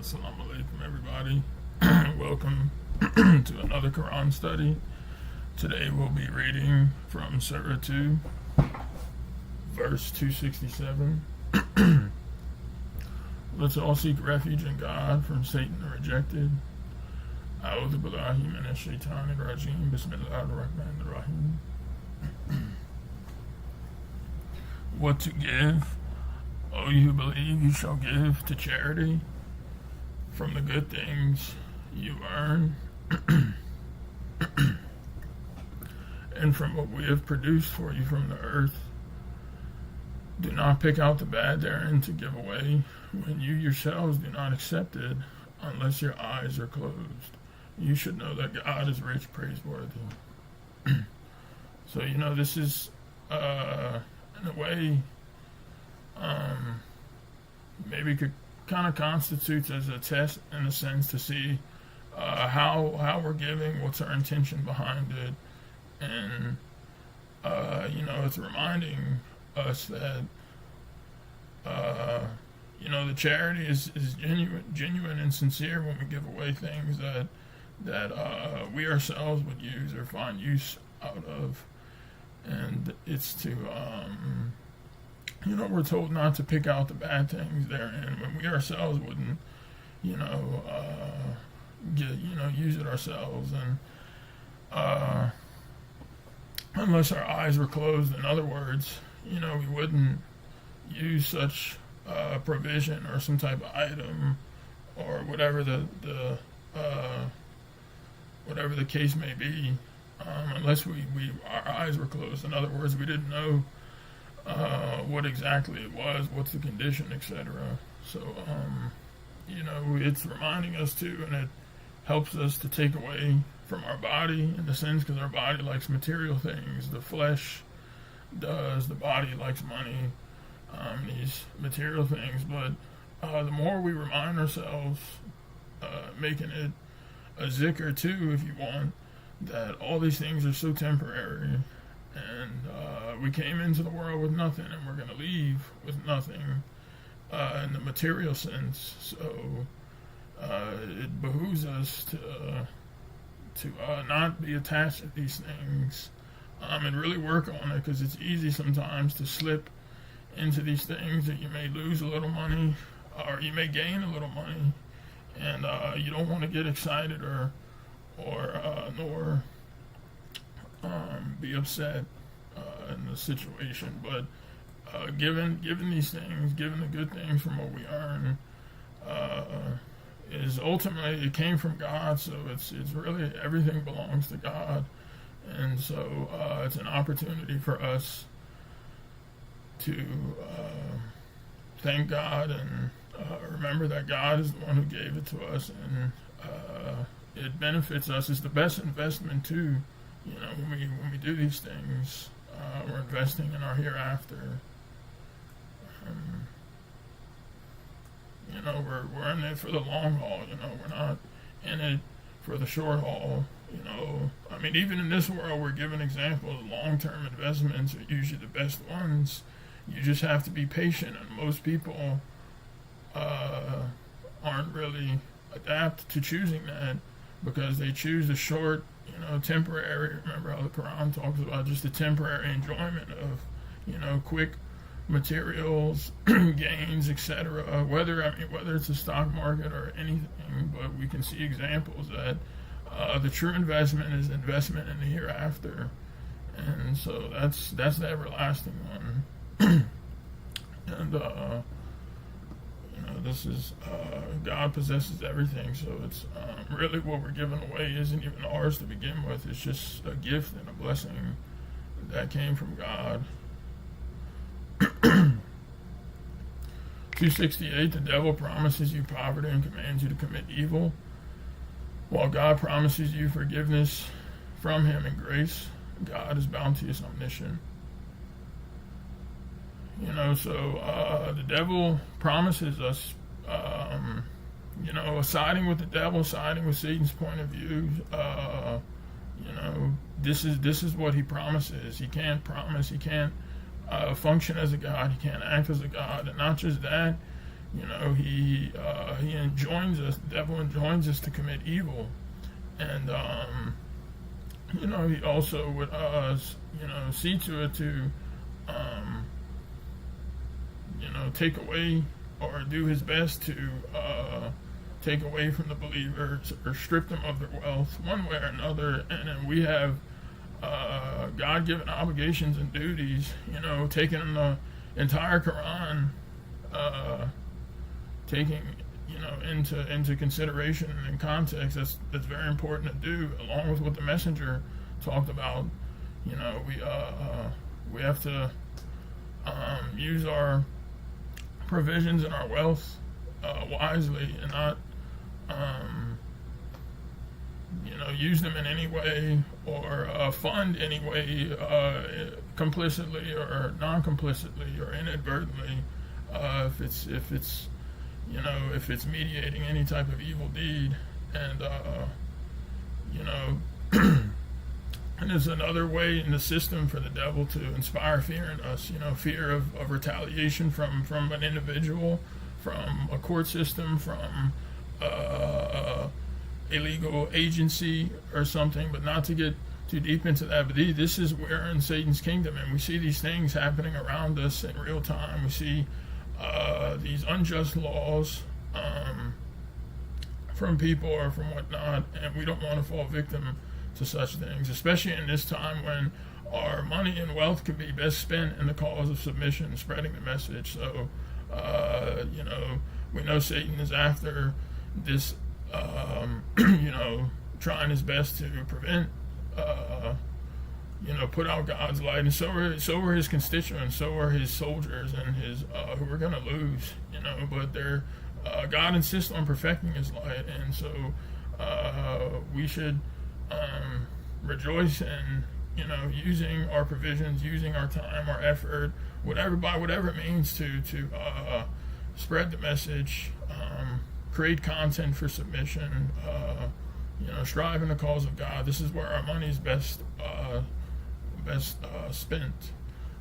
Assalamu alaikum, everybody. Welcome to another Quran study. Today we'll be reading from Surah 2, verse 267. Let's all seek refuge in God from Satan the rejected. A'udhu billahi minash shaitanir rajim. Bismillahir rahmanir rahim. What to give? O you who believe, you shall give to charity from the good things you earn and from what we have produced for you from the earth. Do not pick out the bad therein to give away when you yourselves do not accept it unless your eyes are closed. You should know that God is rich, praiseworthy. So, this is, in a way, maybe could kind of constitutes as a test in a sense to see how we're giving, what's our intention behind it, and it's reminding us that the charity is genuine and sincere when we give away things that we ourselves would use or find use out of, and it's to we're told not to pick out the bad things therein when we ourselves wouldn't, use it ourselves, and unless our eyes were closed. In other words, we wouldn't use such provision or some type of item or whatever the case may be, unless our eyes were closed. In other words, we didn't know what exactly it was, what's the condition, etc. So, it's reminding us too, and it helps us to take away from our body in a sense, because our body likes material things. The flesh does. The body likes money, these material things. But the more we remind ourselves, making it a zikr too, if you want, that all these things are so temporary, and we came into the world with nothing, and we're going to leave with nothing in the material sense. So it behooves us to not be attached to these things, and really work on it, because it's easy sometimes to slip into these things that you may lose a little money or you may gain a little money, and you don't want to get excited or nor be upset in the situation. But given these things, given the good things from what we earn, is ultimately it came from God. So it's really everything belongs to God, and so it's an opportunity for us to thank God and remember that God is the one who gave it to us, and it benefits us. It's the best investment too. When we do these things, we're investing in our hereafter. We're in it for the long haul. We're not in it for the short haul. Even in this world, we're given examples. Long-term investments are usually the best ones. You just have to be patient, and most people aren't really adapt to choosing that, because they choose the short, temporary. Remember how the Quran talks about just the temporary enjoyment of, quick materials, gains, etc. Whether it's a stock market or anything, but we can see examples that the true investment is investment in the hereafter, and so that's the everlasting one. And this is God possesses everything, so it's really what we're giving away isn't even ours to begin with. It's just a gift and a blessing that came from God. 268. The devil promises you poverty and commands you to commit evil, while God promises you forgiveness from him and grace. God is bounteous, omniscient. So the devil promises us, siding with the devil, siding with Satan's point of view. This is what he promises. He can't promise. He can't function as a God. He can't act as a God. And not just that, he enjoins us. The devil enjoins us to commit evil, and he also would see to it to take away or do his best to take away from the believers or strip them of their wealth one way or another. And then we have God-given obligations and duties, taking the entire Quran, taking into consideration and in context. That's very important to do, along with what the messenger talked about. We have to use our provisions and our wealth wisely, and not use them in any way or fund any way complicitly or non-complicitly or inadvertently if it's mediating any type of evil deed. And and there's another way in the system for the devil to inspire fear in us, fear of retaliation from an individual, from a court system, from a legal agency or something. But not to get too deep into that, but this is where in Satan's kingdom, and we see these things happening around us in real time. We see these unjust laws from people or from whatnot, and we don't want to fall victim to such things, especially in this time when our money and wealth can be best spent in the cause of submission, spreading the message. So, we know Satan is after this, trying his best to prevent, put out God's light, and so are his constituents, so are his soldiers and his who we're going to lose, but they're God insists on perfecting his light, and so we should rejoice in using our provisions, using our time, our effort, whatever it means to spread the message, create content for submission, strive in the cause of God. This is where our money is best spent.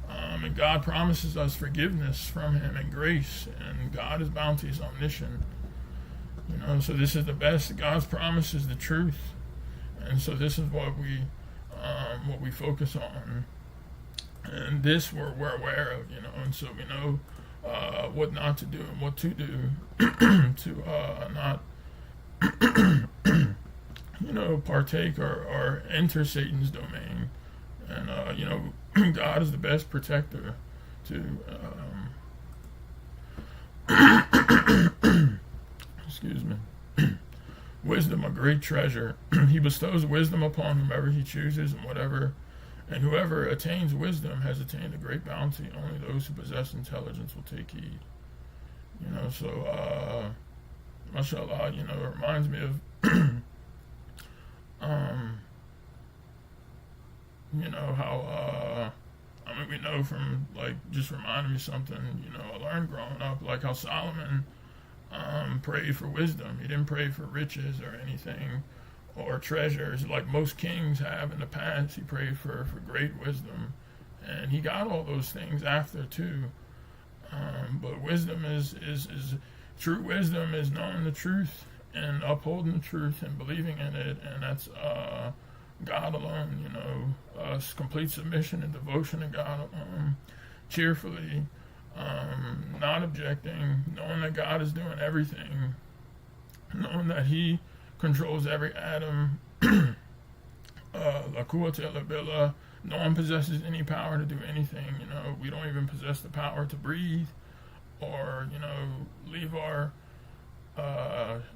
And God promises us forgiveness from him and grace, and God is bounty is omniscient. So this is the best. God's promise is the truth, and so this is what we focus on, and this we're aware of, and so we know what not to do and what to do to not partake or enter Satan's domain. And God is the best protector to excuse me. Wisdom, a great treasure. He bestows wisdom upon whomever he chooses, and whoever attains wisdom has attained a great bounty. Only those who possess intelligence will take heed. So mashallah, it reminds me of how we know from, just reminded me something, I learned growing up, how Suleman prayed for wisdom. He didn't pray for riches or anything or treasures like most kings have in the past. He prayed for great wisdom, and he got all those things after too. But wisdom is true wisdom is knowing the truth and upholding the truth and believing in it, and that's God alone. Complete submission and devotion to God alone, cheerfully, not objecting, knowing that God is doing everything, knowing that he controls every atom. La quwwata illa billah. No one possesses any power to do anything. We don't even possess the power to breathe or leave our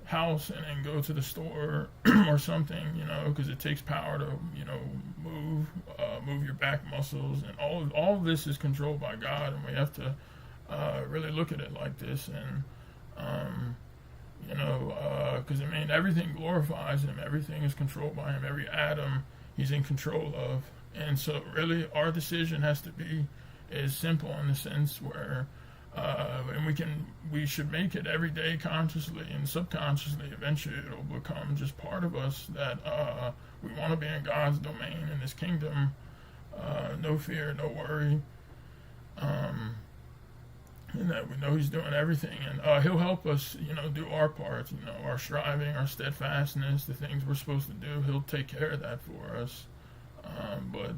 house and then go to the store or something, because it takes power to move your back muscles, and all of this is controlled by God, and we have to really look at it like this. And because everything glorifies him, everything is controlled by him, every atom he's in control of. And so really our decision has to be is simple in the sense where and we should make it every day consciously and subconsciously. Eventually it'll become just part of us that we want to be in God's domain, in his kingdom, no fear, no worry, and that we know He's doing everything, and He'll help us, do our part, our striving, our steadfastness, the things we're supposed to do. He'll take care of that for us. But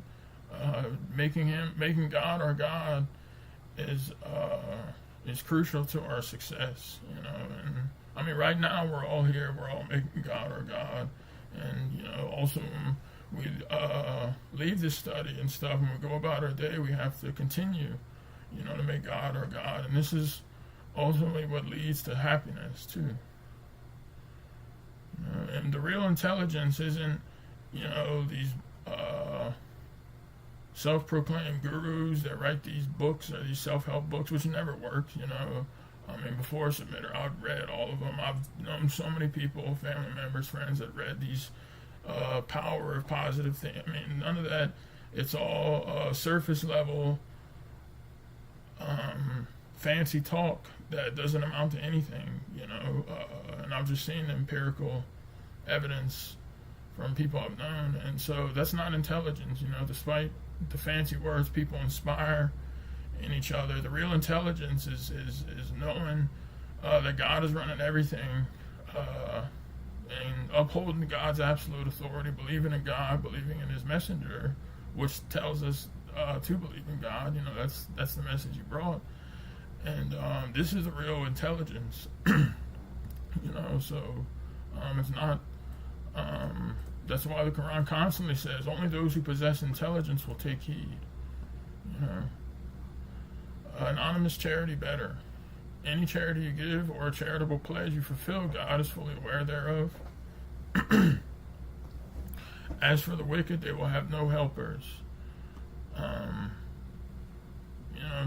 making God our God is crucial to our success, And I mean, right now we're all here, we're all making God our God, and also when we leave this study and stuff, and we go about our day, we have to continue, to make God our God, and this is ultimately what leads to happiness too. And the real intelligence isn't, these self-proclaimed gurus that write these books or these self-help books, which never work. I mean, before a submitter, I've read all of them. I've known so many people, family members, friends that read these power of positive things. I mean, none of that. It's all surface level, fancy talk that doesn't amount to anything. And I've just seen empirical evidence from people I've known, and so that's not intelligence. Despite the fancy words people inspire in each other, the real intelligence is knowing that God is running everything, and upholding God's absolute authority, believing in God, believing in His messenger, which tells us to believe in God. That's the message He brought, and this is the real intelligence. So it's not. That's why the Quran constantly says only those who possess intelligence will take heed. Anonymous charity better. Any charity you give or a charitable pledge you fulfill, God is fully aware thereof. As for the wicked, they will have no helpers.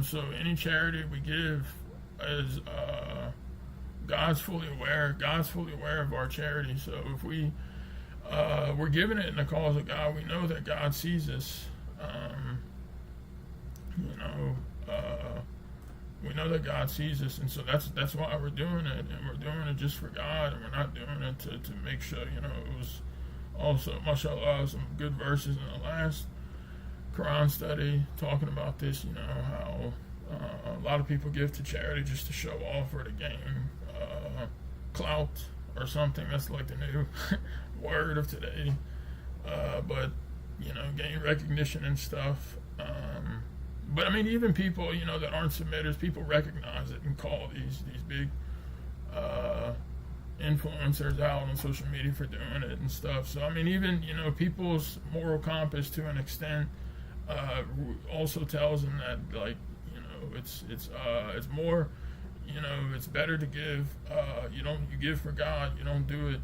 So any charity we give is God's fully aware. God's fully aware of our charity. So if we're giving it in the cause of God, we know that God sees us. We know that God sees us, and so that's why we're doing it, and we're doing it just for God, and we're not doing it to make sure. It was also, mashallah, some good verses in the last Quran study talking about this. How a lot of people give to charity just to show off or to gain clout or something. That's like the new word of today. But gain recognition and stuff. But I mean, even people that aren't submitters, people recognize it and call these big influencers out on social media for doing it and stuff. So I mean, even people's moral compass to an extent also tells them that, like, it's more, it's better to give. You give for God. You don't do it,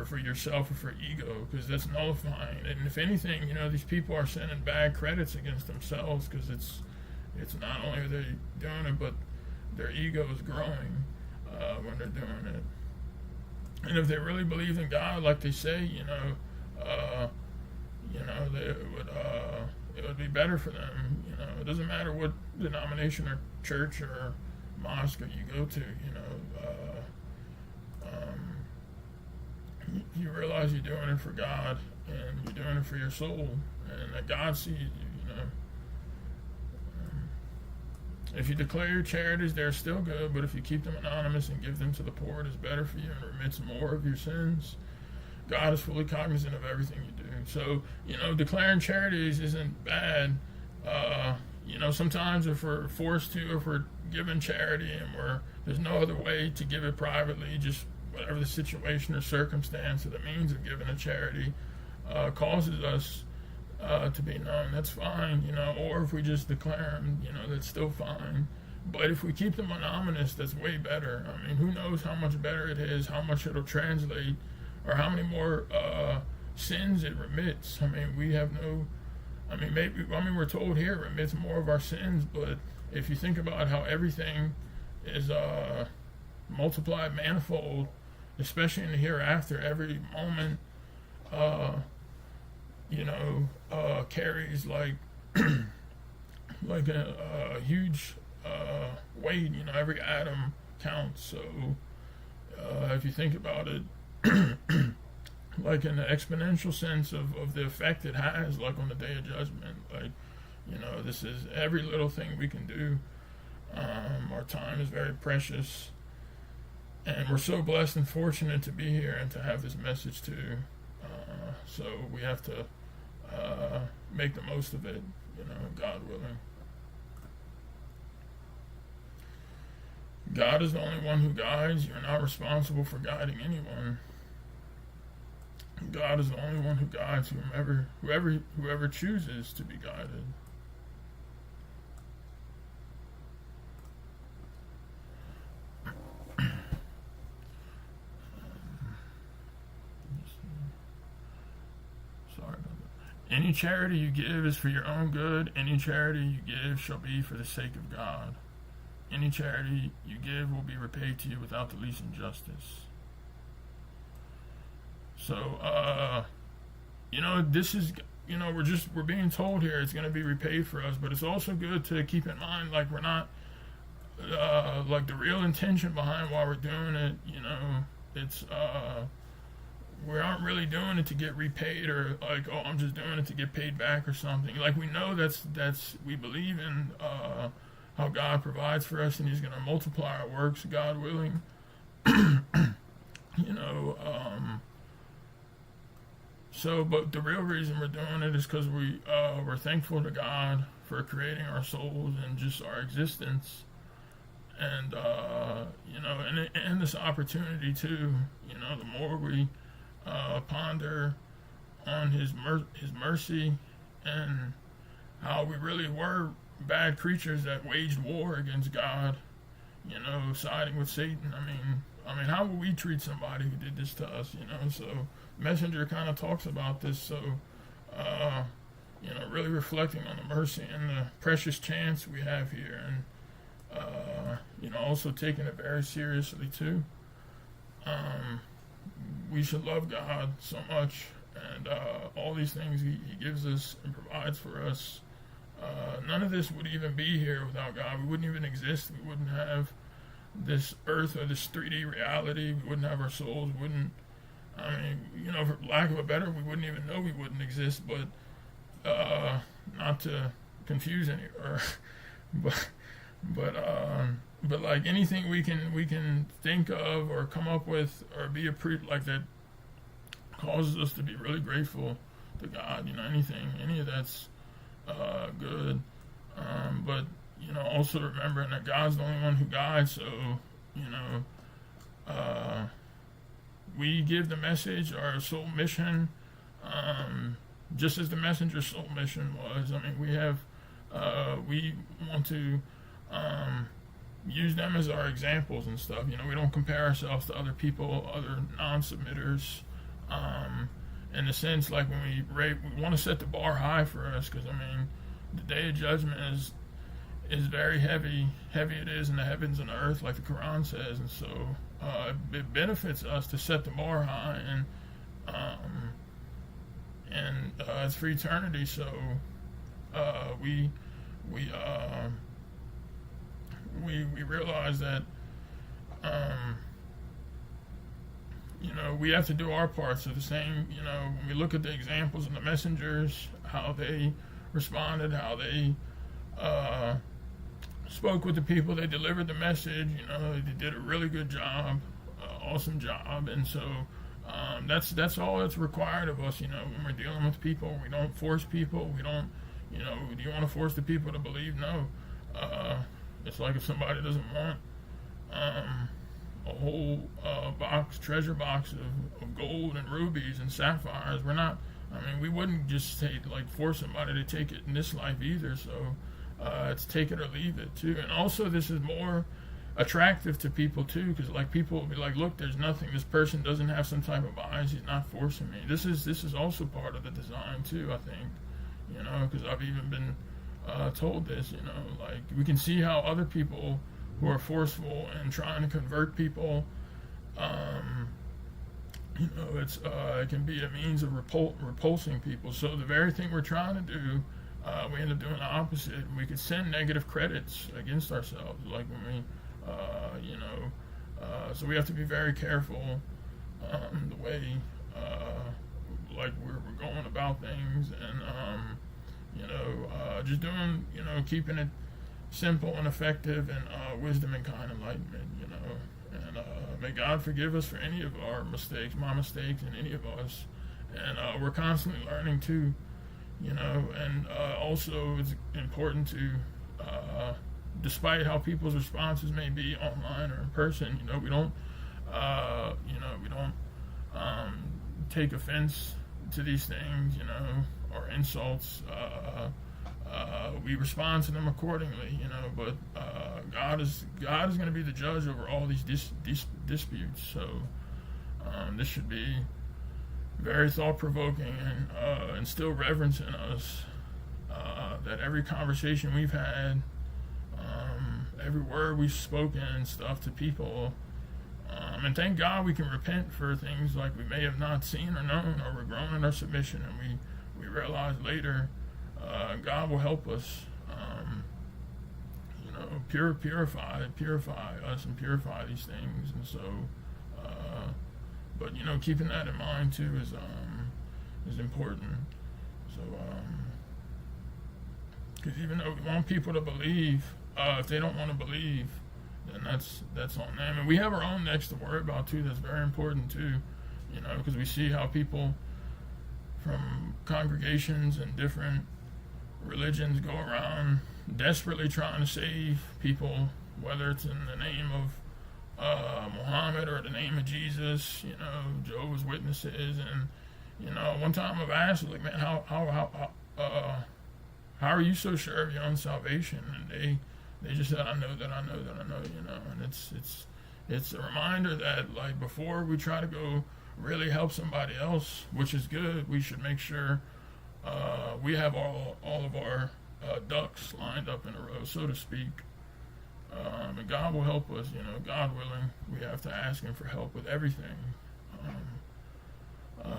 for yourself or for ego, because that's nullifying. And if anything, these people are sending bad credits against themselves, because it's not only are they doing it, but their ego is growing when they're doing it. And if they really believed in God, like they say, it would be better for them. It doesn't matter what denomination or church or mosque you go to. You realize you're doing it for God, and you're doing it for your soul, and that God sees you. If you declare your charities, they're still good, but if you keep them anonymous and give them to the poor, it is better for you and remits more of your sins. God is fully cognizant of everything you do. So, declaring charities isn't bad. Sometimes if we're forced to, if we're given charity and there's no other way to give it privately, just whatever the situation or circumstance or the means of giving a charity causes us to be known, that's fine, or if we just declare them, that's still fine. But if we keep them anonymous, that's way better. I mean, who knows how much better it is, how much it'll translate, or how many more sins it remits. I mean, we're told here it remits more of our sins, but if you think about how everything is multiplied manifold, especially in the hereafter, every moment carries like a huge weight. Every atom counts. So if you think about it, like in the exponential sense of the effect it has, like on the Day of Judgment, like This is every little thing we can do. Our time is very precious, and we're so blessed and fortunate to be here and to have this message too. So we have to make the most of it, God willing. God is the only one who guides. You're not responsible for guiding anyone. God is the only one who guides whoever chooses to be guided. Sorry about that. Any charity you give is for your own good. Any charity you give shall be for the sake of God. Any charity you give will be repaid to you without the least injustice. So, this is, we're being told here it's going to be repaid for us, but it's also good to keep in mind, like, we're not, like, the real intention behind why we're doing it, it's, we aren't really doing it to get repaid, or like, oh, I'm just doing it to get paid back or something. Like, we know we believe in, how God provides for us, and He's going to multiply our works, God willing. But the real reason we're doing it is because we're thankful to God for creating our souls and just our existence, and and this opportunity too. The more we ponder on His mercy and how we really were bad creatures that waged war against God, siding with Satan. I mean, how would we treat somebody who did this to us, So Messenger kind of talks about this, so, really reflecting on the mercy and the precious chance we have here, and, also taking it very seriously, too. We should love God so much, and all these things He gives us and provides for us. None of this would even be here without God. We wouldn't even exist. We wouldn't have this earth or this 3D reality. We wouldn't have our souls. For lack of a better, we wouldn't even know we wouldn't exist. But not to confuse any, but like anything we can think of or come up with or be like that causes us to be really grateful to God. Any of that's good, but also remembering that God's the only one who guides. So we give the message, our soul mission, just as the messenger's soul mission was. We want to use them as our examples and stuff. We don't compare ourselves to other people, other non-submitters. In the sense, like when we want to set the bar high for us, because the day of judgment is very heavy. Heavy it is in the heavens and the earth, like the Quran says, and so it benefits us to set the bar high, and it's for eternity. So we realize that we have to do our part. So the same, when we look at the examples of the messengers, how they responded, how they spoke with the people, they delivered the message, they did a really good job, awesome job. And so that's all that's required of us, when we're dealing with people. We don't force people. We don't, do you want to force the people to believe? No. It's like if somebody doesn't want a whole treasure box of gold and rubies and sapphires, we wouldn't just force somebody to take it in this life either. So it's take it or leave it too. And also this is more attractive to people too, because people will be like, look, there's nothing, this person doesn't have some type of bias, he's not forcing me. This is also part of the design too, I think, because I've even been told this, we can see how other people who are forceful and trying to convert people, it can be a means of repulsing people. So the very thing we're trying to do, we end up doing the opposite. We could send negative credits against ourselves, like when we, so we have to be very careful the way, we're going about things, and Just doing, keeping it simple and effective, and wisdom and kind enlightenment, and may God forgive us for any of our mistakes, my mistakes, and any of us, and we're constantly learning too, and also it's important to, despite how people's responses may be online or in person, we don't, take offense to these things, or insults. We respond to them accordingly, but God is going to be the judge over all these disputes. So this should be very thought-provoking and instill reverence in us, that every conversation we've had, every word we've spoken and stuff to people, and thank God we can repent for things like we may have not seen or known, or we're growing in our submission, and we realize later God will help us, purify us and purify these things. And so, but keeping that in mind too is important. So, because even though we want people to believe, if they don't want to believe, then that's on them. And we have our own necks to worry about too. That's very important too, because we see how people from congregations and different religions go around desperately trying to save people, whether it's in the name of Muhammad or the name of Jesus, Jehovah's Witnesses. And one time I've asked, like, man, how are you so sure of your own salvation? And they just said, I know, and it's a reminder that, like, before we try to go really help somebody else, which is good, we should make sure we have all of our ducks lined up in a row, so to speak. And God will help us, God willing. We have to ask Him for help with everything.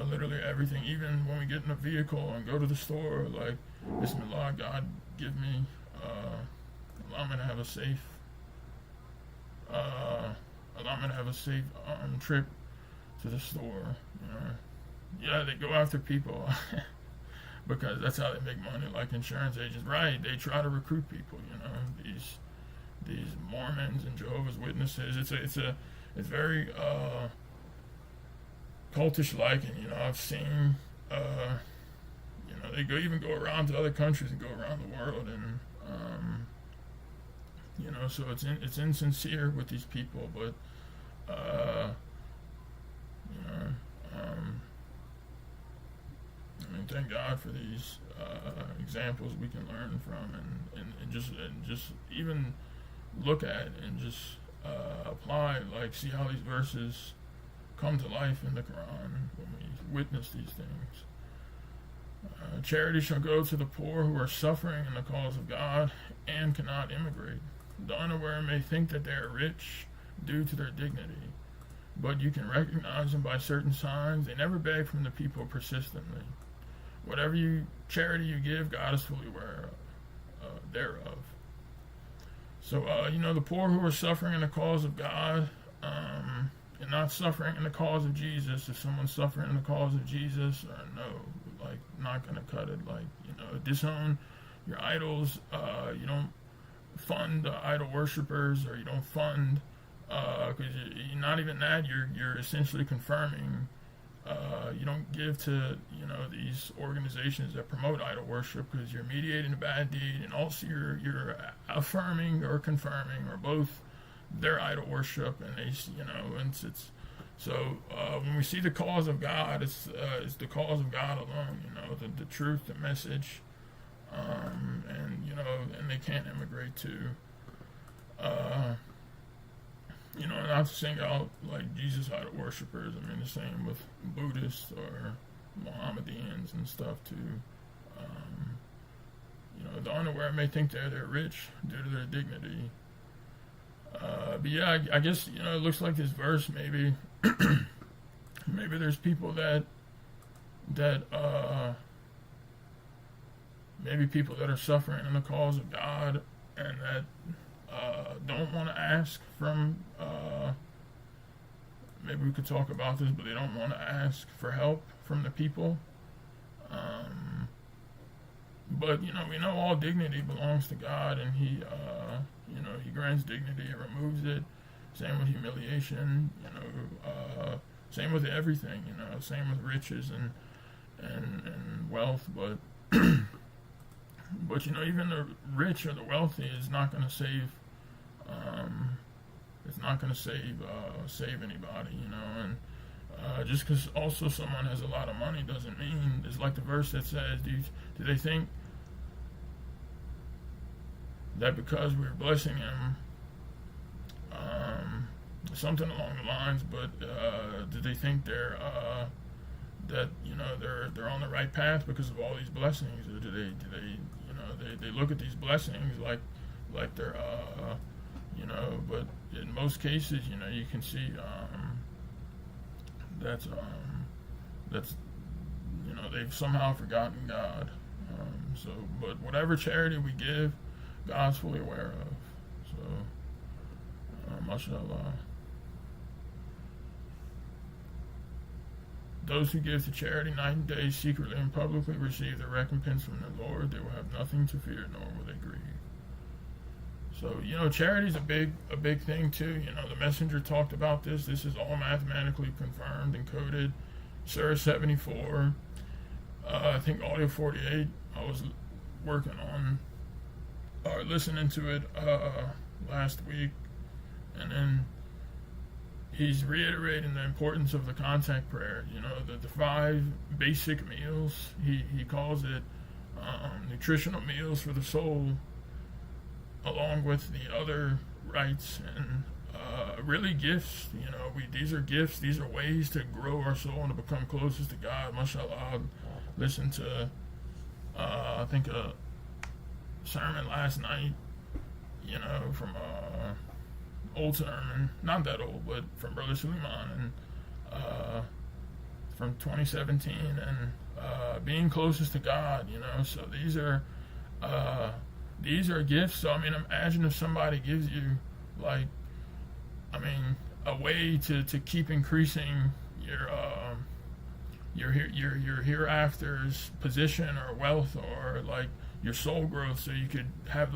Literally everything, even when we get in a vehicle and go to the store, like, Bismillah, God, give me, allow me to have a safe, trip to the store. Yeah, they go after people because that's how they make money, like insurance agents, right? They try to recruit people, these Mormons and Jehovah's Witnesses. It's very cultish like, and I've seen they even go around to other countries and go around the world, and so it's insincere with these people, but thank God for these examples we can learn from, and just even look at and just apply, like, see how these verses come to life in the Quran when we witness these things. Charity shall go to the poor who are suffering in the cause of God and cannot immigrate. The unaware may think that they are rich due to their dignity, but you can recognize them by certain signs. They never beg from the people persistently. Whatever charity you give, God is fully aware thereof. So, the poor who are suffering in the cause of God, and not suffering in the cause of Jesus. If someone's suffering in the cause of Jesus, not going to cut it. Disown your idols. You don't fund idol worshippers, or you don't fund, because you're not even that. You're essentially confirming. You don't give to these organizations that promote idol worship, because you're mediating a bad deed, and also you're affirming or confirming or both their idol worship, and it's so when we see the cause of God, it's the cause of God alone. The truth, the message, and they can't immigrate to. Not to sing out like Jesus idol worshippers. I mean, the same with Buddhists or Mohammedans and stuff too. The unaware may think they're rich due to their dignity. But yeah, I guess it looks like this verse maybe maybe there's people that maybe people that are suffering in the cause of God, and that don't want to ask from, maybe we could talk about this, but they don't want to ask for help from the people. but we know all dignity belongs to God, and He He grants dignity and removes it. Same with humiliation, same with everything, same with riches and wealth, but but even the rich or the wealthy is not going to save. It's not going to save anybody, and just because also someone has a lot of money doesn't mean, it's like the verse that says, do they think that because we're blessing him, something along the lines, but do they think they're that they're on the right path because of all these blessings, or do they look at these blessings like they're but in most cases you can see that's they've somehow forgotten God. But whatever charity we give, God's fully aware of. So mashallah. Those who give to charity night and day, secretly and publicly, receive the recompense from the Lord. They will have nothing to fear, nor will they grieve. So, charity is a big thing too. The messenger talked about this. This is all mathematically confirmed and coded. Surah 74, I think Audio 48, I was working on, or listening to it last week, and then he's reiterating the importance of the contact prayer. The 5 basic meals. He calls it nutritional meals for the soul, along with the other rights and really gifts. These are gifts. These are ways to grow our soul and to become closest to God. MashaAllah, listen to I think a sermon last night. From old sermon, not that old, but from Brother Suleman, and from 2017, and being closest to God. So these are gifts. So imagine if somebody gives you a way to keep increasing your hereafter's position or wealth, or your soul growth, so you could have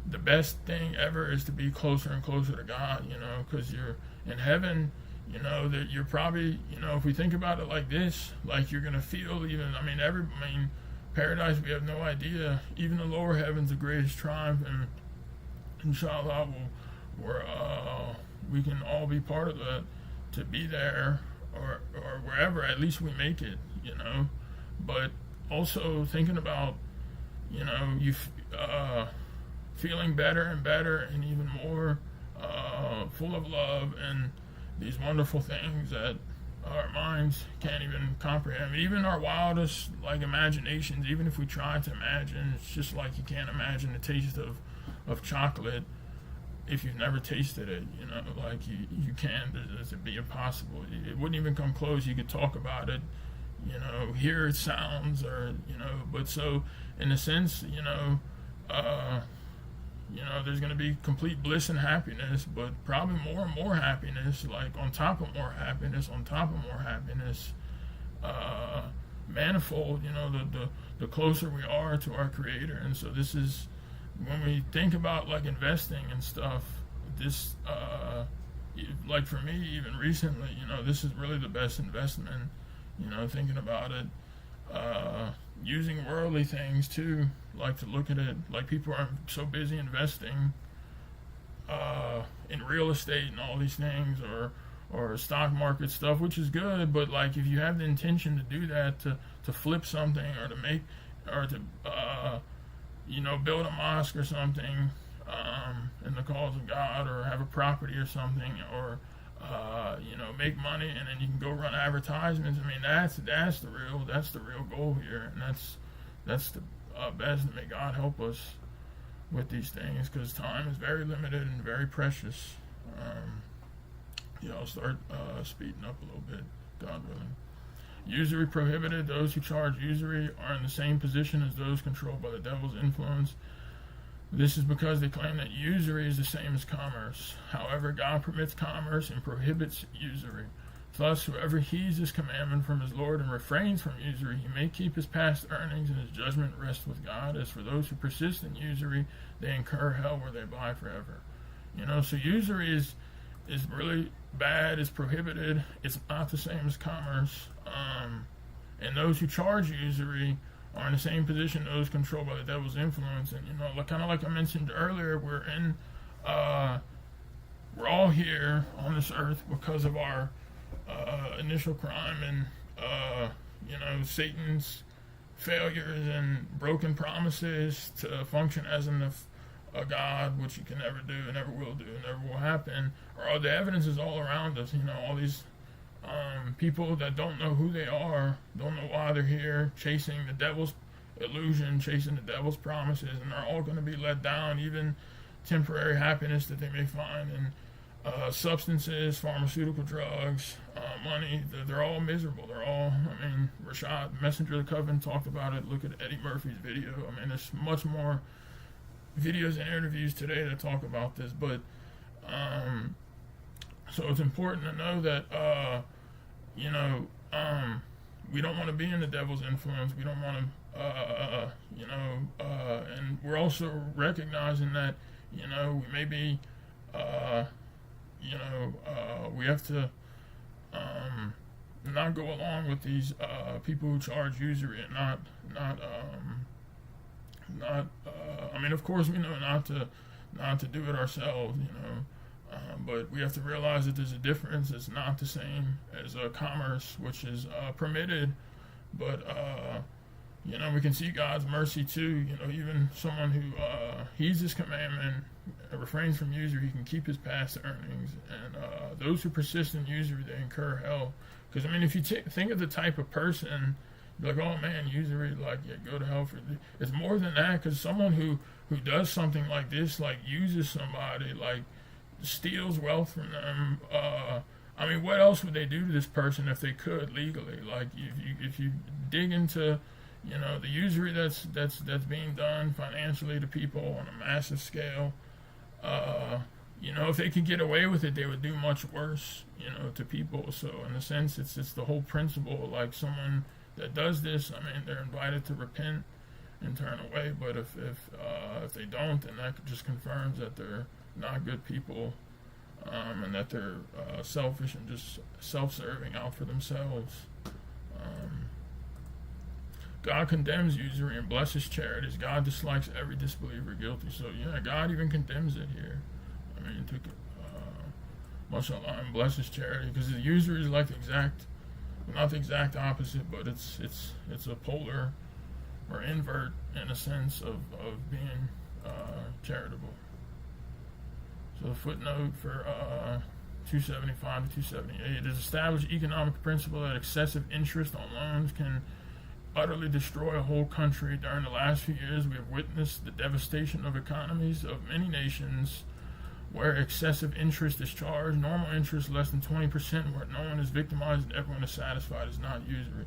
the best thing ever is to be closer and closer to God, because you're in heaven, that you're probably, if we think about it like this, you're going to feel paradise, we have no idea. Even the lower heaven's the greatest triumph, and inshallah, we can all be part of that, to be there, or wherever, at least we make it, But also thinking about, you feeling better and better, and even more full of love and these wonderful things that our minds can't even comprehend. Even our wildest imaginations, even if we try to imagine, it's just like you can't imagine the taste of chocolate if you've never tasted it. You can't. It'd be impossible. It wouldn't even come close. You could talk about it, hear its sounds, or but so in a sense, there's going to be complete bliss and happiness, but probably more and more happiness, on top of more happiness, on top of more happiness, manifold, the closer we are to our Creator. And so this is, when we think about investing and stuff, this, for me, even recently, this is really the best investment, thinking about it, using worldly things too, to look at it, people are so busy investing in real estate and all these things, or stock market stuff, which is good, but if you have the intention to do that, to flip something, or to make, or to build a mosque or something in the cause of God, or have a property or something, or make money, and then you can go run advertisements. That's the real goal here, and that's the best. May God help us with these things, because time is very limited and very precious. I'll start speeding up a little bit, God willing. Usury prohibited. Those who charge usury are in the same position as those controlled by the devil's influence. This is because they claim that usury is the same as commerce. However, God permits commerce and prohibits usury. Thus, whoever heeds this commandment from his Lord and refrains from usury, he may keep his past earnings, and his judgment rests with God. As for those who persist in usury, they incur hell where they abide forever. So usury is really bad. It's prohibited. It's not the same as commerce. And those who charge usury are in the same position those controlled by the devil's influence. And kind of like I mentioned earlier, we're all here on this earth because of our initial crime and Satan's failures and broken promises to function as a God, which you can never do, never will do, never will happen. Or all the evidence is all around us. All these people that don't know who they are, don't know why they're here, chasing the devil's illusion, chasing the devil's promises, and they're all going to be let down. Even temporary happiness that they may find in substances, pharmaceutical drugs, money, they're all miserable. They're all, Rashad, Messenger of the Covenant, talked about it. Look at Eddie Murphy's video. There's much more videos and interviews today that talk about this, but so it's important to know that we don't want to be in the devil's influence. We don't want to and we're also recognizing that we may be we have to not go along with these people who charge usury and of course we know not to do it ourselves, but we have to realize that there's a difference. It's not the same as commerce, which is permitted, but we can see God's mercy too. Even someone who heeds His commandment, refrains from usury, he can keep his past earnings. And those who persist in usury, they incur hell. Because if you think of the type of person, you're like, oh man, usury, go to hell for this. It's more than that, because someone who does something like this, uses somebody, steals wealth from them. What else would they do to this person if they could legally? If you dig into the usury that's being done financially to people on a massive scale, if they could get away with it, they would do much worse, to people. So in a sense, it's the whole principle. Someone that does this, they're invited to repent and turn away. But if they don't, then that just confirms that they're not good people, and that they're selfish and just self-serving out for themselves. God condemns usury and blesses charities. God dislikes every disbeliever guilty. So God even condemns it here. MashaAllah, and blesses charity, because the usury is not the exact opposite, but it's a polar or invert in a sense of being charitable. So the footnote for 275 to 278, it is established economic principle that excessive interest on loans can utterly destroy a whole country. During the last few years, we have witnessed the devastation of economies of many nations where excessive interest is charged. Normal interest less than 20%, where no one is victimized and everyone is satisfied, is not usury.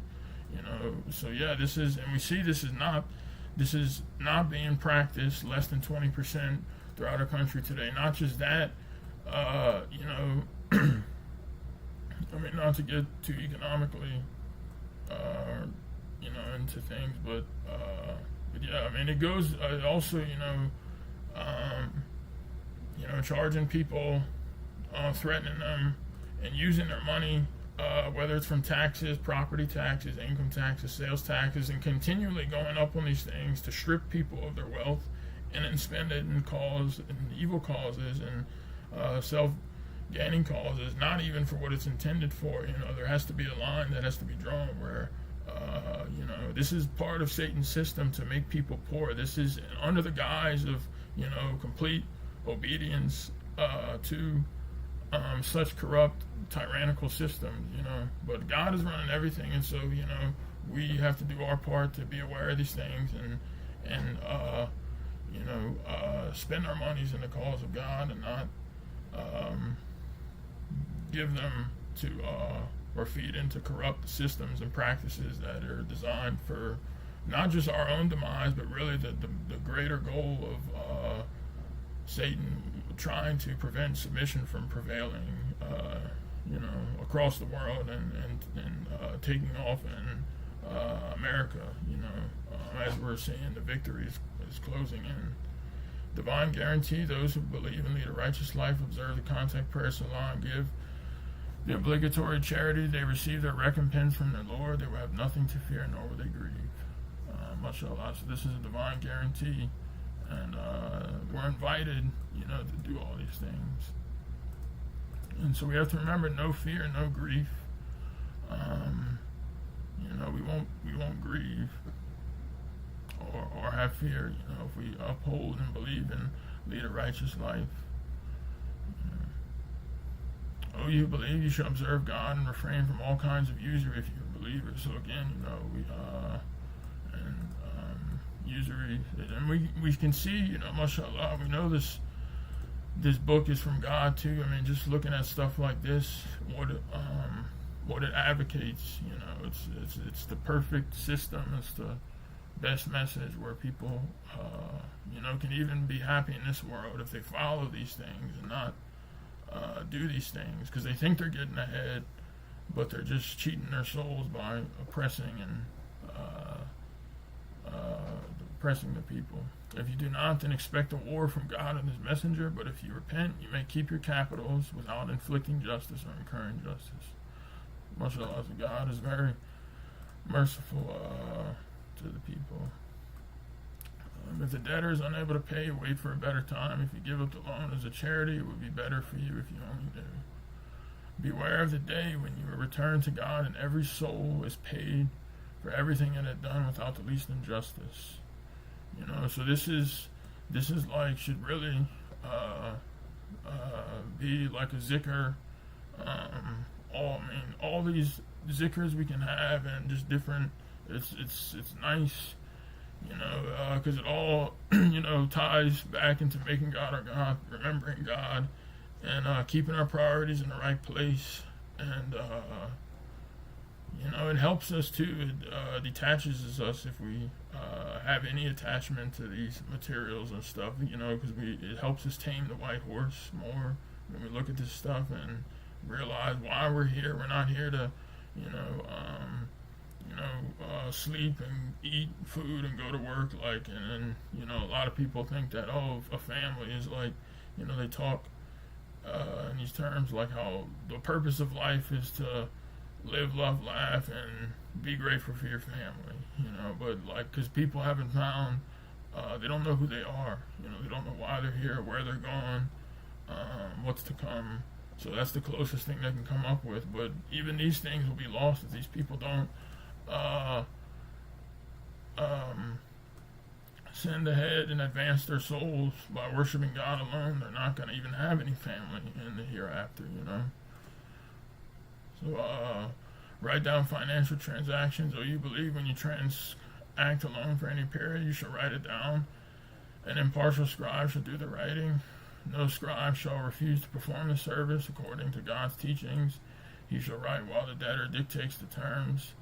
So this is, and we see this is not being practiced, less than 20% throughout our country today. Not just that, not to get too economically into things, but it goes also, charging people, threatening them, and using their money, whether it's from taxes, property taxes, income taxes, sales taxes, and continually going up on these things to strip people of their wealth and then spend it in evil causes and self-gaining causes, not even for what it's intended for. There has to be a line that has to be drawn where this is part of Satan's system to make people poor. This is under the guise of complete obedience to such corrupt, tyrannical systems. But God is running everything, and so we have to do our part to be aware of these things and spend our monies in the cause of God and not give them to or feed into corrupt systems and practices that are designed for not just our own demise, but really the greater goal of Satan trying to prevent submission from prevailing across the world and taking off in America, as we're seeing the victory is closing in. Divine guarantee: those who believe and lead a righteous life, observe the contact prayer salah, and give the obligatory charity, they receive their recompense from their Lord. They will have nothing to fear, nor will they grieve. Mashallah. So this is a divine guarantee, and we're invited, to do all these things. And so we have to remember: no fear, no grief. We won't grieve or have fear. If we uphold and believe and lead a righteous life. Oh, you believe, you should observe God and refrain from all kinds of usury if you're a believer. So again, usury, and we can see, mashallah, we know this book is from God too. I mean, just looking at stuff like this, what it advocates, it's the perfect system. It's the best message where people, can even be happy in this world if they follow these things and not do these things, because they think they're getting ahead, but they're just cheating their souls by oppressing the people. If you do not, then expect a war from God and His messenger, but if you repent, you may keep your capitals without inflicting justice or incurring justice. Mashallah, God is very merciful to the people. If the debtor is unable to pay, wait for a better time. If you give up the loan as a charity, it would be better for you if you only do. Beware of the day when you will return to God and every soul is paid for everything it had done without the least injustice. So this is like, should really be like a zikr. All these zikrs we can have, and just different. It's nice. Because it all, ties back into making God our God, remembering God, and keeping our priorities in the right place. And, it helps us too. It detaches us if we have any attachment to these materials and stuff, because it helps us tame the white horse more when we look at this stuff and realize why we're here. We're not here to, sleep and eat food and go to work, and a lot of people think that, a family is like, they talk in these terms, like how the purpose of life is to live, love, laugh, and be grateful for your family, but because people haven't found, they don't know who they are, they don't know why they're here, where they're going, what's to come. So that's the closest thing they can come up with. But even these things will be lost if these people don't send ahead and advance their souls by worshiping God alone. They're not going to even have any family in the hereafter, So write down financial transactions. You believe when you transact alone for any period, you shall write it down. An impartial scribe shall do the writing. No scribe shall refuse to perform the service according to God's teachings. He shall write while the debtor dictates the terms.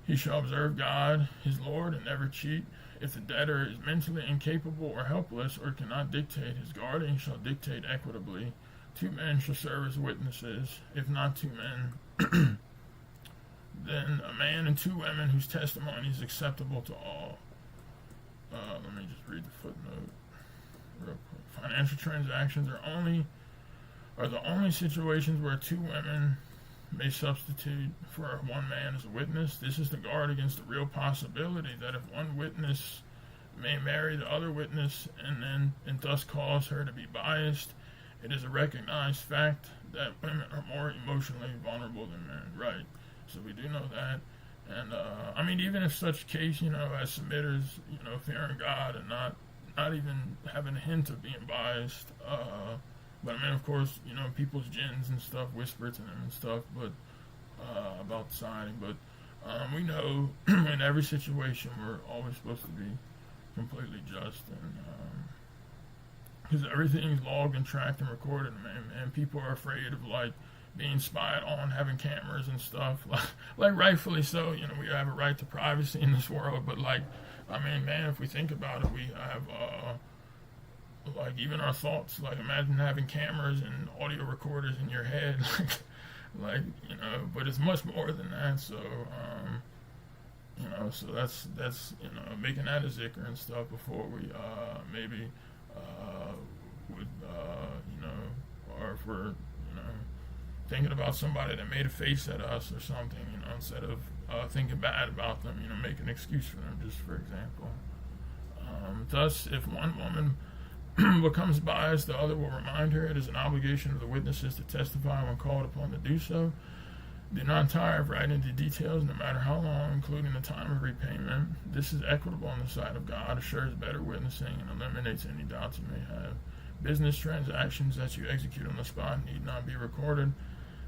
He shall observe God, his Lord, and never cheat. If the debtor is mentally incapable or helpless or cannot dictate, his guardian shall dictate equitably. 2 men shall serve as witnesses. If not 2 men, then a man and 2 women whose testimony is acceptable to all. Let me just read the footnote real quick. Financial transactions are the only situations where 2 women may substitute for 1 man as a witness. This is to guard against the real possibility that if one witness may marry the other witness and thus cause her to be biased, it is a recognized fact that women are more emotionally vulnerable than men. Right. So we do know that. And even if such case, as submitters, fearing God and not even having a hint of being biased, but of course, people's jinns and stuff whisper to them and stuff, but about deciding. But we know in every situation we're always supposed to be completely just, and because everything's logged and tracked and recorded, and people are afraid of being spied on, having cameras and stuff, like rightfully so. We have a right to privacy in this world, but if we think about it, we have like even our thoughts. Like imagine having cameras and audio recorders in your head, like but it's much more than that. So so that's making that a zikr and stuff before we maybe would or if we're thinking about somebody that made a face at us or something, instead of thinking bad about them, make an excuse for them, just for example. Thus, if one woman becomes biased, the other will remind her it is an obligation of the witnesses to testify when called upon to do so. Do not tire of writing the details, no matter how long, including the time of repayment. This is equitable on the side of God, assures better witnessing, and eliminates any doubts you may have. Business transactions that you execute on the spot need not be recorded,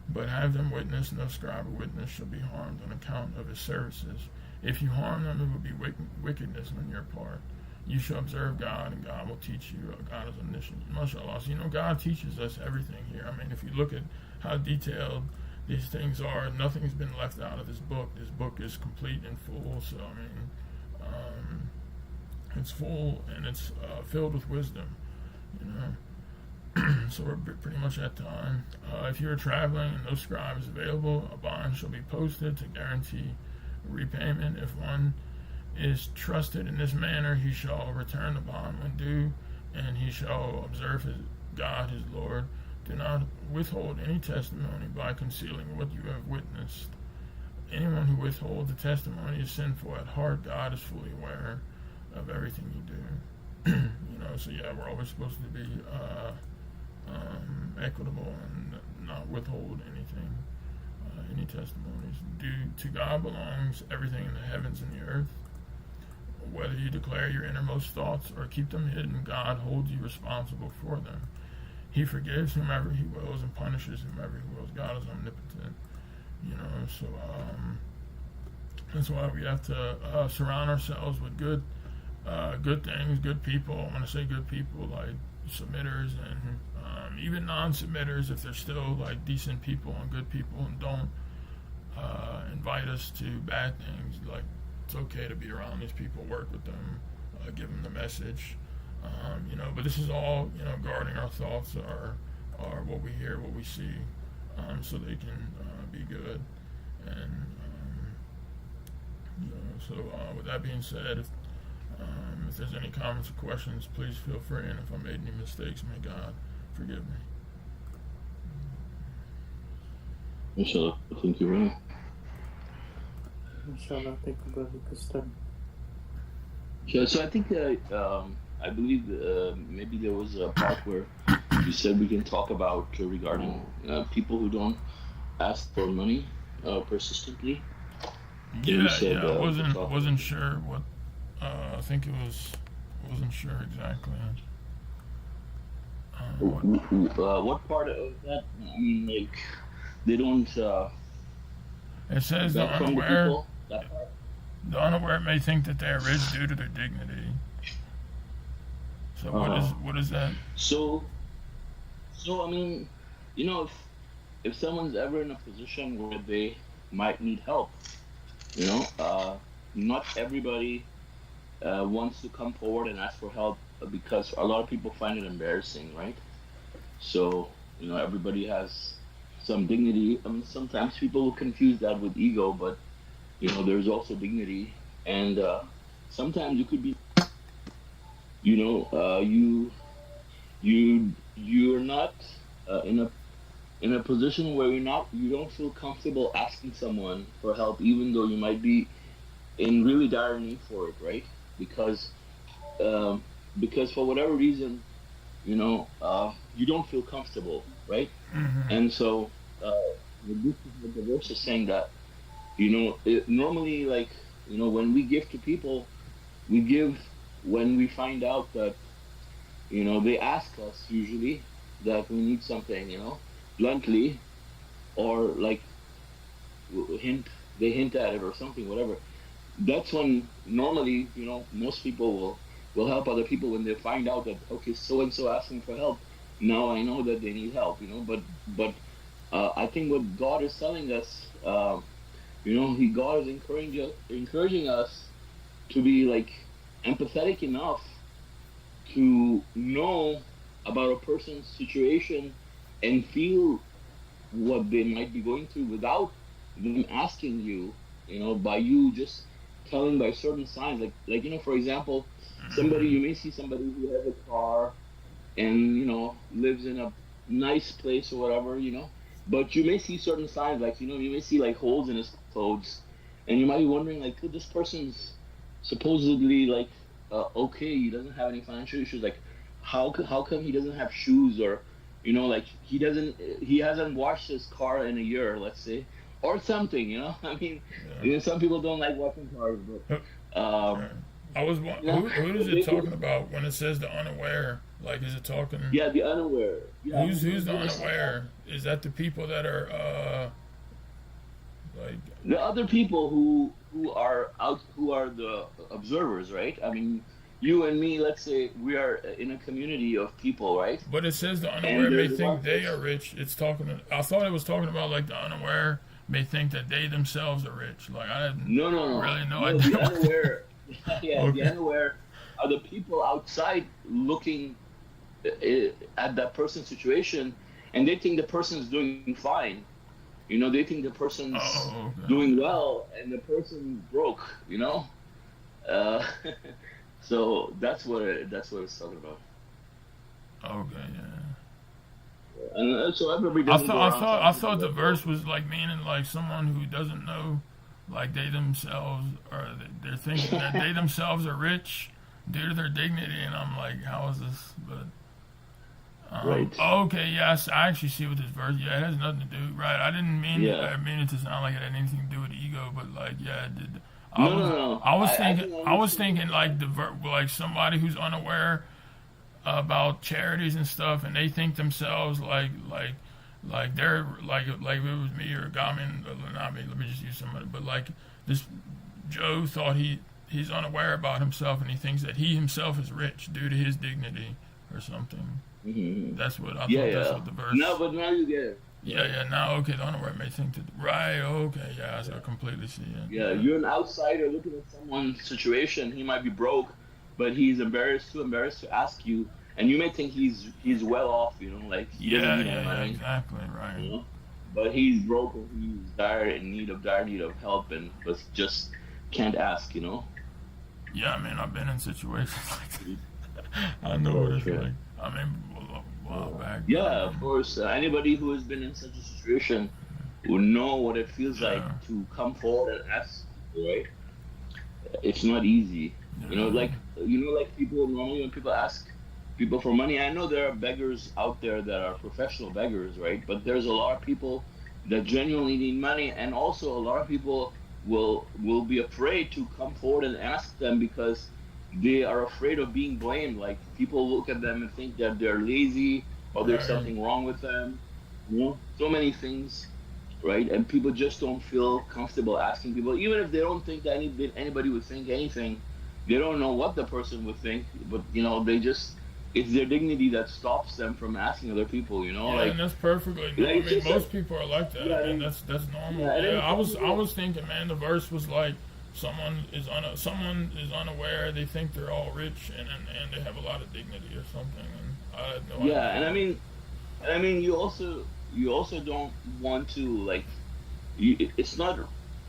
but have them witnessed. No scribe or witness shall be harmed on account of his services. If you harm them, it will be wickedness on your part. You shall observe God, and God will teach you. God is omniscient. MashaAllah. So, God teaches us everything here. I mean, if you look at how detailed these things are, nothing's been left out of this book. This book is complete and full. So, I mean, it's full and it's filled with wisdom, So we're pretty much at time. If you are traveling and no scribe is available, a bond shall be posted to guarantee repayment. If one is trusted in this manner, he shall return the bond when due, and he shall observe his God, his Lord. Do not withhold any testimony by concealing what you have witnessed. Anyone who withholds the testimony is sinful at heart. God is fully aware of everything you do. So yeah, we're always supposed to be equitable and not withhold anything, any testimonies. To God belongs everything in the heavens and the earth. Whether you declare your innermost thoughts or keep them hidden, God holds you responsible for them. He forgives whomever he wills and punishes whomever he wills. God is omnipotent. So that's why we have to surround ourselves with good things, good people. I want to say good people, like submitters and even non-submitters, if they're still like decent people and good people and don't invite us to bad things. Like, it's okay to be around these people, work with them, give them the message. But this is all, guarding our thoughts, our what we hear, what we see, so they can be good. And so with that being said, if there's any comments or questions, please feel free. And if I made any mistakes, may God forgive me. Inshallah, thank you, Ray. Inshallah, thank you, Brother Custom. Yeah, so I think I believe maybe there was a part where you said we can talk about regarding people who don't ask for money persistently. Yeah, I wasn't sure what. I think wasn't sure exactly. What part of that? I mean, like they don't. It says the unaware. The unaware may think that they are rich due to their dignity. So what is that? So I mean, if someone's ever in a position where they might need help, not everybody wants to come forward and ask for help because a lot of people find it embarrassing, right? So everybody has some dignity. I mean, sometimes people will confuse that with ego, but there's also dignity, and sometimes you could be, you're not in a position where you don't feel comfortable asking someone for help, even though you might be in really dire need for it, right? Because for whatever reason, you don't feel comfortable, right? Mm-hmm. And so the verse is saying that normally, like, when we give to people, we give when we find out that they ask us usually that we need something, bluntly, or like they hint at it or something, whatever. That's when normally most people will help other people when they find out that, okay, so and so asking for help, now I know that they need help, but I think what God is telling us, God is encouraging us to be like empathetic enough to know about a person's situation and feel what they might be going through without them asking you, by you just telling by certain signs, for example, somebody, you may see somebody who has a car and lives in a nice place or whatever, but you may see certain signs, like you may see like holes in his clothes, and you might be wondering, like, could this person's supposedly like okay, he doesn't have any financial issues, like how come he doesn't have shoes, or like he hasn't washed his car in a year, let's say, or something, I mean, Yeah. some people don't like washing cars, but Right. I was who is it talking about when it says the unaware? Like, is it talking? yeah, the unaware. Yeah, Who's the unaware? Is that the people that are like? the other people who are out, who are the observers, right? I mean, you and me, let's say we are in a community of people, right? But it says the And unaware may there's think one they are person. rich. It's talking. I thought it was talking about like the unaware may think that they themselves are rich. Like, I didn't No, no, no, really know no. idea. The unaware, yeah, the Okay. unaware are the people outside looking at that person's situation, and they think the person's doing fine. They think the person's Oh, okay. doing well, and the person's broke. Uh, so that's what it's talking about. Okay, yeah. And so everybody I doesn't thought go I around thought telling I people thought the that. verse was like meaning like someone who doesn't know, like they themselves, or they're thinking that they themselves are rich due to their dignity, and I'm like, how is this? But Right. okay, yes, I actually see what this verse. Yeah, it has nothing to do. Right, I didn't mean Yeah. I mean it to sound like it had anything to do with ego, but like, yeah, it did. I No, was no, no. I was I thinking can I was understand. thinking like like somebody who's unaware about charities and stuff, and they think themselves like they're like if it was me or Gamin, not me. Let me just use somebody, but like this Joe thought he's unaware about himself, and he thinks that he himself is rich due to his dignity or something. Hmm. That's what I Yeah, thought. That's yeah. what the verse. No, but now you get it. Yeah, yeah. Now, okay, the unaware may think that. Right. Okay. Yeah. I completely see it. Yeah, Yeah. you're an outsider looking at someone's situation. He might be broke, but he's too embarrassed to ask you, and you may think he's well off. Like he doesn't Yeah. need Yeah. any Yeah. money. Exactly. Right. But he's broke and he's dire need of help, and but just can't ask. Yeah. I mean, I've been in situations like that. I know what it's Sure. like. I mean, a while back. Yeah, But, of course. Anybody who has been in such a situation will know what it feels like yeah. to come forward and ask, right? It's not easy. Yeah. Like people normally when people ask people for money. I know there are beggars out there that are professional beggars, right? But there's a lot of people that genuinely need money, and also a lot of people will be afraid to come forward and ask them because they are afraid of being blamed. Like people look at them and think that they're lazy or there's Right. something wrong with them. So many things, right? And people just don't feel comfortable asking people, even if they don't think that anybody would think anything. They don't know what the person would think, but they just, it's their dignity that stops them from asking other people. Yeah, Like, and that's perfectly normal. like I it's mean, just most people are like that. yeah, I mean, that's normal. yeah, and Yeah, then I some was people, thinking, man, the verse was like someone is unaware. They think they're all rich and they have a lot of dignity or something. And I had no yeah, and idea. I mean, you also don't want to like, it's not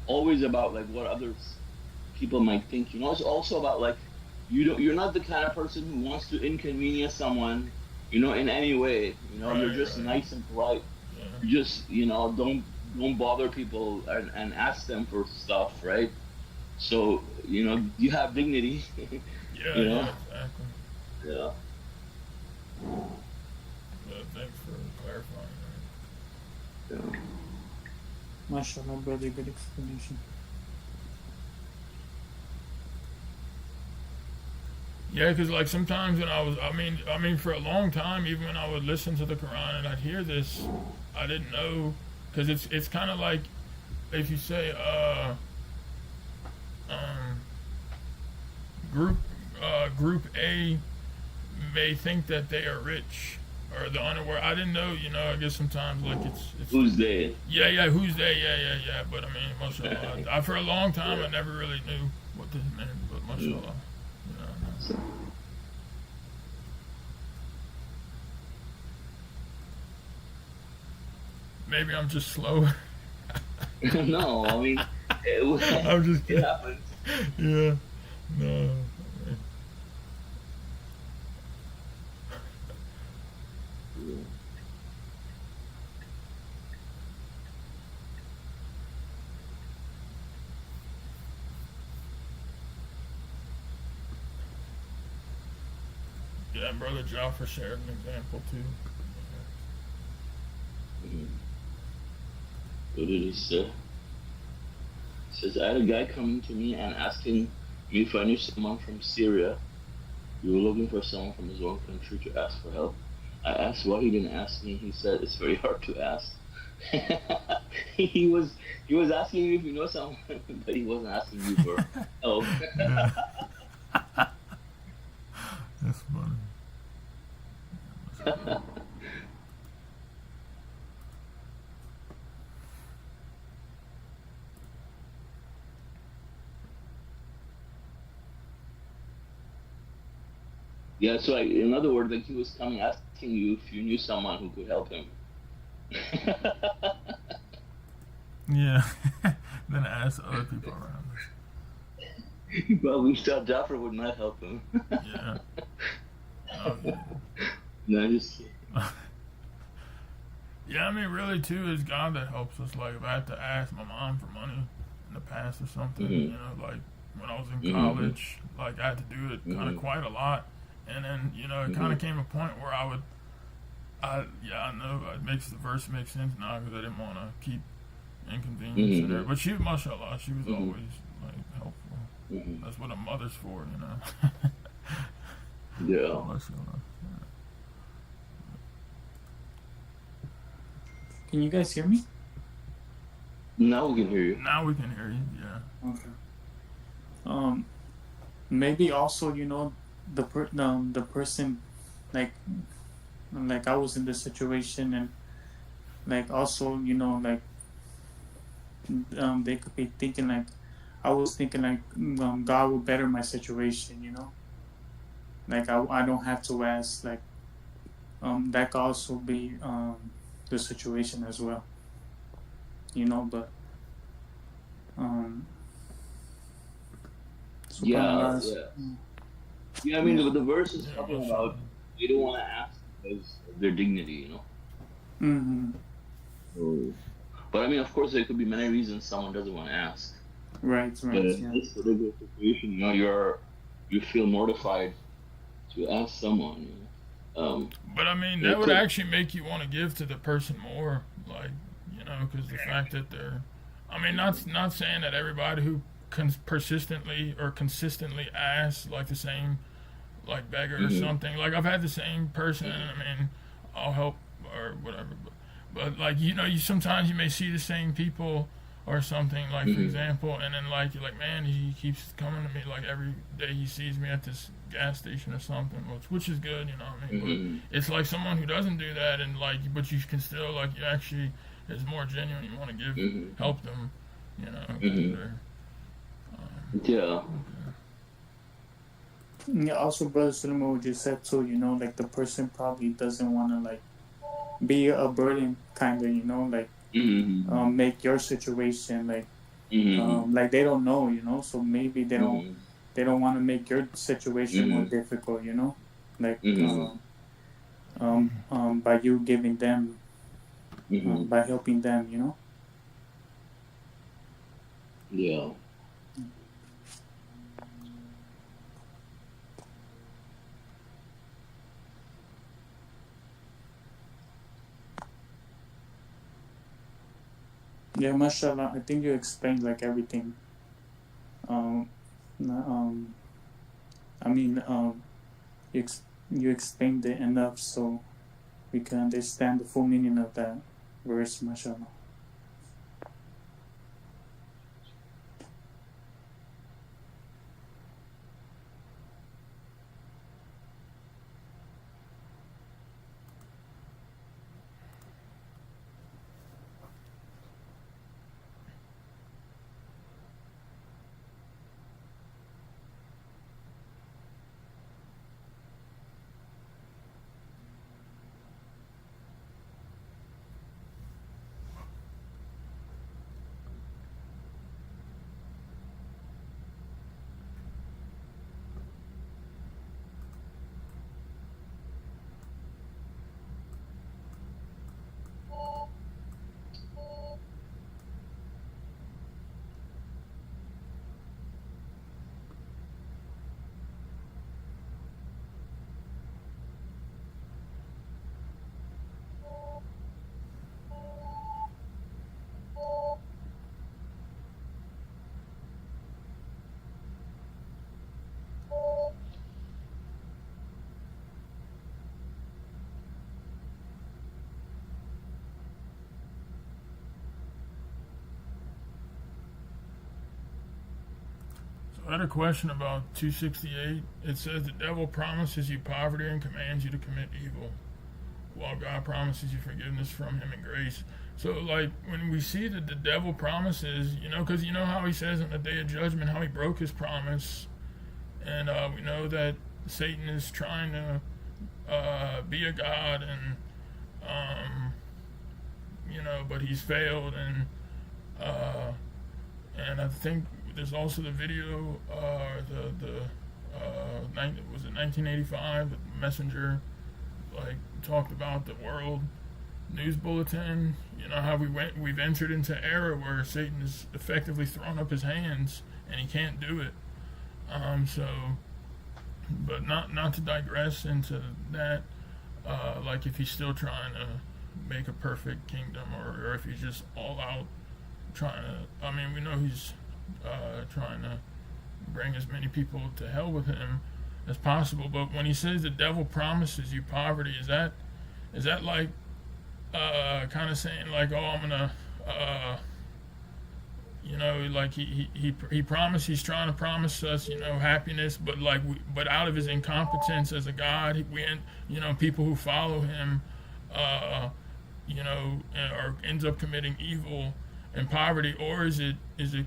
always about like what others people might think. It's also about like you're not the kind of person who wants to inconvenience someone, in any way. You're Right, just right. nice and polite. Yeah, You just don't bother people and ask them for stuff, right? So you have dignity. yeah, you yeah, know exactly. yeah. Thanks for clarifying Yeah. MashaAllah, brother, good explanation. that. Yeah, because like sometimes when I mean, for a long time, even when I would listen to the Quran and I'd hear this, I didn't know, because it's kind of like if you say um, group group A may think that they are rich or the unaware. I didn't know, I guess sometimes like it's Who's there? yeah, who's they? Yeah. But I mean, mashallah. For a long time, I never really knew what this meant, but mashallah. Yeah, So, Maybe I'm just slow. No, I mean, I'm just it kidding. happens. Yeah. No. Yeah. Yeah, Brother Jaffa shared an example too. Mhm. What did he say? He says, I had a guy coming to me and asking me if I knew someone from Syria. We were looking for someone from his own country to ask for help. I asked why he didn't ask me. He said it's very hard to ask. he was he was asking you if you know someone, but he wasn't asking you for help. Yeah. That's funny. Yeah, so in other words, like he was coming asking you if you knew someone who could help him. Yeah. Then ask other people around us. Well, we thought Jaffer would not help him. Yeah. Oh yeah. No, just kidding. Yeah, I mean, really, too, it's God that helps us. Like, if I had to ask my mom for money in the past or something, Hmm. like when I was in Hmm. college, like I had to do it kind of Hmm. quite a lot. And then, it kind Hmm. of came a point where I know it makes the verse make sense now because I didn't want to keep inconveniencing her. Hmm. But mashallah, she was Hmm. always like helpful. Hmm. That's what a mother's for. Yeah. Mashallah. Can you guys hear me? Now we can hear you. Now we can hear you. Yeah. Okay. Maybe also, the person, like I was in this situation, and like also, they could be thinking like I was thinking like God will better my situation. Like I don't have to ask, like that could also be the situation as well. But um Yeah, subhanallah. yeah. Yeah, I mean, Yeah. the verse is Yeah, talking mashallah. about they don't want to ask because of their dignity. Mm-hmm. So, but I mean, of course, there could be many reasons someone doesn't want to ask. Right, But right, in yeah. this particular situation, you feel mortified to ask someone. But I mean, And that it would could. actually make you want to give to the person more, like because the fact that they're, I mean, not saying that everybody who persistently or consistently asks like the same like beggar or Hmm. something. Like I've had the same person. I mean, I'll help or whatever. But like you sometimes you may see the same people or something. Like for Hmm. example, and then like you're like, man, he keeps coming to me like every day he sees me at this gas station or something, which is good, you know what I mean. But Hmm. it's like someone who doesn't do that and like, but you can still like you actually is more genuine. You want to Hmm. help them, because Hmm. they're Yeah. Yeah, also, Brother Suleman, what you said too, like the person probably doesn't want to like be a burden, kind of, like Hmm. make your situation Hmm. like they don't know, so maybe Hmm. they don't want to make your situation more Hmm. difficult, like Hmm. by you giving them, Hmm. by helping them. Yeah. Yeah, mashallah. I think you explained like everything. Um, um, I mean, you explained it enough so we can understand the full meaning of that verse, mashallah. I had a question about 268. It says the devil promises you poverty and commands you to commit evil, while God promises you forgiveness from Him and grace. So, like, when we see that the devil promises, because you know how he says on the day of judgment how he broke his promise, and we know that Satan is trying to be a god, and but he's failed, and I think there's also the video, was it 1985? The Messenger, like, talked about the world news bulletin. You know how we've entered into era where Satan has effectively thrown up his hands and he can't do it. But not to digress into that. Like if he's still trying to make a perfect kingdom, or if he's just all out trying to. I mean, we know he's trying to bring as many people to hell with him as possible. But when he says the devil promises you poverty, is that like kind of saying like, oh, I'm gonna like he promised, he's trying to promise us, happiness, but but out of his incompetence as a god, people who follow him, or ends up committing evil and poverty, or is it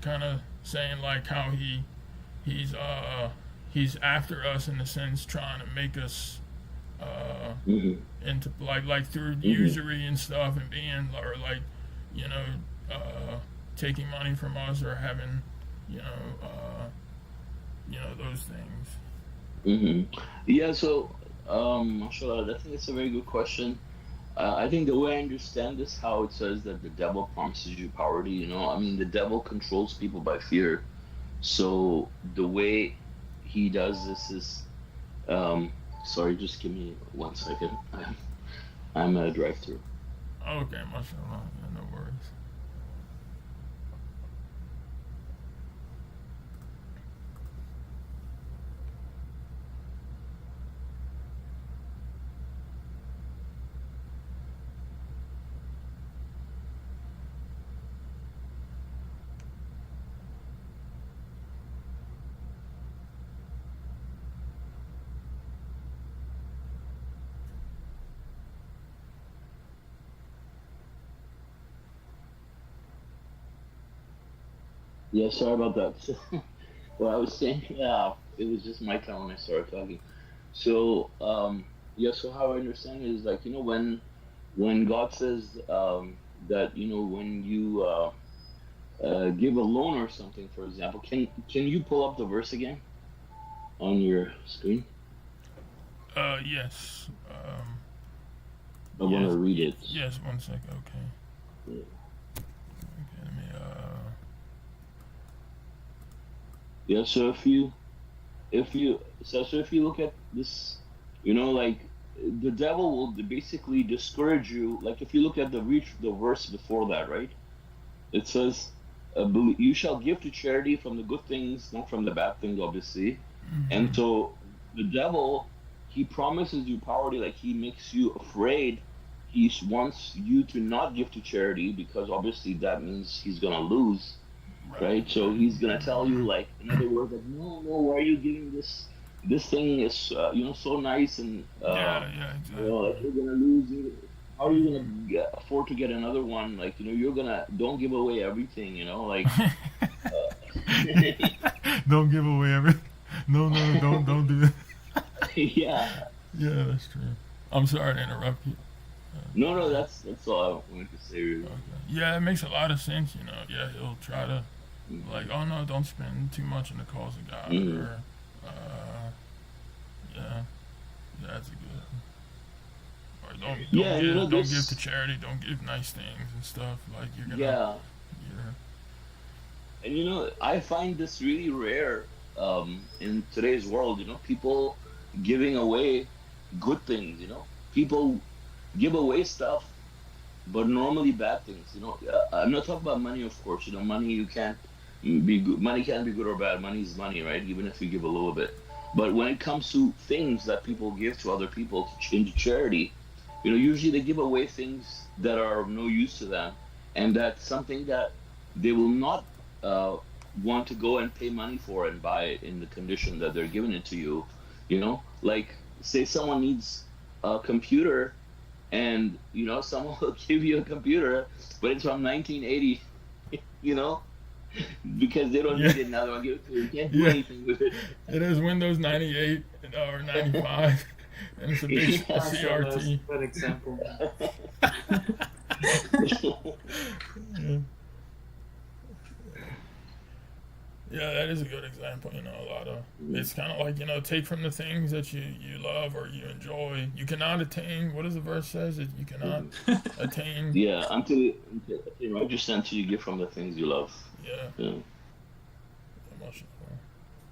kind of saying like how he's after us in a sense, trying to make us into like through usury and stuff, and being or like taking money from us, or having those things. Yeah, so mashallah, I think it's a very good question. I think the way I understand this, how it says that the devil promises you poverty, I mean, the devil controls people by fear. So the way he does this is, sorry, just give me 1 second. I'm at a drive-through. Okay, mashallah, no worries. Yeah, sorry about that. Well, I was saying, it was just my time when I started talking. So, yeah, so how I understand it is like, when God says that, when you give a loan or something, for example, can you pull up the verse again on your screen? Yes. I want to read it. Yes, 1 second. Okay. Yeah. Okay, let me. Yeah. So if you look at this, like the devil will basically discourage you. Like if you look at the verse before that, right? It says, "You shall give to charity from the good things, not from the bad things, obviously." And so the devil, he promises you poverty, like he makes you afraid. He wants you to not give to charity because obviously that means he's gonna lose, right? So he's gonna tell you, like, in other words, like, no, why are you giving this? This thing is, so nice, and exactly. like you're gonna lose. How are you gonna afford to get another one? Like, don't give away everything, like. Don't give away everything. No, don't do that. Yeah. Yeah, that's true. I'm sorry to interrupt you. No, that's all I wanted to say. Really. Okay. Yeah, it makes a lot of sense. Yeah, he'll try to like, oh no, don't spend too much in the cause of God, or yeah, that's a good. Or don't give to charity. Don't give nice things and stuff. Like you're gonna. Yeah. Yeah. And I find this really rare in today's world. People giving away good things. People give away stuff, but normally bad things. I'm not talking about money, of course. Money you can't be good. Money can't be good or bad. Money is money, right? Even if you give a little bit. But when it comes to things that people give to other people into charity, usually they give away things that are of no use to them, and that's something that they will not want to go and pay money for it and buy it in the condition that they're giving it to you. You know, like say someone needs a computer, and someone will give you a computer, but it's from 1980. You know, because they don't Yeah, need it now. They'll give it to you. You can't do yeah. anything with it. It is Windows 98 or 95, and it's a big a Yeah. That's a CRT. good example. Yeah. Yeah, that is a good example. A lot of it's kind of like take from the things that you love or you enjoy. You cannot attain. What does the verse says? That you cannot attain. Yeah, until righteous until you give from the things you love. Yeah, Yeah. emotional.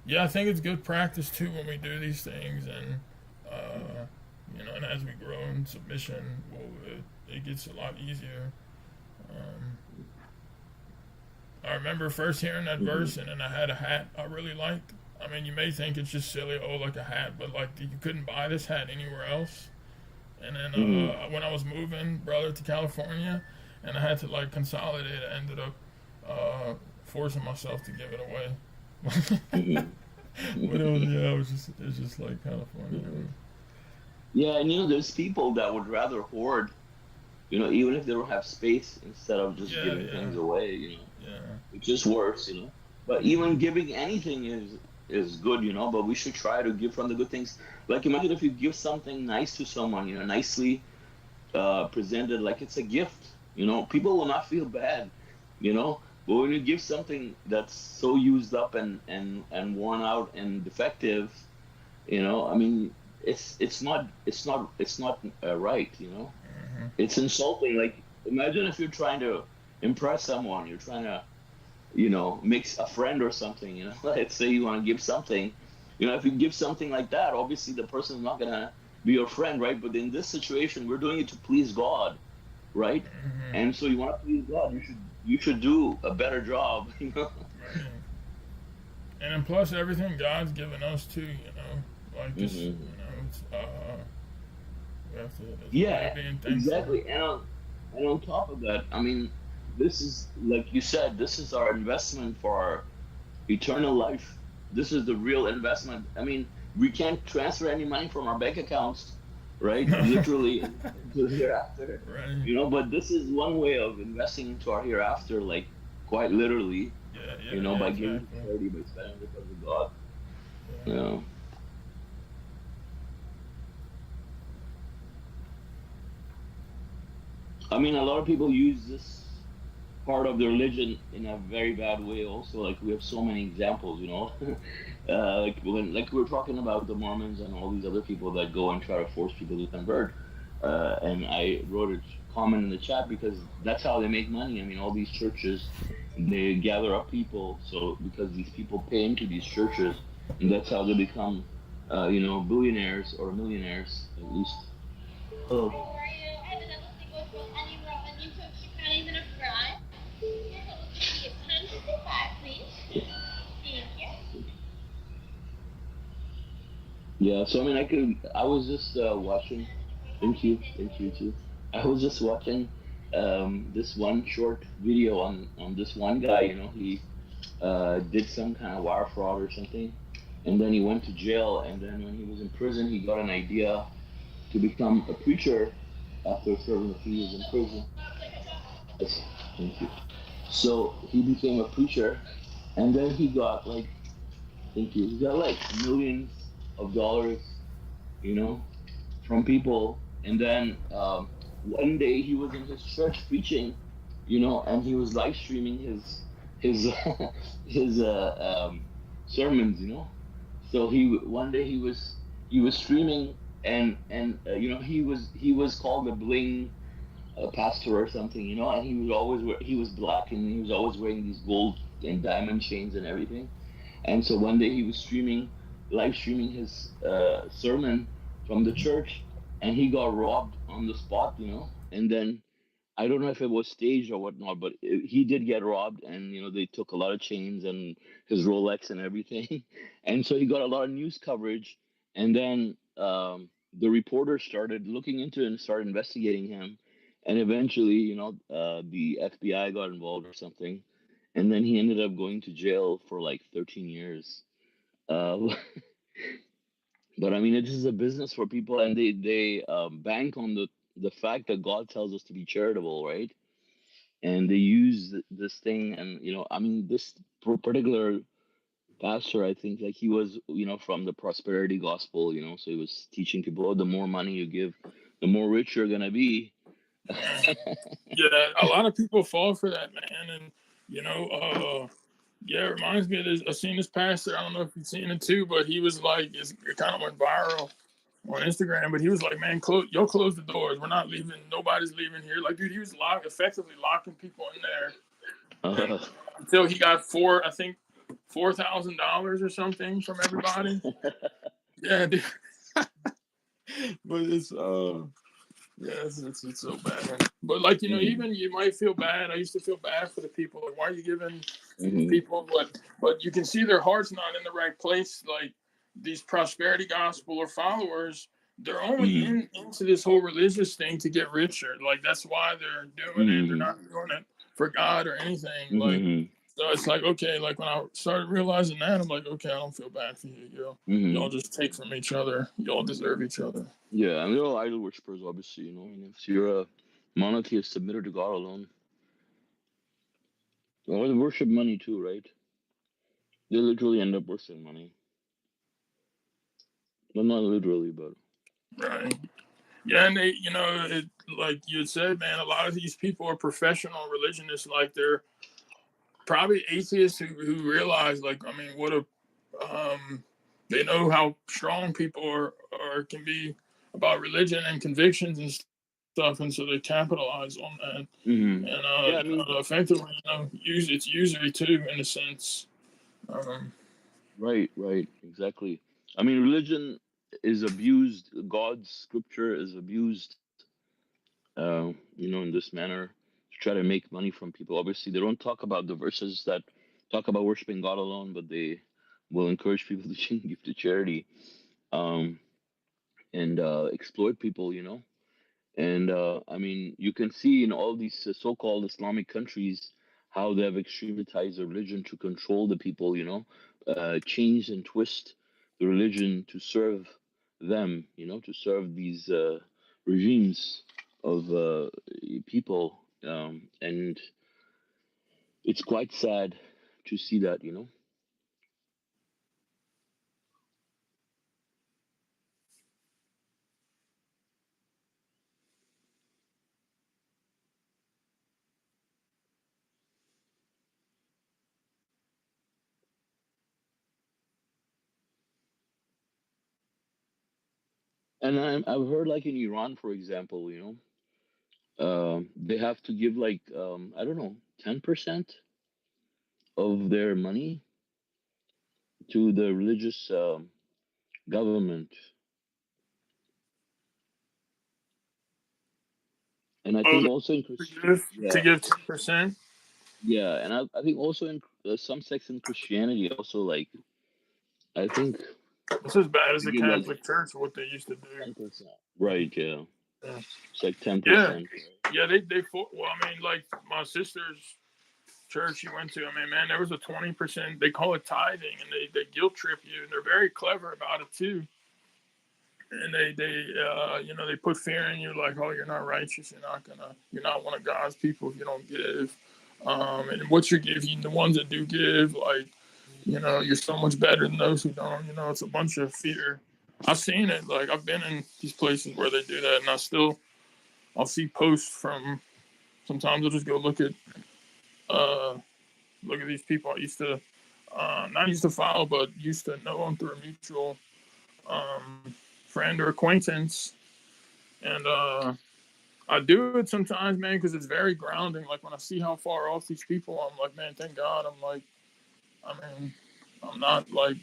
Yeah, I think it's good practice too when we do these things, and and as we grow in submission, it gets a lot easier. Um, I remember first hearing that Hmm. verse, and then I had a hat I really liked. I mean, you may think it's just silly, oh, like a hat, but like you couldn't buy this hat anywhere else. And then Hmm. when I was moving, brother, to California, and I had to like consolidate, I ended up forcing myself to give it away. Hmm. But it's just like kind of funny. Yeah, and there's people that would rather hoard, even if they don't have space, instead of just Yeah, giving yeah, things away. yeah. It's just worse. But even Mm-hmm. giving anything is good. But we should try to give from the good things. Like imagine if you give something nice to someone, nicely presented, like it's a gift. People will not feel bad. You know, but when you give something that's so used up and worn out and defective, I mean, it's not right. Mm-hmm. It's insulting. Like imagine if you're trying to impress someone, you're trying to makes a friend or something. Let's say you want to give something. If you give something like that, obviously the person's not gonna be your friend, right? But in this situation, we're doing it to please God, right? Mm-hmm. And so you want to please God, you should do a better job. Right. And then plus everything God's given us too, like this, Hmm. it's we have to. There's a way Yeah, of being thankful. exactly. And on top of that, I mean, this is like you said, this is our investment for our eternal life. This is the real investment. I mean, we can't transfer any money from our bank accounts, right? Literally into the hereafter, Right. but this is one way of investing into our hereafter, like quite literally, Yeah, yeah, yeah, by giving to exactly. charity, by spending because of God. Yeah. You know. I mean, a lot of people use this part of the religion in a very bad way also. Like we have so many examples, like we were talking about the Mormons and all these other people that go and try to force people to convert. And I wrote a comment in the chat because that's how they make money. I mean, all these churches, they gather up people, so because these people pay into these churches, and that's how they become billionaires or millionaires at least. Oh. How are you? Evidently goes well anywhere and you took chicanes in a fry. Here's a little bit of time to sit back, please. Thank you. Yeah, so I mean, I was just watching. Thank you, thank you too. I was just watching this one short video on this one guy. He did some kind of wire fraud or something, and then he went to jail. And then when he was in prison, he got an idea to become a preacher after serving a few years in prison. Yes, thank you. So he became a preacher, and then he got like, thank you. He got like millions of dollars, you know, from people. And then one day he was in his church preaching, and he was live streaming his his sermons. So one day he was streaming, and he was called a bling pastor or something, and he was black, and he was always wearing these gold and diamond chains and everything. And so one day he was live streaming his sermon from the church, and he got robbed on the spot, and then I don't know if it was staged or whatnot, but he did get robbed, and they took a lot of chains and his Rolex and everything, and so he got a lot of news coverage, and then the reporter started looking into it and started investigating him, and eventually, the FBI got involved or something, and then he ended up going to jail for like 13 years. Uh, but I mean, it is a business for people, and they bank on the fact that God tells us to be charitable, right? And they use this thing, and I mean, this particular pastor, I think, like he was, from the prosperity gospel, so he was teaching people, oh, the more money you give, the more rich you're gonna be. Yeah, a lot of people fall for that, man. And yeah, it reminds me of this. I've seen this pastor. I don't know if you've seen it too, but he was like, it kind of went viral on Instagram. But he was like, man, close the doors. We're not leaving. Nobody's leaving here. Like, dude, he was effectively locking people in there, and until he got I think $4,000 or something from everybody. Yeah, dude. But it's so bad. But like even you might feel bad. I used to feel bad for the people. Like, why are you giving these people? But you can see their heart's not in the right place. Like these prosperity gospel or followers, they're only into this whole religious thing to get richer. Like that's why they're doing it. They're not doing it for God or anything. Like so, it's like okay. Like when I started realizing that, I'm like, okay, I don't feel bad for you. Y'all just take from each other. Y'all deserve each other. Yeah, and they're all idol worshippers, obviously, and if you're a monotheist submitted to God alone, well, they worship money too, right? They literally end up worshiping money. Well, not literally, but Right. Yeah, and they, like you had said, man, a lot of these people are professional religionists. Like they're probably atheists who realize, like, I mean, they know how strong people are can be about religion and convictions and stuff, and so they capitalize on that. And yeah, I mean, effectively, it's usury too, in a sense. right, exactly. I mean, religion is abused. God's scripture is abused, in this manner to try to make money from people. Obviously, they don't talk about the verses that talk about worshiping God alone, but they will encourage people to give to charity, um, and exploit people. And I mean, you can see in all these so-called Islamic countries how they have extrematized the religion to control the people, change and twist the religion to serve them, to serve these regimes of people. And it's quite sad to see that. And I've heard, like in Iran, for example, they have to give like, I don't know, 10% of their money to the religious government. And I Oh, think also in to yeah, give 10%. yeah, and I think also in some sects in Christianity also, like I think It's as bad as they the give like Catholic Church, what they used to do. 10%. Right, yeah. Yeah. It's like ten Yeah. percent. Yeah, well, I mean, like my sister's church she went to, I mean, man, there was a 20%, they call it tithing, and they guilt trip you, and they're very clever about it too. And they put fear in you, like, oh, you're not righteous, you're not one of God's people if you don't give. And what you give, the ones that do give, like, you're so much better than those who don't. It's a bunch of fear. I've seen it. Like I've been in these places where they do that, and I'll see posts from. Sometimes I'll just go uh, look at these people I used to, not used to follow, but used to know them through a mutual friend or acquaintance, and I do it sometimes, man, because it's very grounding. Like when I see how far off these people, I'm like, man, thank God. I'm like, I mean, I'm not like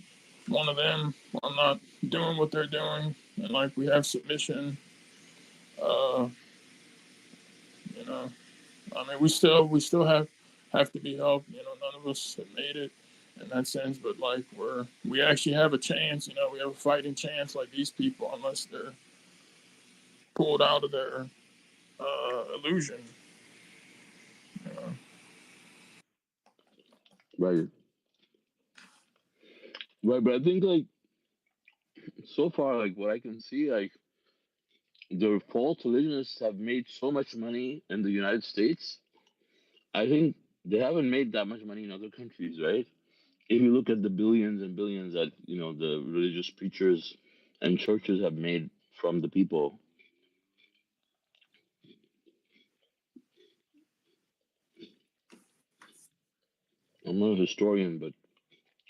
one of them. I'm not doing what they're doing, and like we have submission. Uh, you know, I mean, we still have to be helped. None of us have made it in that sense, but like we actually have a chance. We have a fighting chance, like these people, unless they're pulled out of their illusion. You know? Right. Right. But I think like so far, like what I can see, like the false religionists have made so much money in the United States. I think they haven't made that much money in other countries, right? If you look at the billions and billions that the religious preachers and churches have made from the people. I'm not a historian, but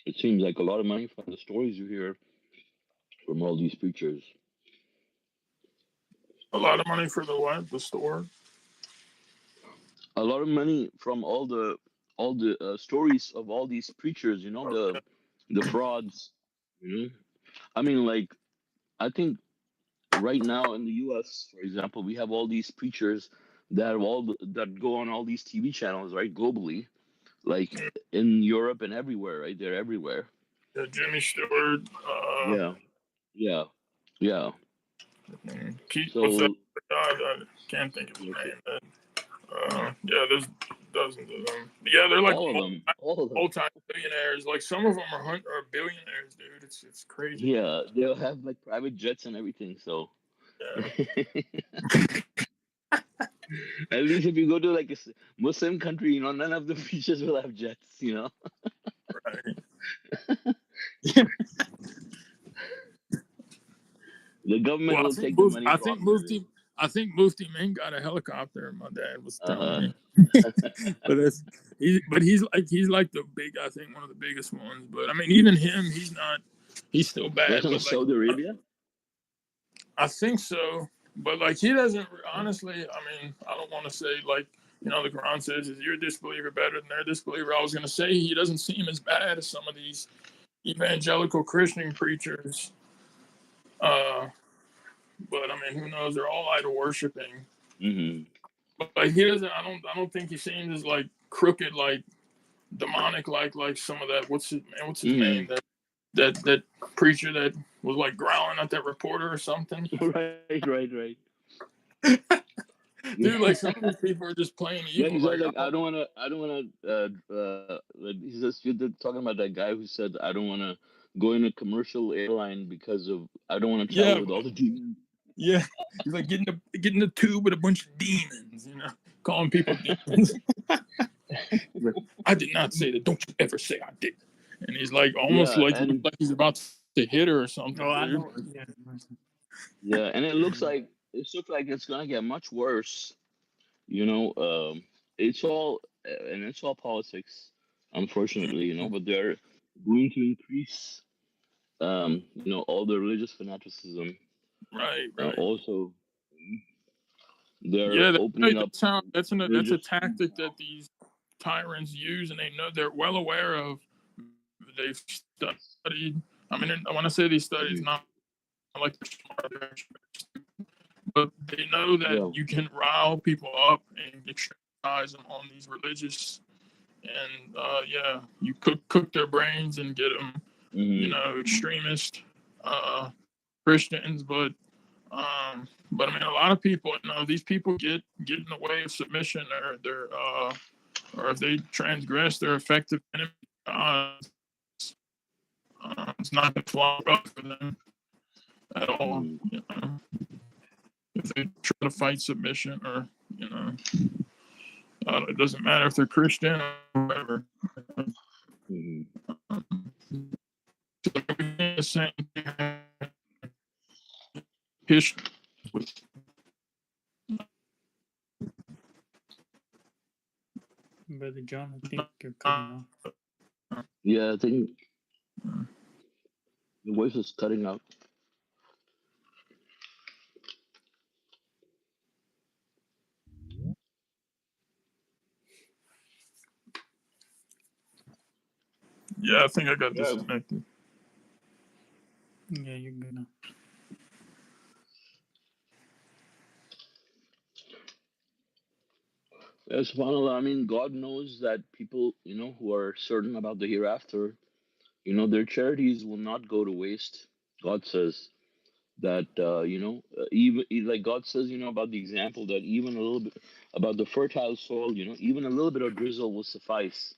it seems like a lot of money from the stories you hear from all these preachers. A lot of money for the what? The store? A lot of money from all the stories of all these preachers. Okay. The frauds. You know, I mean, like I think right now in the U.S., for example, we have all these preachers that that go on all these TV channels, right, globally, like in Europe and everywhere, right? They're everywhere. Yeah, Jimmy Stewart. Yeah, yeah, yeah. Keith, what's that? So I can't think of his okay, name. Yeah, there's dozens of them. Yeah, they're like all of them, all of them. multi-billionaires. Like some of them are billionaires, dude. It's crazy. Yeah, they'll have like private jets and everything. So Yeah, at least if you go to like a Muslim country, none of the preachers will have jets. right. The government Well, will take the money from them. I think Mufti Ming got a helicopter. My dad was telling Uh-huh. me, but he's like the big. I think one of the biggest ones. But I mean, even him, he's not. He's still That's bad. from But like, Saudi Arabia. I think so. But like, he doesn't. Honestly, I mean, I don't want to say like. The Quran says, "Is your disbeliever better than their disbeliever?" I was going to say he doesn't seem as bad as some of these evangelical Christian preachers. Uh, but I mean, who knows? They're all idol worshiping. Mm-hmm. But like, he doesn't. I don't think he seems as like crooked, like demonic, like some of that. What's his Mm-hmm. name? That preacher that was like growling at that reporter or something. Right. Dude, Yeah. like some of these people are just plain Yeah, evil. he said Like I like don't. I don't wanna like, he says you're talking about that guy who said I don't wanna go in a commercial airline because of I don't wanna travel Yeah, with all the demons. yeah. He's like getting the tube with a bunch of demons. Calling people demons. He's like, I did not say that. Don't you ever say I did. And he's like almost Yeah, like looks and like he's about to hit her or something, Oh, I dude. know. Yeah. yeah, and it looks like it's gonna get much worse. You know, it's all and it's all politics, unfortunately. But they're going to increase, all the religious fanaticism. Right. Also, they're Yeah, opening up that's a religious schools tactic that now. these tyrants use, and they know they're well aware of. They've studied. I mean, when I say these studies, Mhm. not like they're smart, but they know that Yeah. you can rile people up and extremize them on these religious, and yeah, you cook their brains and get them, Hmm. extremist Christians, but I mean, a lot of people, these people get in the way of submission, or if they transgress their effective enemy, uh, it's not going to fly well for them at all. Hmm. If they try to fight submission, or it doesn't matter if they're Christian or whatever. Hmm. The same history with Brother John, I think you're cutting off. Yeah, I think the voice is cutting out. Yeah, I think I got Yeah. disconnected. Yeah, you're good now. Yes, subhanAllah. I mean, God knows that people, who are certain about the hereafter, their charities will not go to waste. God says that, even like God says, about the example that even a little bit about the fertile soil, even a little bit of drizzle will suffice.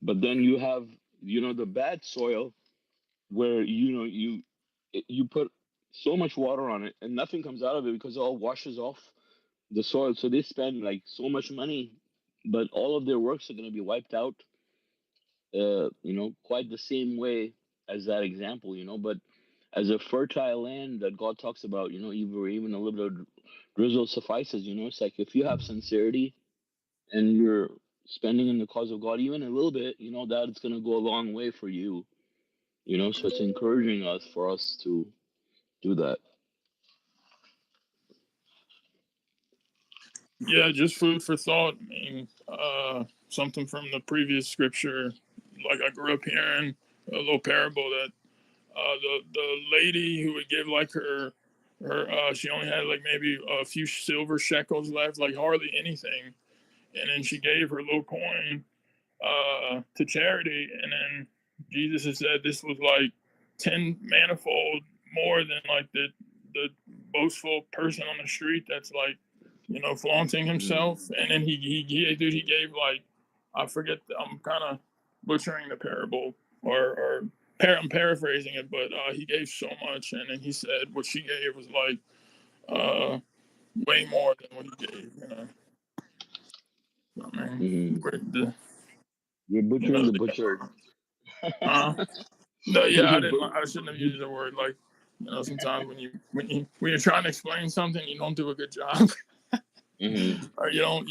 But then you have, the bad soil where, you put so much water on it and nothing comes out of it because it all washes off the soil. So they spend like so much money, but all of their works are going to be wiped out, quite the same way as that example, but as a fertile land that God talks about, even a little bit of drizzle suffices, it's like if you have sincerity and you're spending in the cause of God, even a little bit, that's going to go a long way for you, so it's encouraging us for us to do that. Yeah, just food for thought. I mean, something from the previous scripture, like I grew up hearing a little parable that the lady who would give like her she only had like maybe a few silver shekels left, like hardly anything, and then she gave her little coin to charity, and then Jesus has said this was like 10 manifold more than like the boastful person on the street that's like, flaunting Mm-hmm. himself. And then he gave like, I forget, I'm kind of butchering the parable, or I'm paraphrasing it, but he gave so much, and then he said what she gave was like way more than what he gave. I mean, Mm-hmm. the, You're butchering the butchered. uh, no, yeah, You're but, I shouldn't have used the word like. Sometimes when you're trying to explain something, you don't do a good job, hmm or you don't.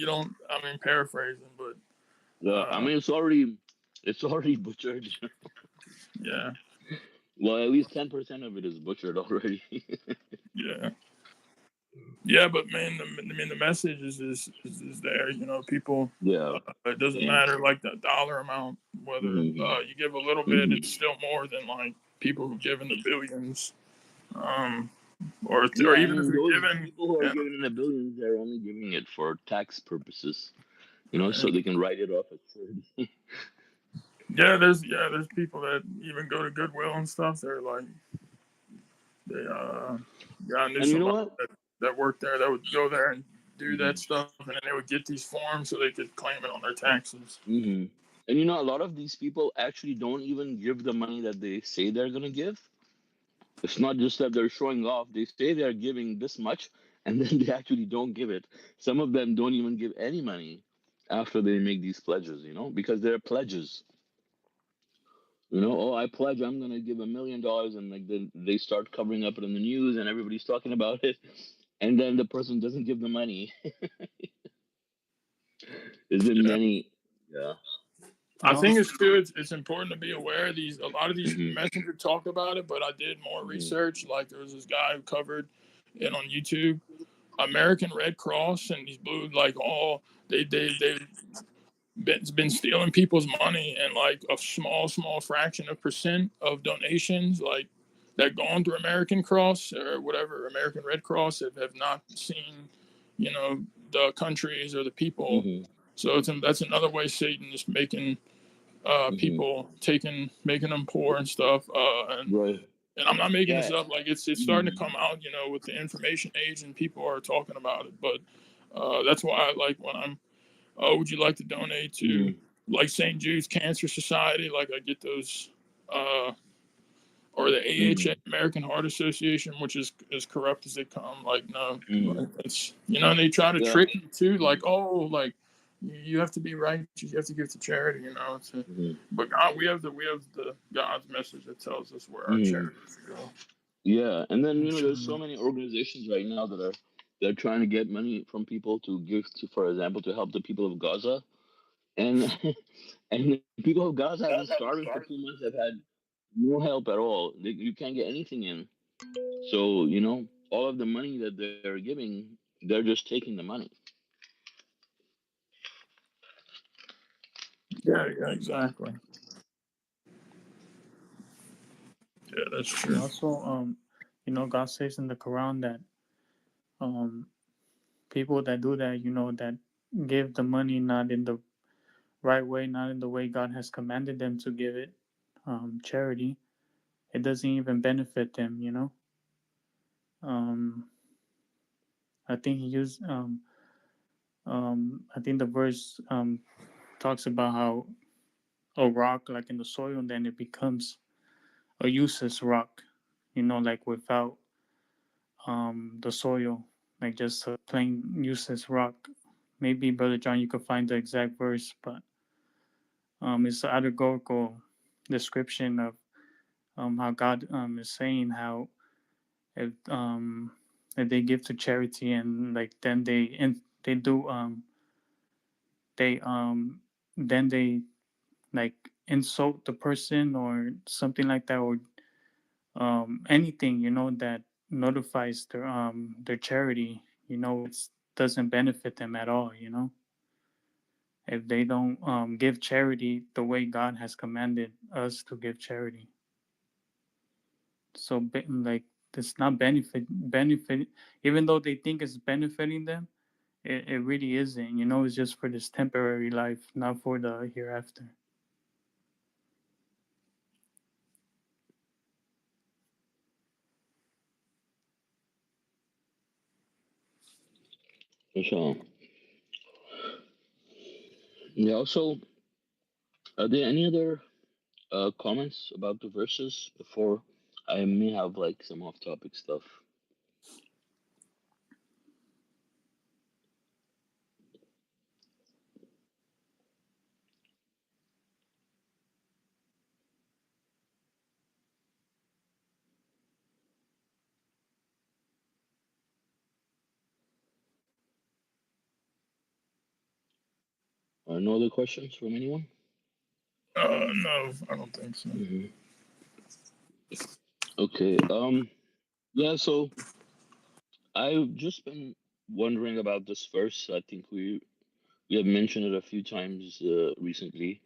I mean, paraphrasing, but I uh, mean, it's already butchered. yeah, Well, at least 10% of it is butchered already. yeah, yeah. But man, the message is there. People. Yeah. It doesn't Yeah. matter like the dollar amount. Whether hmm you give a little bit, hmm it's still more than like people who give in the billions. Um, or Yeah, I even if mean, you're those given, people who are yeah, giving in the billions, they're only giving it for tax purposes, right. so they can write it off as charity. There's people that even go to Goodwill and stuff. They're like they yeah, I knew And you know somebody what? that worked there that would go there and do hmm that stuff, and then they would get these forms so they could claim it on their taxes. hmm And a lot of these people actually don't even give the money that they say they're going to give. It's not just that they're showing off. They say they're giving this much, and then they actually don't give it. Some of them don't even give any money after they make these pledges, because they're pledges. Oh, I pledge I'm going to give $1 million, and like then they start covering up it in the news, and everybody's talking about it, and then the person doesn't give the money. There's been Yeah, many. Yeah. I No, think it's important to be aware of these. A lot of these hmm messengers talk about it, but I did more hmm research. Like there was this guy who covered it on YouTube, American Red Cross, and these blue like all they been stealing people's money, and like a small fraction of percent of donations like that gone through American Cross or whatever American Red Cross have not seen, the countries or the people. hmm So that's another way Satan is making hmm people making them poor and stuff. Right. And I'm not making Yeah. this up. Like it's starting to hmm come out, with the information age, and people are talking about it. But that's why I like when I'm, oh, would you like to donate to hmm like St. Jude's Cancer Society? Like I get those, uh, or the hmm AHA, American Heart Association, which is as corrupt as they come. Like no, hmm like it's and they try to Yeah. trick you too. Like hmm oh, like you have to be righteous, you have to give to charity. hmm But God, we have the God's message that tells us where our hmm charity should go. Yeah, and then there's so inshallah. many organizations right now that are they're trying to get money from people to give to, for example, to help the people of Gaza, and and the people of Gaza have been starving for 2 months. Have had no help at all. You can't get anything in. So all of the money that they're giving, they're just taking the money. Yeah, exactly. Yeah, that's And true. also, God says in the Quran that um, people that do that, that give the money not in the right way, not in the way God has commanded them to give it, charity, it doesn't even benefit them. Um, I think he used, I think the verse talks about how a rock like in the soil, and then it becomes a useless rock, like without the soil, like just a plain useless rock. Maybe Brother John, you could find the exact verse, but it's an allegorical description of how God is saying how if if they give to charity and like then they do they then they like insult the person or something like that, or anything that notifies their charity, it doesn't benefit them at all, if they don't give charity the way God has commanded us to give charity. So like it's not benefit, even though they think it's benefiting them, it really isn't. It's just for this temporary life, not for the hereafter. So, yeah. Also, are there any other comments about the verses before I may have like some off-topic stuff? No other questions from anyone? No, I don't think so. Hmm. Okay. Yeah. So I've just been wondering about this verse. I think we have mentioned it a few times recently.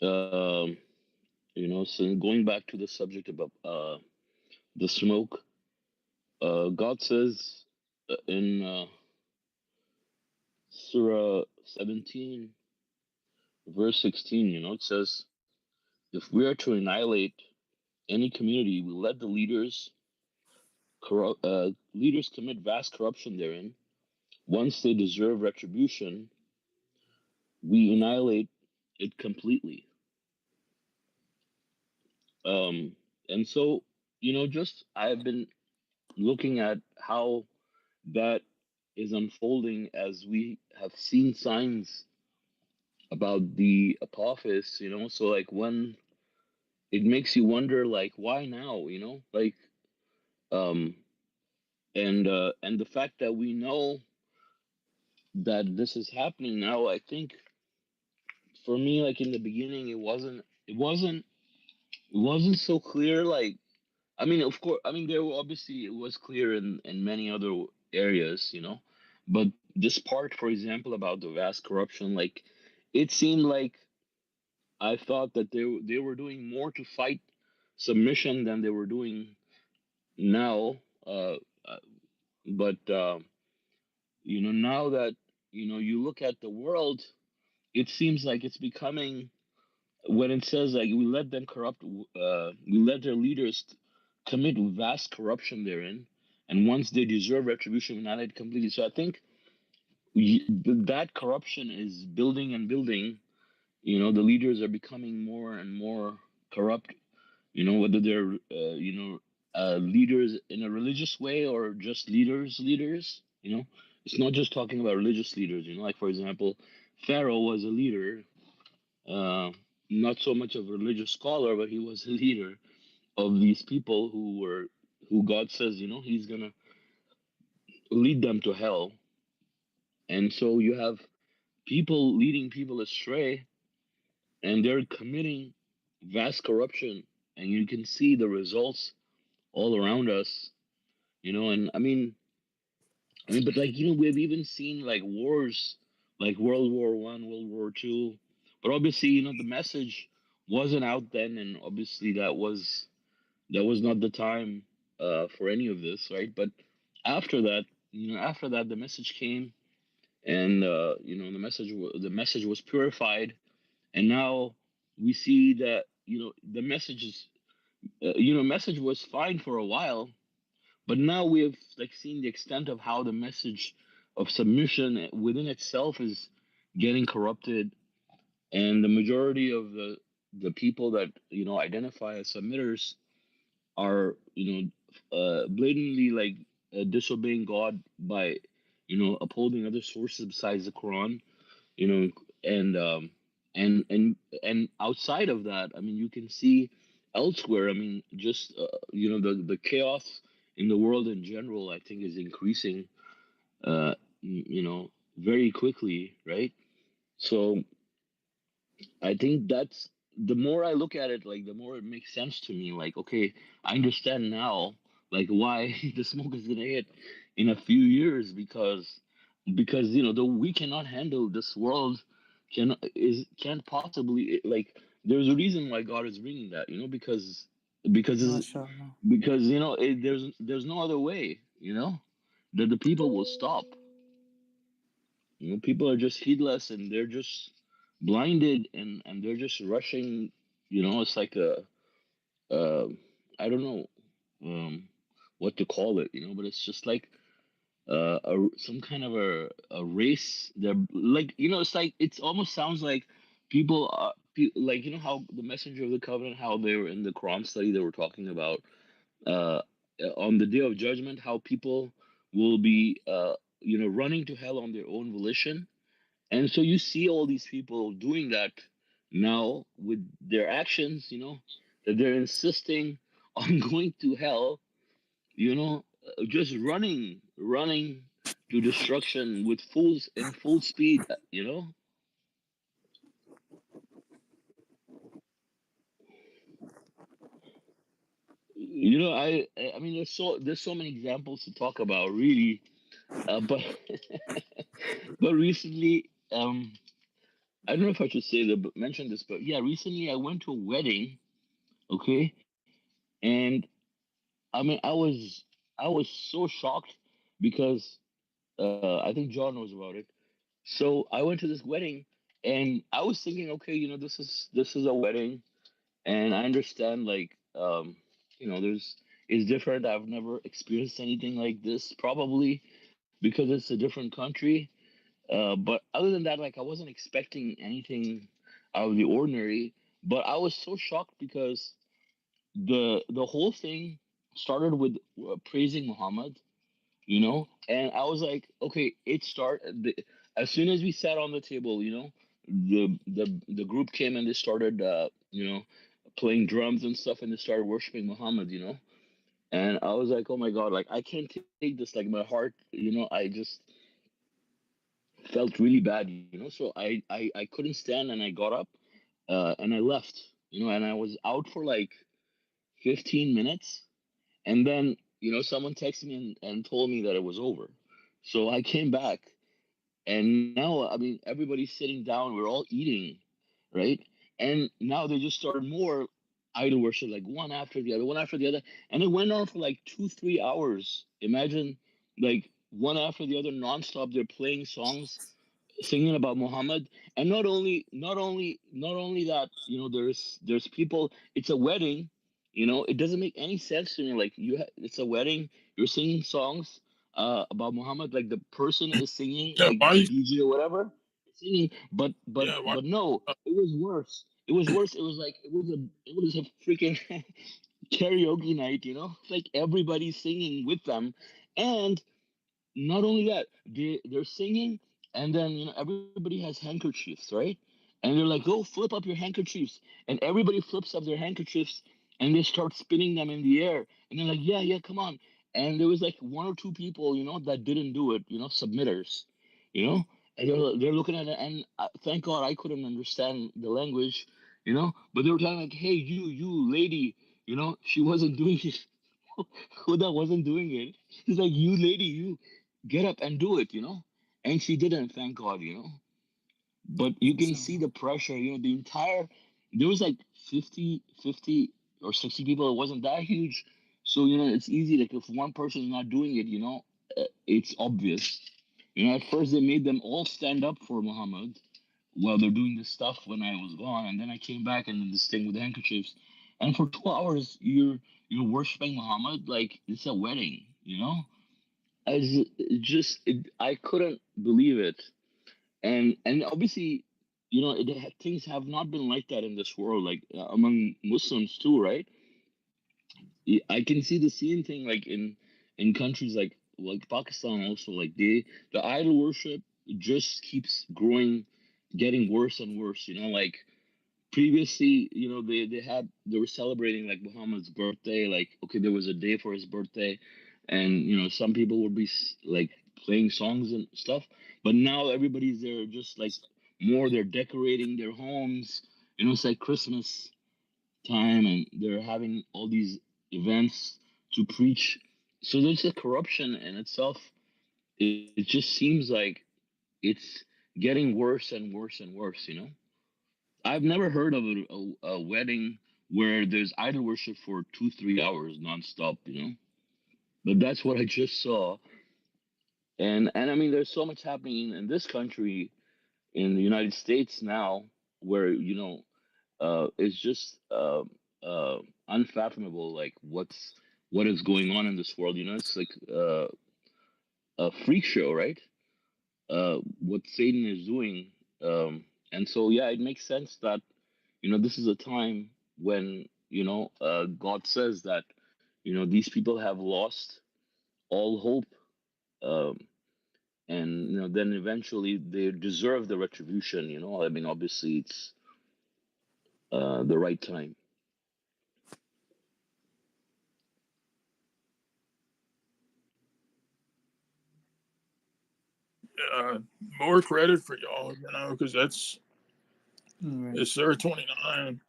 Um, so going back to the subject about the smoke, God says in Surah 17, verse 16, it says, if we are to annihilate any community, we let the leaders commit vast corruption therein. Once they deserve retribution, we annihilate it completely. Um, and so, just I've been looking at how that is unfolding as we have seen signs about the Apophis, so like when it makes you wonder like why now, like um and the fact that we know that this is happening now, I think for me, like in the beginning, it wasn't so clear. Like, I mean, of course, I mean, there were obviously it was clear in many other areas, but this part, for example, about the vast corruption, like, it seemed like I thought that they were doing more to fight submission than they were doing now. Uh, but now that you look at the world, it seems like it's becoming when it says like we let them corrupt, we let their leaders commit vast corruption therein, and once they deserve retribution, we annihilate completely. So I think that corruption is building and building. The leaders are becoming more and more corrupt. Whether they're leaders in a religious way or just leaders. It's not just talking about religious leaders. Like for example, Pharaoh was a leader, uh, not so much of a religious scholar, but he was a leader of these people who God says, He's gonna lead them to hell. And so you have people leading people astray, and they're committing vast corruption, and you can see the results all around us. And I mean, but like we've even seen like wars, like World War I, World War II, but obviously the message wasn't out then, and obviously that was not the time for any of this, right? But after that, the message came, and the message was purified, and now we see that the message was fine for a while, but now we have like seen the extent of how the message of submission within itself is getting corrupted, and the majority of the people that identify as submitters are blatantly like disobeying God by upholding other sources besides the Quran, you know, and and and and outside of that, I mean, you can see elsewhere. I mean, just the chaos in the world in general, I think, is increasing, very quickly, right? So I think that's the more I look at it, like the more it makes sense to me. Like, okay, I understand now, like why the smoke is gonna hit in a few years because we cannot handle this world can't possibly like there's a reason why God is bringing that, because it's, MashaAllah. because there's no other way, that the people will stop. People are just heedless and they're just blinded and they're just rushing. It's like uh, I don't know what to call it, but it's just like some kind of a race. They're like, it's like it almost sounds like people are like how the messenger of the covenant, how they were in the Quran study, they were talking about uh, on the day of judgment, how people will be running to hell on their own volition. And so you see all these people doing that now with their actions, that they're insisting on going to hell, just running to destruction with full speed, I mean, there's so many examples to talk about, really, but but recently, I don't know if I should say that, but mention this, but yeah, recently I went to a wedding, okay, and I mean, I was so shocked because I think John knows about it. So I went to this wedding, and I was thinking, okay, this is a wedding, and I understand like there's it's different. I've never experienced anything like this, probably because it's a different country. But other than that, like I wasn't expecting anything out of the ordinary. But I was so shocked because the whole thing started with praising Muhammad, and I was like, okay, as soon as we sat on the table, the group came and they started playing drums and stuff, and they started worshiping Muhammad, and I was like, oh my god, like I can't take this, like my heart, I just felt really bad, so I couldn't stand, and I got up and I left, and I was out for like 15 minutes. And then, someone texted me and told me that it was over. So I came back, and now, I mean, everybody's sitting down. We're all eating, right? And now they just started more idol worship, like one after the other, one after the other. And it went on for like 2, 3 hours. Imagine, like, one after the other, nonstop. They're playing songs, singing about Muhammad, and not only that, there's people. It's a wedding, It doesn't make any sense to me. Like it's a wedding, you're singing songs about Muhammad, like the person is singing, Yeah, like the why? DJ or whatever, singing, but but Yeah, why? but no, it was worse. It was worse. It was like it was a freaking karaoke night, like everybody's singing with them, and not only that, they're singing, and then everybody has handkerchiefs, right? And they're like, "Go flip up your handkerchiefs," and everybody flips up their handkerchiefs, and they start spinning them in the air, and they're like, "Yeah, yeah, come on!" And there was like one or two people, that didn't do it, submitters, you know, and they're looking at it, and thank God I couldn't understand the language, but they were telling like, "Hey, you lady," she wasn't doing it. Huda wasn't doing it. He's like, "You lady, you get up and do it," And she didn't, thank God, But you can see MashaAllah. the pressure, the entire, there was like 50 or 60 people. It wasn't that huge. So, it's easy. Like if one person is not doing it, it's obvious. At first they made them all stand up for Muhammad while they're doing this stuff when I was gone. And then I came back and then this thing with the handkerchiefs. And for 2 hours, you're worshiping Muhammad like it's a wedding, I couldn't believe it. And obviously, things have not been like that in this world, like among Muslims too, right? I can see the same thing like in countries like Pakistan also, like the idol worship just keeps growing, getting worse and worse, like previously, they were celebrating like Muhammad's birthday, like okay, there was a day for his birthday, and some people would be like playing songs and stuff, but now everybody's there just like more, they're decorating their homes, it's like Christmas time, and they're having all these events to preach. So there's a corruption in itself. It just seems like it's getting worse and worse and worse. I've never heard of a wedding where there's idol worship for 2 3 hours nonstop, but that's what I just saw. And I mean, there's so much happening in this country, in the United States now, where it's just unfathomable, like what is going on in this world. It's like a freak show, right? What Satan is doing, and so yeah, it makes sense that this is a time when God says that these people have lost all hope, um, and then eventually they deserve the retribution. I mean, obviously it's the right time. uh, more credit for y'all, because Right. it's Sir 29,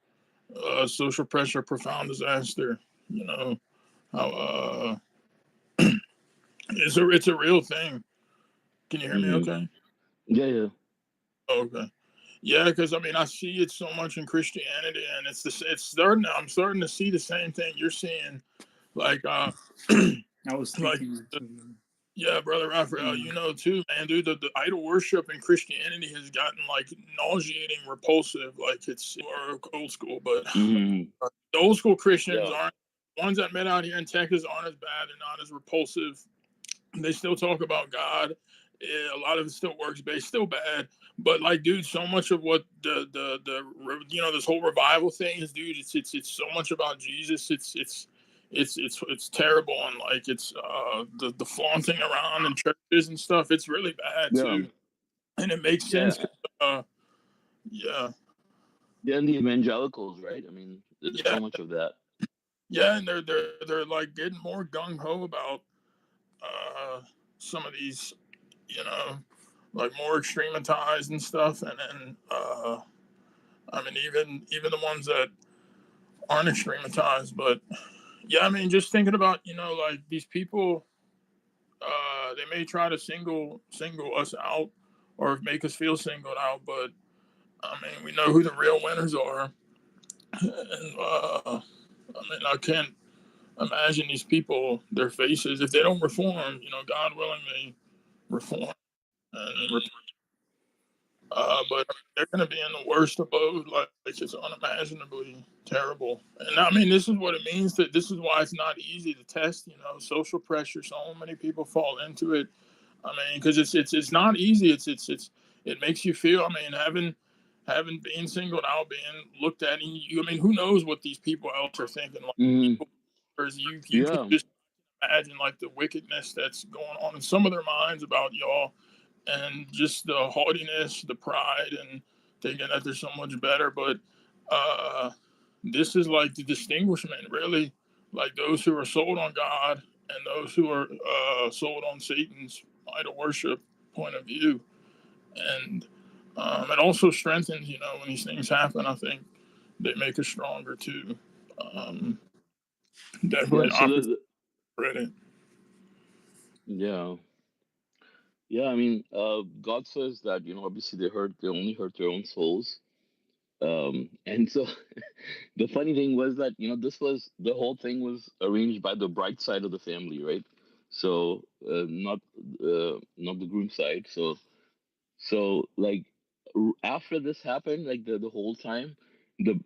social pressure, profound disaster. You know how it's a real thing. Can you hear me? Hmm. Okay. Yeah, yeah. Okay. Yeah, because I mean, I see it so much in Christianity, and it's starting. I'm starting to see the same thing you're seeing, like I was like thinking that too. yeah, brother Raphael, Yeah. too, man, dude. The idol worship in Christianity has gotten like nauseating, repulsive. Like it's or old school, but Hmm. the old school Christians Yeah. aren't ones that met out here in Texas aren't as bad. They're not as repulsive. They still talk about God. Yeah, a lot of it still works based, still bad. But like, dude, so much of what the this whole revival thing is, dude. It's so much about Jesus. It's terrible, and like it's the flaunting around in churches and stuff. It's really bad Yeah. too, and it makes sense. Yeah. 'Cause, yeah, Yeah, and the evangelicals, right? I mean, there's yeah, so much of that. yeah, and they're like getting more gung ho about some of these, you know, like more extrematized and stuff, and then I mean even the ones that aren't extrematized, but yeah, I mean just thinking about like these people, they may try to single us out or make us feel singled out, but I mean we know who the real winners are, and I mean I can't imagine these people, their faces, if they don't reform, God willing they reform and but they're going to be in the worst abode. Like it's unimaginably terrible. And I mean, this is what it means. That this is why it's not easy to test. Social pressure. So many people fall into it. I mean, because it's not easy. It makes you feel. I mean, having being singled out, being looked at, and I mean, who knows what these people else are thinking? Like Hmm. people, you could Yeah. just imagine like the wickedness that's going on in some of their minds about y'all, and just the haughtiness, the pride, and thinking that they're so much better. But uh, this is like the distinguishment, really, like those who are sold on God and those who are sold on Satan's idol worship point of view. And it also strengthens, when these things happen. I think they make us stronger too. Um, Definitely Yeah. an So opportunity for it. yeah. Yeah, I mean, God says that, obviously they only hurt their own souls. And so the funny thing was that, the whole thing was arranged by the bride side of the family, right? So, not the groom side. So like after this happened, like the whole time, the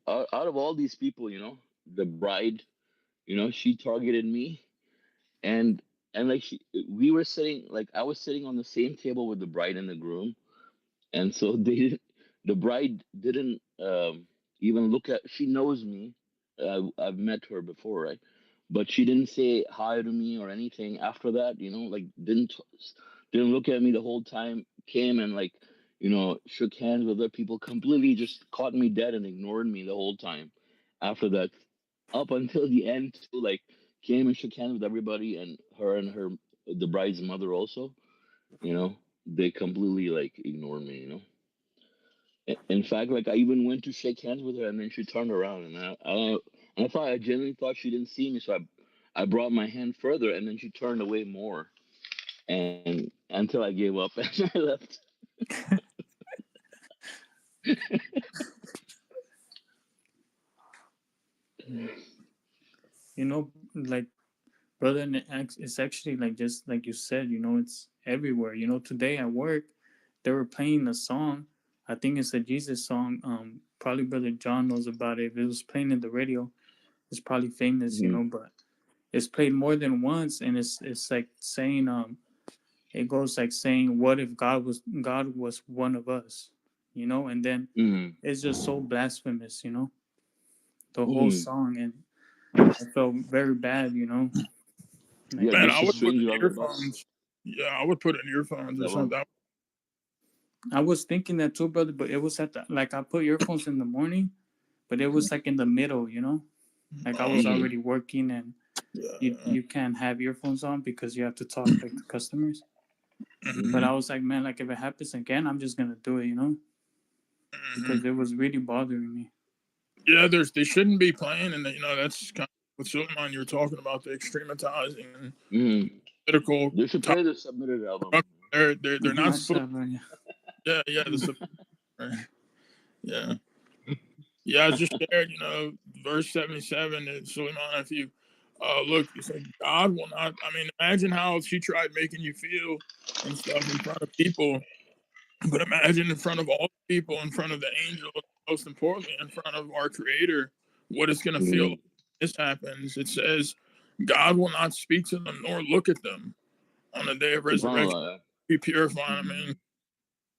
out of all these people, the bride, she targeted me, and like we were sitting, like I was sitting on the same table with the bride and the groom, and so they didn't. the bride didn't even look at. She knows me. I've met her before, right? But she didn't say hi to me or anything after that. Like didn't look at me the whole time. Came and like shook hands with other people. Completely just caught me dead and ignored me the whole time. After that, up until the end too. Like came and shook hands with everybody and her the bride's mother also. You know, they completely like ignored me. In fact, like I even went to shake hands with her, and then she turned around, and I genuinely thought she didn't see me, so I brought my hand further, and then she turned away more, and until I gave up and I left. Like, brother, and it's actually like just like you said, it's everywhere. Today at work, they were playing a song. I think it's a Jesus song. Probably Brother John knows about it. If it was playing in the radio, it's probably famous, Hmm. but it's played more than once, and it's like saying it goes like saying, what if God was one of us, and then Hmm. it's just so blasphemous, the whole Hmm. song, and I felt very bad, like Yeah, Man, just I a would put stranger in on the bus. earphones. Yeah, I would put in earphones or That one. something. I was thinking that too, brother, but it was at the, like, I put earphones in the morning, but it was like in the middle, like I was Hmm. already working, and you Yeah. you can't have earphones on because you have to talk like to customers. But Hmm. I was like, man, like if it happens again, I'm just gonna do it, Mhm. because it was really bothering me. Yeah, they shouldn't be playing, and that's kind of what Suleman you were talking about, the extrematizing and Hmm. political. They should play the submitted album. They're not supposed. Mashallah, yeah. Yeah, yeah, yeah. I just shared, verse 77 in Suleman. If you look, it said God will not. I mean, imagine how she tried making you feel and stuff in front of people, but imagine in front of all the people, in front of the angel, most importantly, in front of our Creator, what it's going to feel like Hmm. when this happens. It says, God will not speak to them nor look at them on the day of resurrection. Subhanallah. Be purified. I Hmm. mean,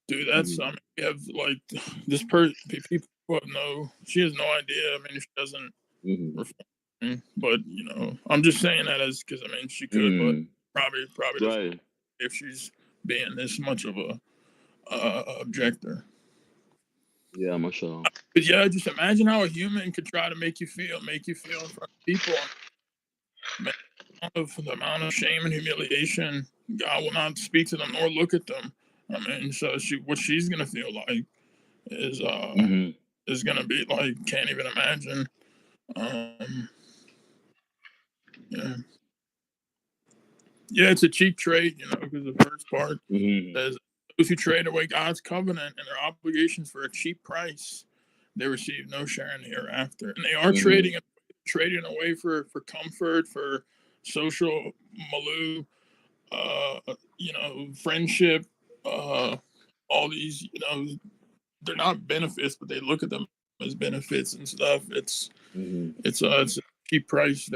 dude, that's, I Hmm. mean, we have like this people have she has no idea. I mean, she doesn't Hmm. reflect, but, I'm just saying that as because, I mean, she could, but Hmm. probably doesn't Right. if she's being this much of a objector. Yeah, mashallah. But yeah, just imagine how a human could try to make you feel in front of people. Man, the amount of shame and humiliation, God will not speak to them nor look at them. I mean, so what she's gonna feel like is uh Hmm. is gonna be like can't even imagine. Um, yeah, yeah, it's a cheap trade, because the first part Hmm. says those who trade away God's covenant and their obligations for a cheap price, they receive no share in the hereafter. And they are Hmm. trading away for comfort, for social malou, friendship, all these, they're not benefits, but they look at them as benefits and stuff. Hmm. It's a cheap price.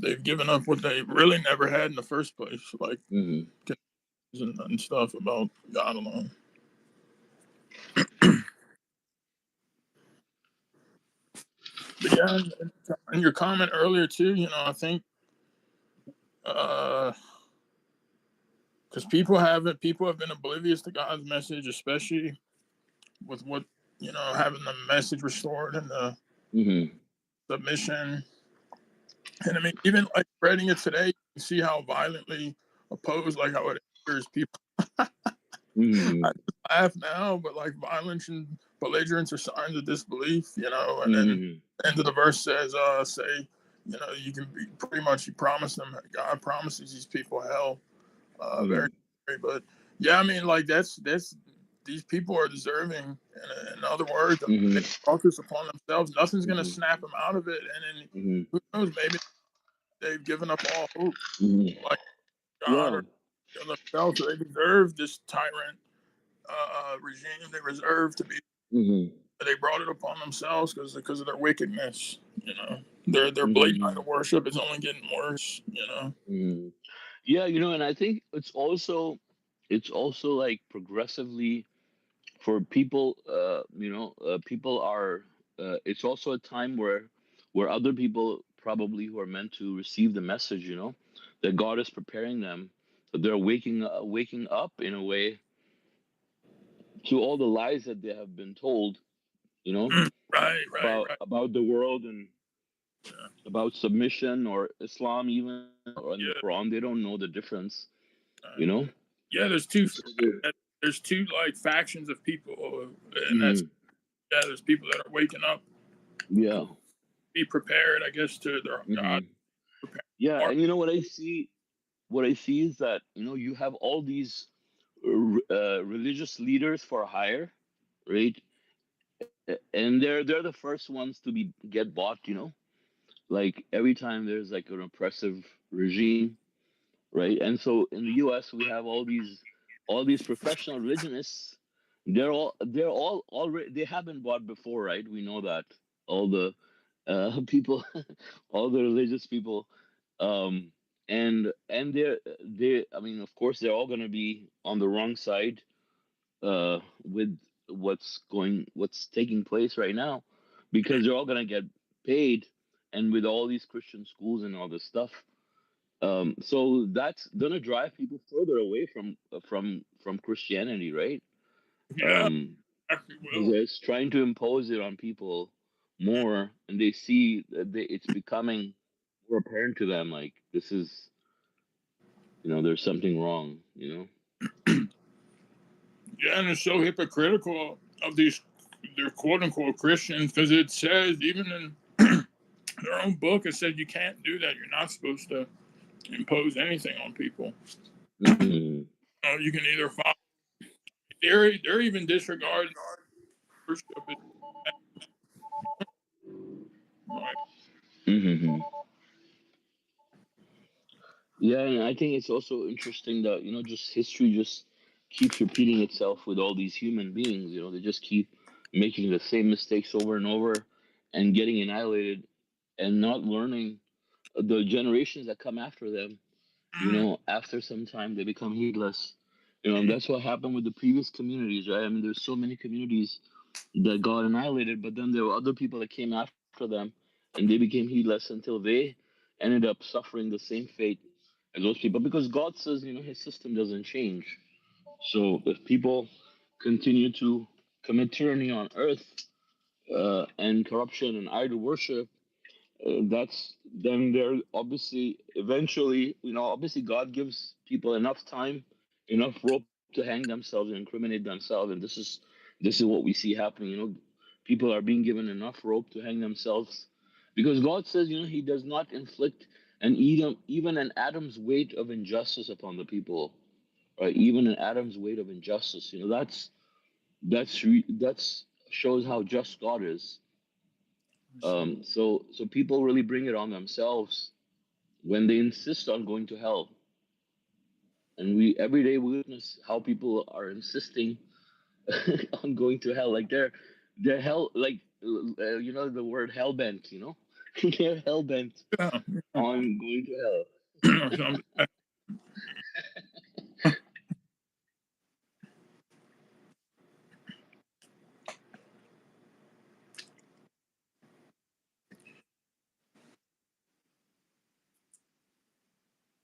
They've given up what they really never had in the first place, like Hmm. and stuff about God alone. But yeah, and your comment earlier too, I think because people have been oblivious to God's message, especially with what having the message restored and the Hmm. submission. And I mean, even like spreading it today, you can see how violently opposed, like how it angers people. I Hmm. laugh now, but like violence and belligerence are signs of disbelief, and then Hmm. the end of the verse says, say, you can be pretty much, you promise them, God promises these people hell. Very, Hmm. very, but yeah, I mean, like that's these people are deserving. In other words, I mean, they Hmm. focus upon themselves. Nothing's gonna Hmm. snap them out of it, and then Hmm. who knows? Maybe they've given up all hope, Hmm. like God Yeah. or themselves. So they deserve this tyrant regime. They deserve to be. Hmm. They brought it upon themselves because of their wickedness. Their blatant Hmm. idol worship is only getting worse. Hmm. Yeah, and I think it's also it's also like progressively for people. People are. It's also a time where other people probably who are meant to receive the message, that God is preparing them, that they're waking up in a way to all the lies that they have been told, you know, Right, right, right. about the world and Yeah, about submission or Islam even or in the yeah, Quran. They don't know the difference, you right. know. Yeah. So they're, There's two like factions of people, and that's mhm, yeah. There's people that are waking up, yeah, be prepared, I guess, to their God. hmm Prepare yeah. heart. And what I see is that you have all these religious leaders for hire, right? And they're the first ones to be get bought, like every time there's like an oppressive regime, right? And so in the US we have all these professional religionists. They're all already, they have been bought before, right? We know that all the people, all the religious people, um and they I mean, of course they're all going to be on the wrong side with what's taking place right now, because they're all going to get paid, and with all these Christian schools and all this stuff, so that's gonna drive people further away from Christianity, right? Yeah, Um, actually because will. it's trying to impose it on people more, and they see that it's becoming more apparent to them, like this is, there's something wrong, Yeah, and it's so hypocritical of these their quote unquote Christians because it says even in their own book it says you can't do that. You're not supposed to impose anything on people. Mm-hmm. You can either follow. They're even disregarding worship. Right. Mm-hmm. Yeah, and I think it's also interesting that just history just keeps repeating itself with all these human beings. They just keep making the same mistakes over and over, and getting annihilated, and not learning. The generations that come after them, after some time they become heedless. And that's what happened with the previous communities, right? I mean, there's so many communities that got annihilated, but then there were other people that came after them, and they became heedless until they ended up suffering the same fate as those people, because God says, His system doesn't change. So if people continue to commit tyranny on earth, and corruption and idol worship, that's then they're obviously eventually, obviously God gives people enough time, enough rope to hang themselves and incriminate themselves, and this is what we see happening. People are being given enough rope to hang themselves, because God says, He does not inflict even an atom's weight of injustice upon the people, right? Even an atom's weight of injustice. That's shows how just God is. I see. So people really bring it on themselves when they insist on going to hell, and we every day we witness how people are insisting on going to hell, like they're hell, like the word hell bent, they're hell bent Yeah. on going to hell. Some-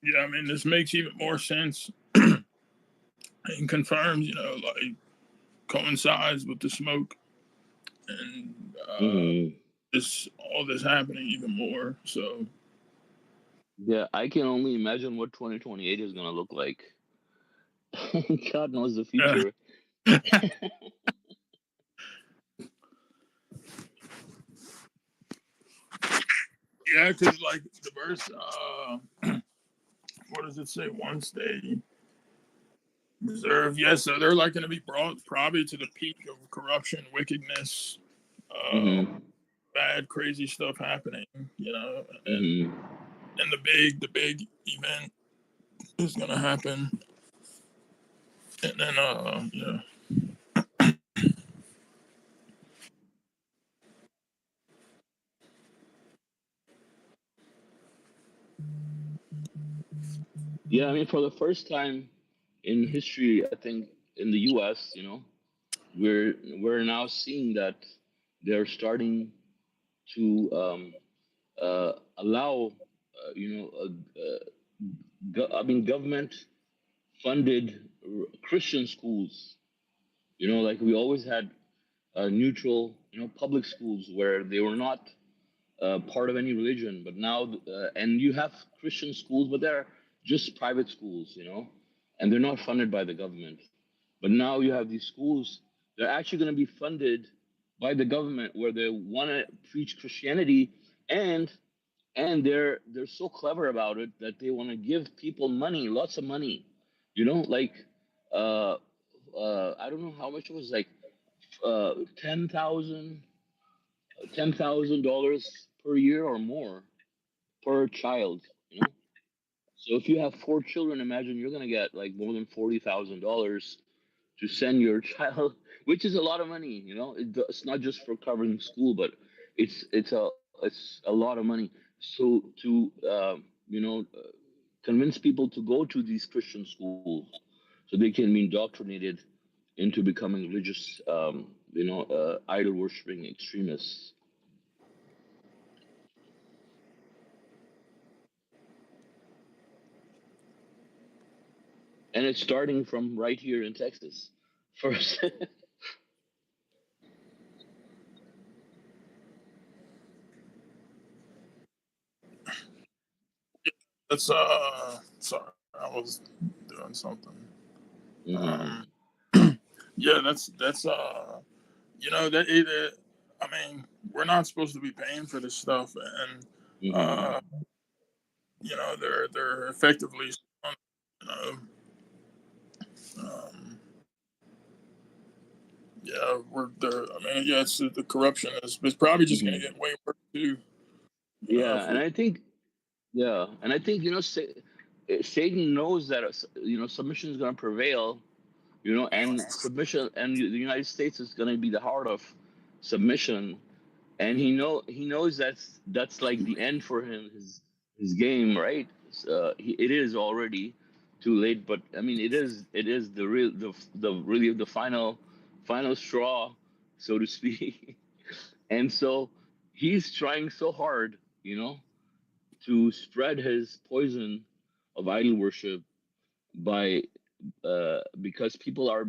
yeah, I mean, this makes even more sense and confirms, like coincides with the smoke and Hmm this all this happening even more. So Yeah, I can only imagine what 2028 is gonna look like. God knows the yeah, future. yeah, because like the verse, what does it say? Once they deserve, yes, so they're like going to be brought probably to the peak of corruption, wickedness, uh, Hmm bad, crazy stuff happening, and hmm and the big event is going to happen, and then yeah. Yeah, I mean, for the first time, in history, I think in the U.S., we're now seeing that they're starting to allow, I mean, government funded Christian schools. Like we always had neutral, public schools where they were not part of any religion. But now, and you have Christian schools, but they're just private schools, and they're not funded by the government. But now you have these schools, they're actually going to be funded by the government where they want to preach Christianity, and they're so clever about it that they want to give people money, lots of money, like uh, I don't know how much it was, like uh, 10,000 $10,000 per year or more per child. So if you have four children, imagine you're gonna get like more than $40,000 to send your child, which is a lot of money. It's not just for covering school, but it's a lot of money. So to convince people to go to these Christian schools, so they can be indoctrinated into becoming religious, idol worshiping extremists. And it's starting from right here in Texas. First, That's sorry, I was doing something. hmm Um, yeah, that's that it. I mean, we're not supposed to be paying for this stuff, and hmm uh, they're effectively, you know, um, yeah, we're there. I mean, yeah, the corruption is it's probably just going to hmm get way worse too. yeah, If and we, I think yeah, and I think Satan knows that submission is going to prevail. And submission, and the United States is going to be the heart of submission, and he knows that's like the end for him, his game, right? It is already too late, but I mean it is the really the final straw, so to speak. And so he's trying so hard, to spread his poison of idol worship by because people are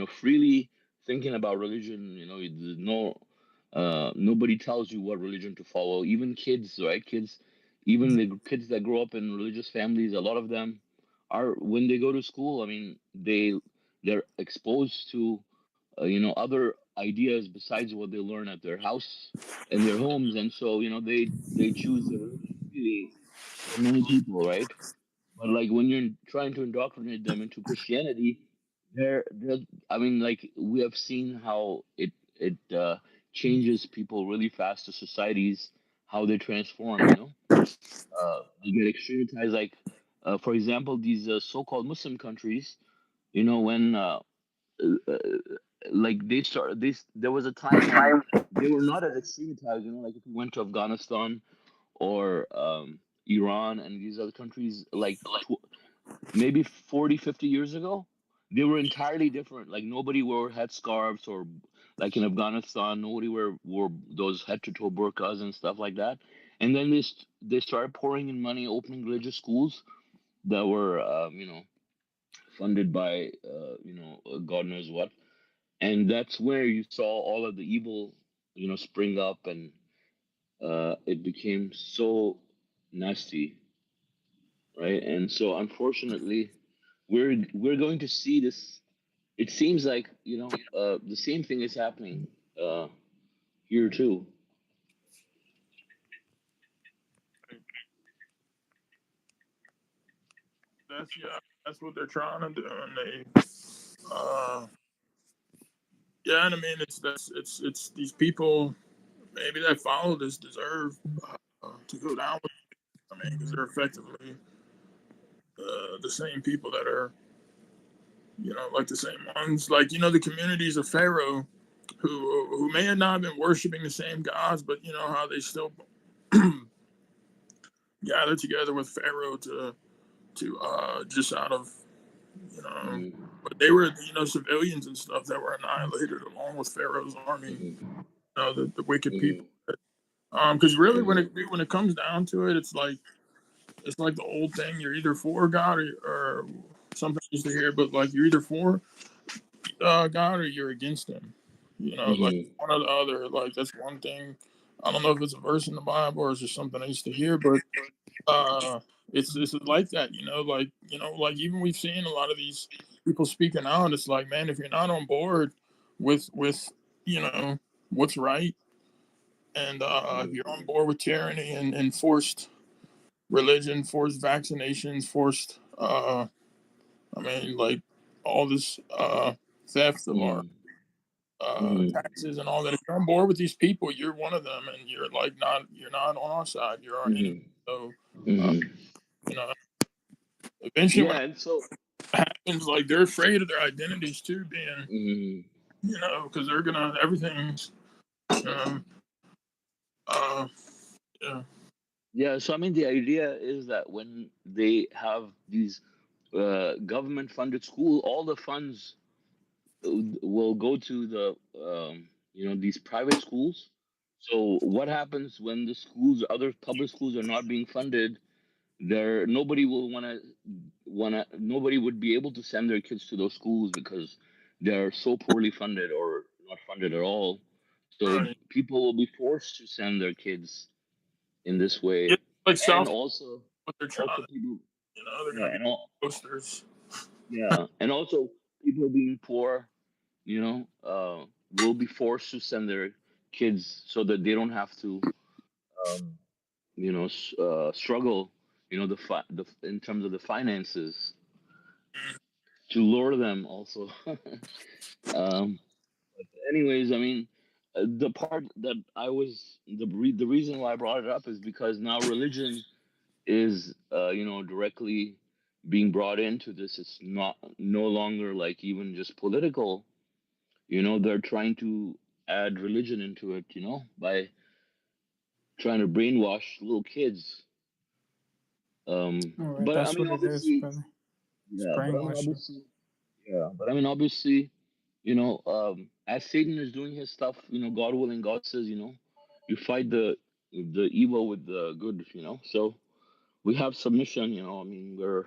freely thinking about religion. No, nobody tells you what religion to follow. Even kids, right? Even the kids that grow up in religious families, a lot of them are, when they go to school, I mean, they're exposed to other ideas besides what they learn at their house and their homes. And so they choose their religion freely for many people, right? But like when you're trying to indoctrinate them into Christianity, they're I mean, like we have seen how it changes people really fast to societies, how they transform. They get extremitized. Like, for example, these so-called Muslim countries. When uh, like they start this, there was a time when they were not as extremitized. Like if you went to Afghanistan or Iran and these other countries, like maybe 40, 50 years ago, they were entirely different. Like nobody wore headscarves, or like in Afghanistan, nobody wore those head to toe burqas and stuff like that. And then they started pouring in money, opening religious schools that were, funded by, God knows what. And that's where you saw all of the evil, spring up, and it became so nasty, right? And so, unfortunately, we're going to see this. It seems like the same thing is happening uh, here too. that's yeah, that's what they're trying to do, and they uh, yeah, and I mean it's these people maybe that follow this deserve to go down with. I mean, because they're effectively the same people that are like the same ones, like the communities of Pharaoh who may have not been worshiping the same gods, but you know how they still gather together with Pharaoh to just out of you know. Mhm. But they were, civilians and stuff that were annihilated along with Pharaoh's army. Mhm. The wicked people. Mhm. Because really, when Mhm. it comes down to it, it's like the old thing. You're either for God or something I used to hear, but like you're either for God or you're against Him. Like Mhm. one or the other. Like that's one thing. I don't know if it's a verse in the Bible or it's just something I used to hear, but uh, it's like that. Like even we've seen a lot of these people speaking out. It's like, man, if you're not on board with you know what's right, and if Mhm. you're on board with tyranny and forced religion, forced vaccinations, forced I mean like all this theft of our Mhm. Mhm. taxes and all that. If you're on board with these people, you're one of them, and you're not on our side. You're our enemy. Mhm. So uh, Mhm. you know, eventually when Yeah, and so. it happens, like they're afraid of their identities too, being Mhm. because they're gonna everything's um uh yeah. Yeah, so I mean, the idea is that when they have these government-funded school, all the funds will go to these private schools. So what happens when the schools, other public schools, are not being funded? There, nobody will nobody would be able to send their kids to those schools because they're so poorly funded or not funded at all. So Right. people will be forced to send their kids in this Yeah, way, like and South, also what they're trying also to, people, they're yeah, gonna be posters. and also people being poor, will be forced to send their kids so that they don't have to, um, struggle, in terms of the finances to lure them also. um, anyways, I mean, the part that the reason why I brought it up is because now religion is directly being brought into this. It's not no longer like even just political. They're trying to add religion into it, by trying to brainwash little kids. All right, But I that's mean, what it is, obviously, brother. It's yeah. But I mean, brainwashing. obviously, yeah. But I mean, obviously, as Satan is doing his stuff, God willing, God says, you fight the evil with the good, So we have submission, I mean, we're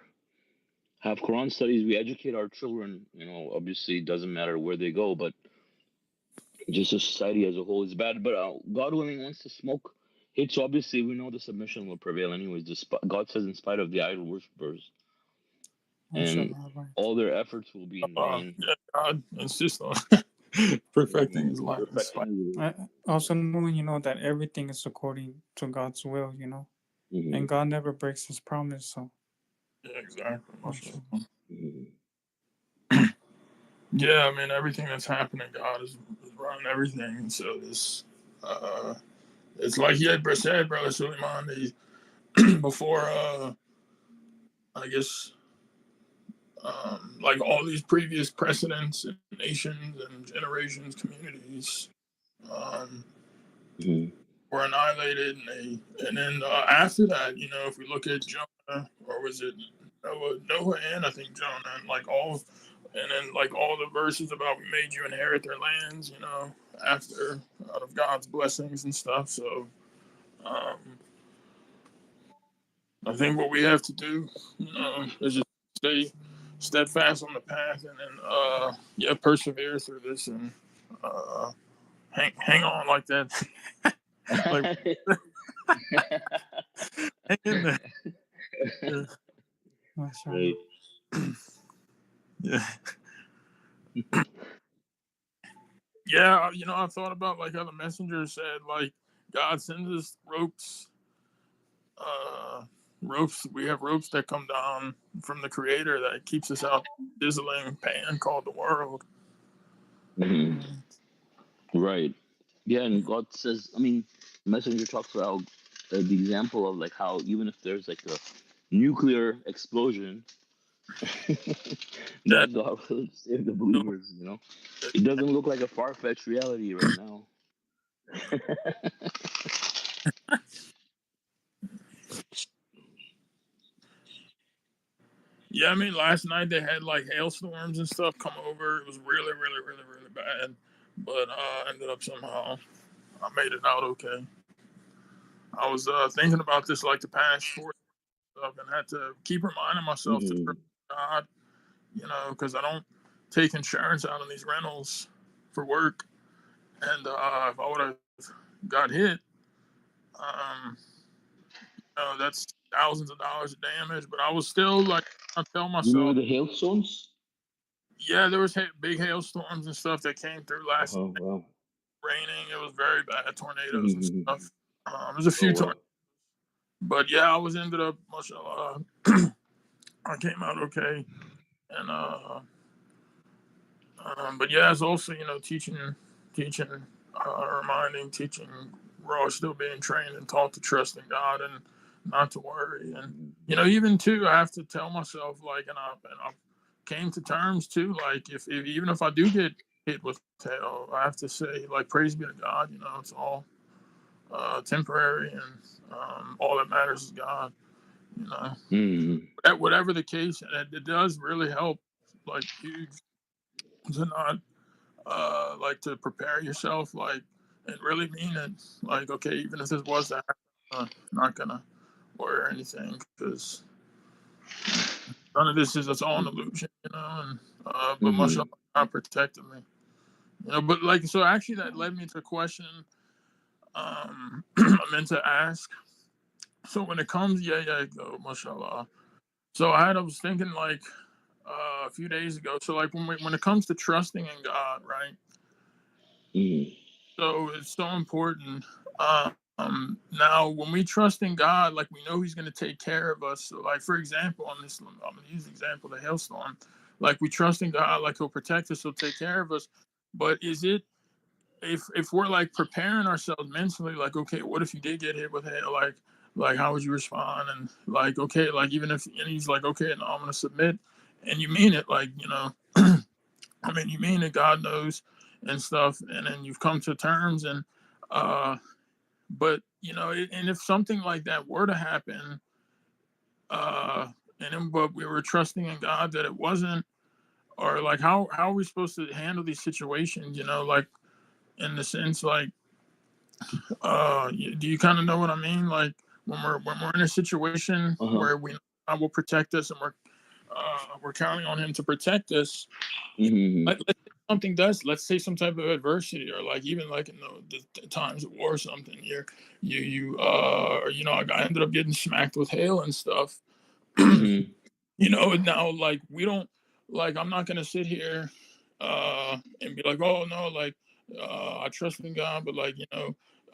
have Quran studies. We educate our children. Obviously, it doesn't matter where they go, but just a society as a whole is bad. But God willing, once the smoke hits, obviously, we know the submission will prevail anyways. God says, in spite of the idol worshippers, and MashaAllah, right. all their efforts will be in vain. Yeah, God insists on perfecting His life in spite. Perfecting Also knowing, that everything is according to God's will, is. and God never breaks His promise. So, Yeah, exactly. mashallah. Hmm. Yeah, I mean everything that's happening, God is running everything. So uh, it's like he had said, brother Suleman, before I guess like all these previous precedents and nations and generations, communities um, Hmm. were annihilated, and then after that, if we look at Jonah, or was it Noah and I think Jonah, and like all, and then like all the verses about we made you inherit their lands, after out of God's blessings and stuff. So um, I think what we have to do, is just stay steadfast on the path, and then persevere through this, and uh, hang on like that, like hang in there. Yeah, Right. MashaAllah. yeah, yeah. I thought about like how the messenger said, like God sends us uh, ropes. We have ropes that come down from the Creator that keeps us out sizzling pan called the world. Hmm. Right. Right. Yeah, and God says, I mean, the messenger talks about the example of like how even if there's like a nuclear explosion, That that God will save the believers. It doesn't look like a far-fetched reality right now. Yeah, I mean, last night they had like hailstorms and stuff come over. It was really, really, really, really bad. But ended up somehow I made it out okay. I was thinking about this like the past 4 stuff and had to keep reminding myself to trust Mm-hmm. God, because I don't take insurance out on these rentals for work. And if I would have got hit, um, that's thousands of dollars of damage. But I was still like, I tell You myself, remember the hailstones? yeah, there was big hailstorms and stuff that came through last Oh wow. raining. It was very bad tornadoes and Mm-hmm. stuff. There's a Oh few tornadoes, wow. but yeah, I was ended up, mashallah, I came out okay. And but yeah, it's also teaching, reminding, teaching. We're all still being trained and taught to trust in God and not to worry. And Mm-hmm. even too, I have to tell myself like, and I came to terms too, like if even if I do get hit with hell, I have to say like, praise be to God. It's all temporary, and all that matters is God. You know, Mm-hmm. Whatever the case, and it does really help, like huge, to not like to prepare yourself, like, and really mean it. Like, okay, even if this was to happen, not gonna worry or anything, because none of this is its own illusion, and but mashallah, Mm-hmm. God protected me, But like, so actually, that led me to a question I meant to ask. So when it comes, yeah, go, mashallah. So I was thinking like a few days ago. So like when it comes to trusting in God, right? Mm-hmm. So it's so important. Now, when we trust in God, like we know He's going to take care of us. So, like for example, on this, I'm going to use the example of the hailstorm. Like we trust in God, like He'll protect us, He'll take care of us. But is it if we're like preparing ourselves mentally, like okay, what if you did get hit with hail? Like how would you respond? And like okay, like even if and He's like okay, no, I'm going to submit, and you mean it, like I mean, you mean it, God knows and stuff, and then you've come to terms, and but and if something like that were to happen, uh, and then, but we were trusting in God that it wasn't, or like how are we supposed to handle these situations? Like in the sense, like, do you kind of know what I mean? Like when we're in a situation Uh-huh. where we God will protect us, and we're counting on Him to protect us. Mm-hmm. Let's say something does. Let's say some type of adversity, or like even like in the times of war, or something. Or I ended up getting smacked with hail and stuff. Mm-hmm. Now like we don't like I'm not gonna sit here and be like, oh no, like I trust in God, but like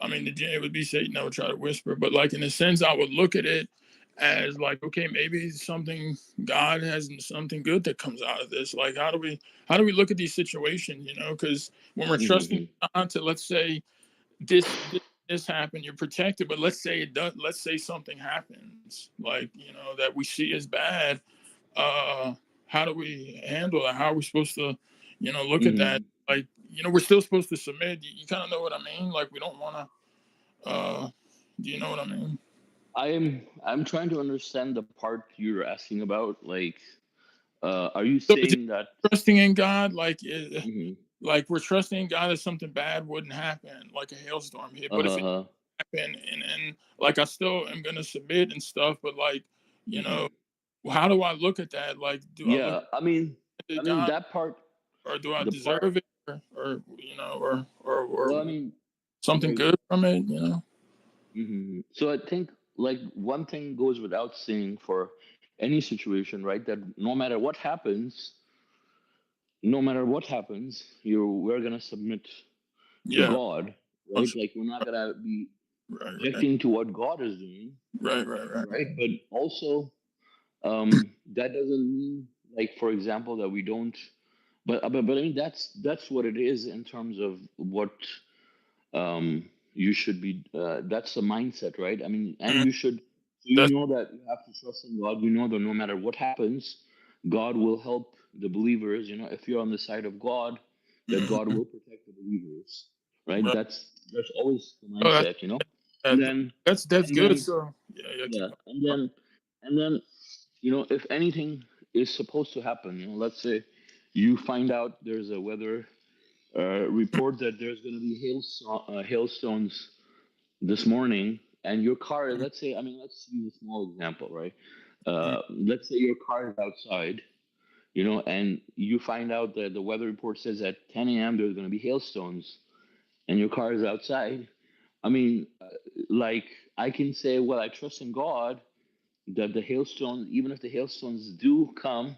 I mean it would be Satan that would try to whisper, but like in a sense I would look at it as like, okay, maybe something God has something good that comes out of this. Like how do we look at these situations, because when we're trusting Mm-hmm. God to, let's say, this happened, you're protected, but let's say it does, let's say something happens like that we see as bad. uh how do we handle that? How are we supposed to look at that? Mm-hmm. Like we're still supposed to submit. You kind of know what I mean, like we don't want to do you know what I mean? I'm trying to understand the part you're asking about. Like, are you So is it saying that? trusting in God, Mm-hmm. like we're trusting in God that something bad wouldn't happen, like a hailstorm hit, but if it Uh-huh. happened, and like I still am gonna submit and stuff, but like you Mm-hmm. know how do I look at that? Like, do I look Yeah. I mean, at I mean God, that part, or do I the part. deserve it, or Well, I mean, something like, good from it? so I think like one thing goes without saying for any situation, right? That no matter what happens, we're gonna submit to Yeah. God, right? Much- Like we're not gonna be Right. Right. objecting to what God is doing, Right. Right. Right. right? But also, that doesn't mean, like, for example, that we don't. But I mean that's what it is in terms of what you should be. That's the mindset, right? I mean, and Mm, you should. So you that's know that you have to trust in God. You know that no matter what happens, God will help the believers. You know, if you're on the side of God, that God mhm. will protect the believers, right? Right. That's always the Oh, mindset, you know. And that, then that's and good. then So yeah, yeah. Keep yeah, going. and then you know, if anything is supposed to happen. Let's say you find out there's a weather report that there's going to be hailstones this morning, and your car. Let's say, let's use a small example, right? Let's say your car is outside, and you find out that the weather report says at 10 a.m. there's going to be hailstones, and your car is outside. I mean, like I can say, well, I trust in God that the hailstones, even if the hailstones do come,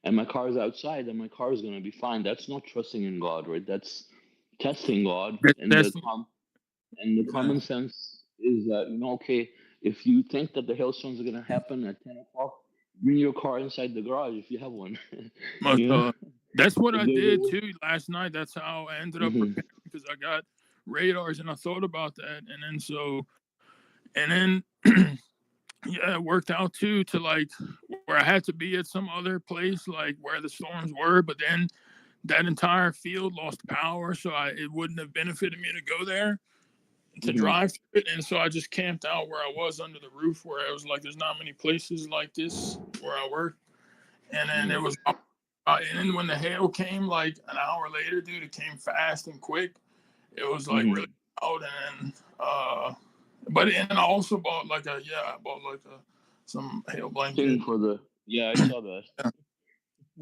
and my car is outside, then my car is going to be fine. That's not trusting in God, right? That's testing God, and That's the common sense is that okay, if you think that the hailstones are going to happen at 10 o'clock, bring your car inside the garage if you have one. much. you know, That's what if I there's did a too last night. That's how I ended up hmm preparing because I got radars and I thought about that, and then yeah, it worked out too to like where I had to be at some other place like where the storms were, but then that entire field lost power, so it wouldn't have benefited me to go there to hmm drive through it, and so I just camped out where I was under the roof, where it was like there's not many places like this where I work, and then it hmm was. And then when the hail came, like an hour later, dude, it came fast and quick. It was like hmm really loud, and then, but and I also bought I bought like some hail thing blanket. for the yeah, I saw that.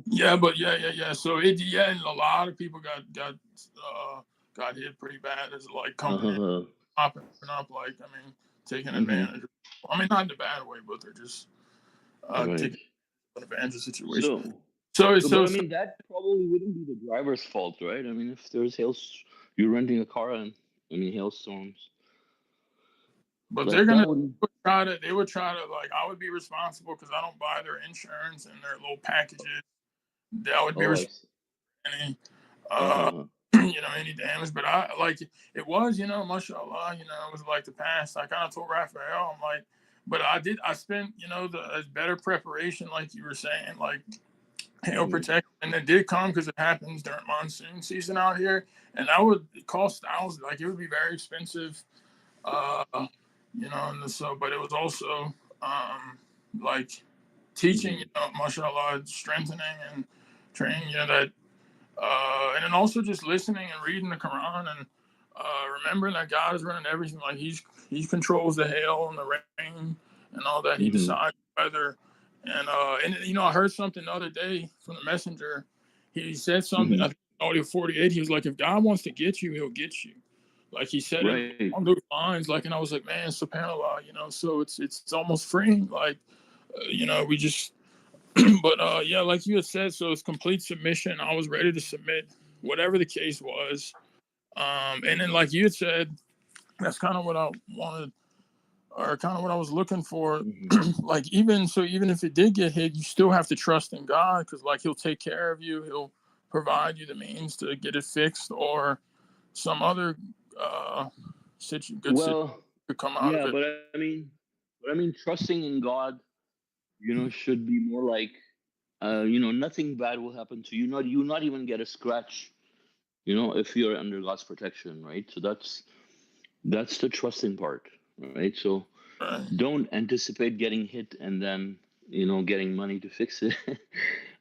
Yeah, but yeah. So and a lot of people got hit pretty bad. As like companies Uh-huh. popping up, like I mean, taking hmm advantage. I mean, not in a bad way, but they're just Right. taking advantage of the situation. So, So but so I so, mean, that probably wouldn't be the driver's fault, right? I mean, if there's you're renting a car and hailstorms, but like that wouldn't. they would try to like I would be responsible because I don't buy their insurance and their little packages. That would be Oh, I responsible see. for any uh Uh-huh. any damage. But I like it was, mashallah, it was like the past. I kind of told Raphael, I'm like, but I spent, the better preparation, like you were saying, like hail hmm protection, and it did come because it happens during monsoon season out here, and that would cost thousands. Like it would be very expensive, uh, and so, but it was also like teaching, hmm mashallah, strengthening and training, that, and then also just listening and reading the Quran and remembering that God is running everything. Like He controls the hail and the rain and all that. He hmm decides whether. And I heard something the other day from the messenger. He said something. hmm I think audio 48. He was like, "If God wants to get you, He'll get you." Like he said it Right. on those lines. Like, and I was like, "Man, subhanallah," So it's almost freeing. Like, we just. But yeah, like you had said, so it's complete submission. I was ready to submit, whatever the case was. And then like you had said, that's kind of what I wanted, or kind of what I was looking for. hmm Like even if it did get hit, you still have to trust in God because like He'll take care of you. He'll provide you the means to get it fixed, or some other good situation Well, could come out of yeah, it. but I mean, trusting in God, should be more like, nothing bad will happen to you. Not you, not even get a scratch. If you're under God's protection, right? So that's the trusting part, right? So Right. don't anticipate getting hit and then getting money to fix it.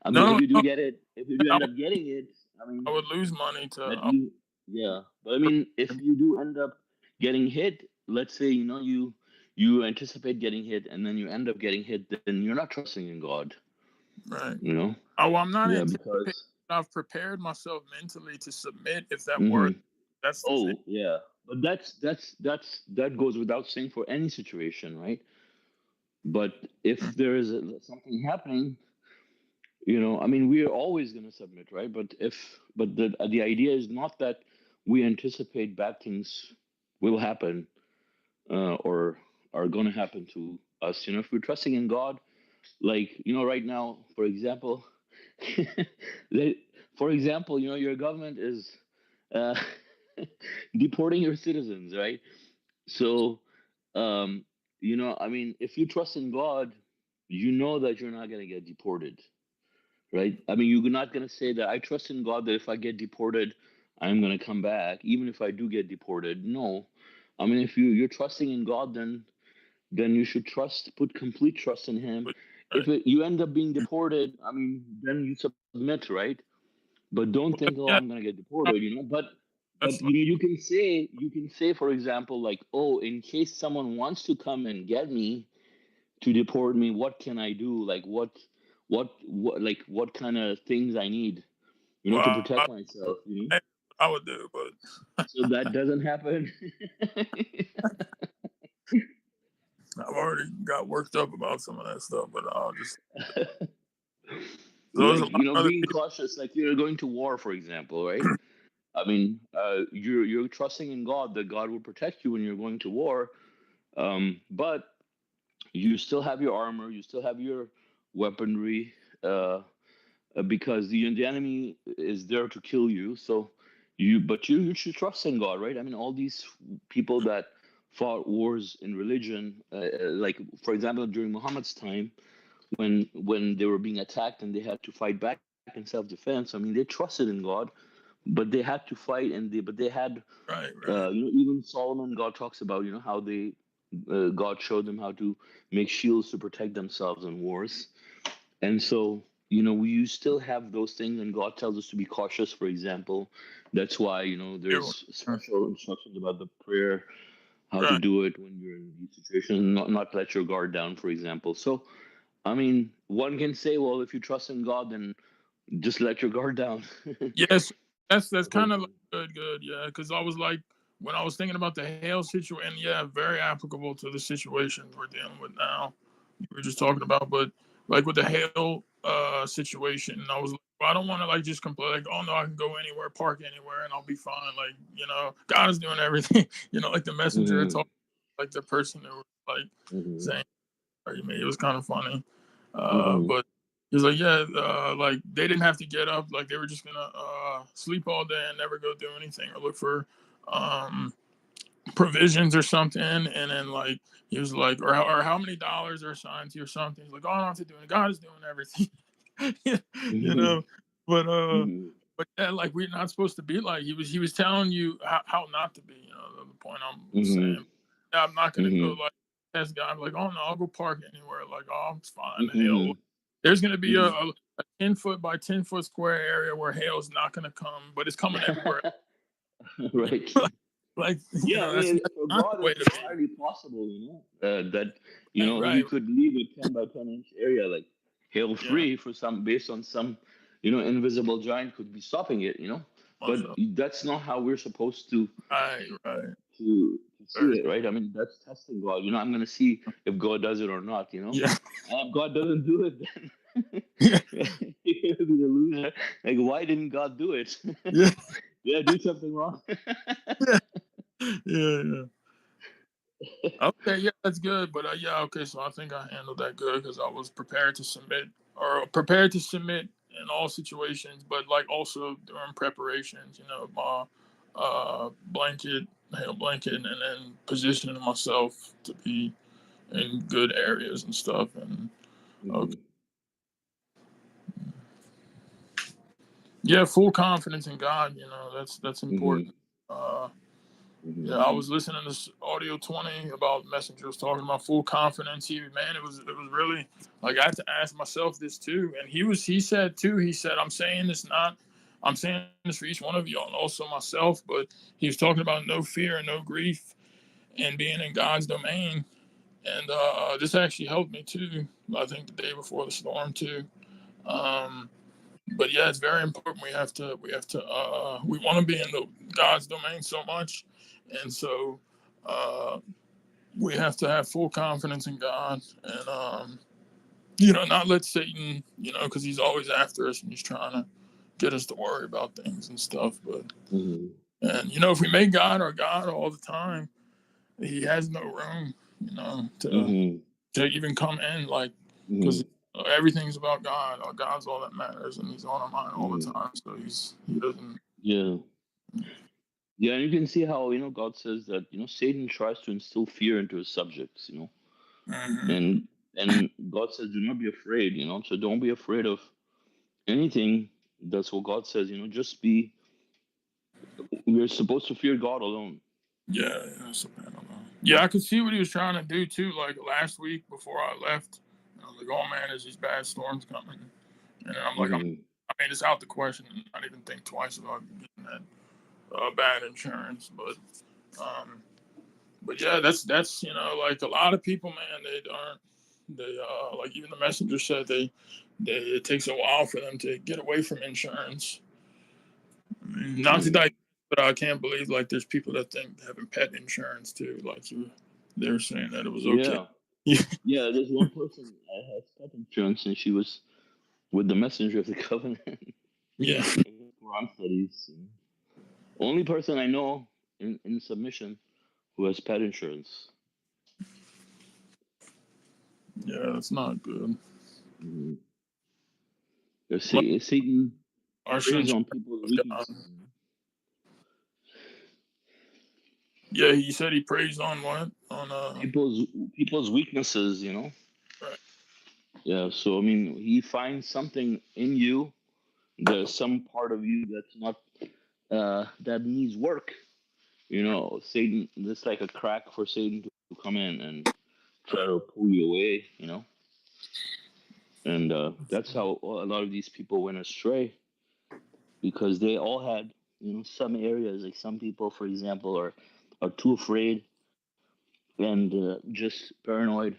I mean, No, no, if you do I end would, up getting it, I mean, I would lose money to. that you yeah, but I mean, if you do end up getting hit, let's say you anticipate getting hit and then you end up getting hit, then you're not trusting in God, Right. you know? Oh, I'm not Yeah, anticipating. because I've prepared myself mentally to submit if that were. hmm That's the thing. oh yeah, but that goes without saying for any situation, right? But if there is something happening, I mean, we are always going to submit, right? But the idea is not that we anticipate bad things will happen, or are going to happen to us. If we're trusting in God, like right now, for example, they- for example, your government is uh, deporting your citizens, right? So, I mean, if you trust in God, you know that you're not going to get deported, right? I mean, you're not going to say that I trust in God that if I get deported, I'm going to come back, even if I do get deported. No, I mean, if you're trusting in God, then you should put complete trust in Him. if you end up being deported, I mean, then you submit, right? But don't But think, oh, yeah, I'm gonna get deported, But that's like, you can say, for example, like, oh, in case someone wants to come and get me to deport me, what can I do? Like, what kind of things I need, to well, protect myself, I would do, but so that doesn't happen. I've already got worked up about some of that stuff. But I'll just so there's a Like, lot of other being people. cautious, like you're going to war, for example, right? I mean, you're trusting in God that God will protect you when you're going to war. But you still have your armor, you still have your weaponry, because the enemy is there to kill you. So you should trust in God, right? I mean, all these people that fought wars in religion, like for example during Muhammad's time, when they were being attacked and they had to fight back in self-defense. I mean, they trusted in God, but they had to fight, but they had, Right, right, even Solomon, God talks about, how they, God showed them how to make shields to protect themselves in wars. And so, we still have those things, and God tells us to be cautious, for example. That's why, everyone. there's special instructions about the prayer, how to Right. do it when you're in these situations, not let your guard down, for example. So, I mean, one can say, well, if you trust in God, then just let your guard down. Yes, that's kind of like Hopefully. good, yeah. Because I was like, when I was thinking about the hail situation, and yeah, very applicable to the situation we're dealing with now. We were just talking about, but like with the hail situation, I was like, well, I don't want to like just complain, like, oh no, I can go anywhere, park anywhere, and I'll be fine. Like, God is doing everything. Like the messenger had Hmm. talked, like the person who was like Hmm. saying, it was kind of funny. Hmm. But he's like, yeah, like they didn't have to get up, like they were just gonna sleep all day and never go do anything or look for um, provisions or something. And then like he was like, or how many dollars are assigned to you or something. He's like, oh, I don't have to do it. God is doing everything, you Hmm. know. But Hmm. yeah, like we're not supposed to be like he was telling you how not to be. The point I'm Hmm. saying. Yeah, I'm not gonna go Hmm. like test guy. I'm like, oh no, I'll go park anywhere. Like, oh, I'm fine. Hail. Hmm. There's gonna be Hmm. a 10 foot by 10 foot square area where hail's not gonna come, but it's coming everywhere. Right. Like Yeah, I mean, that's for not the God, way it's to be. entirely possible, that Right, He right. could leave a 10 by 10 inch area like hail Yeah. free for some, based on some, invisible giant could be stopping it, Most but of that's not how we're supposed to right, right. see Very, it, right? I mean, that's testing God. I'm gonna see if God does it or not. yeah. And if God doesn't do it, then Yeah. you're gonna be the loser. Like, why didn't God do it? Yeah. Did I do something wrong? Yeah. Yeah. Yeah. Okay, yeah, that's good. But yeah, okay, so I think I handled that good because I was prepared to submit in all situations, but like also during preparations, my blanket, hail blanket, and then positioning myself to be in good areas and stuff. And okay, Hmm. yeah, full confidence in God. That's Hmm. important. Uh, Yeah, Hmm. I was listening to this audio 20 about messengers talking about full confidence. It was really like I had to ask myself this too. And he said too, I'm saying this not, I'm saying this for each one of y'all and also myself, but he was talking about no fear and no grief and being in God's domain. And this actually helped me too. I think the day before the storm too. Um, but yeah, it's very important. We want to be in God's domain so much, and so uh, we have to have full confidence in God, and not let Satan, because he's always after us and he's trying to get us to worry about things and stuff. But Hmm. and if we make God our God all the time, he has no room, Hmm. to even come in, like, because Hmm. everything's about God. God's all that matters, and He's on our mind all the Hmm. time. So He doesn't. Yeah. Yeah, and you can see how, God says that, Satan tries to instill fear into his subjects, Mhm. and God says, do not be afraid, so don't be afraid of anything. That's what God says, just be, we're supposed to fear God alone. Yeah, yeah, I could see what he was trying to do too. Like last week before I left, I was like, oh man, there's these bad storms coming, and I'm like, Hmm. I mean, it's out the question. I didn't even think twice about getting that bad insurance, um, but yeah, that's like a lot of people, man, they aren't. They like even the messenger said they it takes a while for them to get away from insurance. I mean, not to Hmm. die, but I can't believe like there's people that think having pet insurance too. Like they're saying that it was okay. Yeah. Yeah, there's one person I had pet insurance, and she was with the messenger of the covenant Yeah, in Quran studies. Only person I know in submission who has pet insurance. yeah, that's not good. Mm. Like, Satan our preys son's on people's with God. weaknesses. Yeah, he said he prays on what on People's weaknesses. right. Yeah. So I mean, he finds something in you. There's some part of you that's not that needs work. Satan. It's like a crack for Satan to come in and try to pull you away. And that's how a lot of these people went astray, because they all had some areas, like some people, for example, are too afraid and just paranoid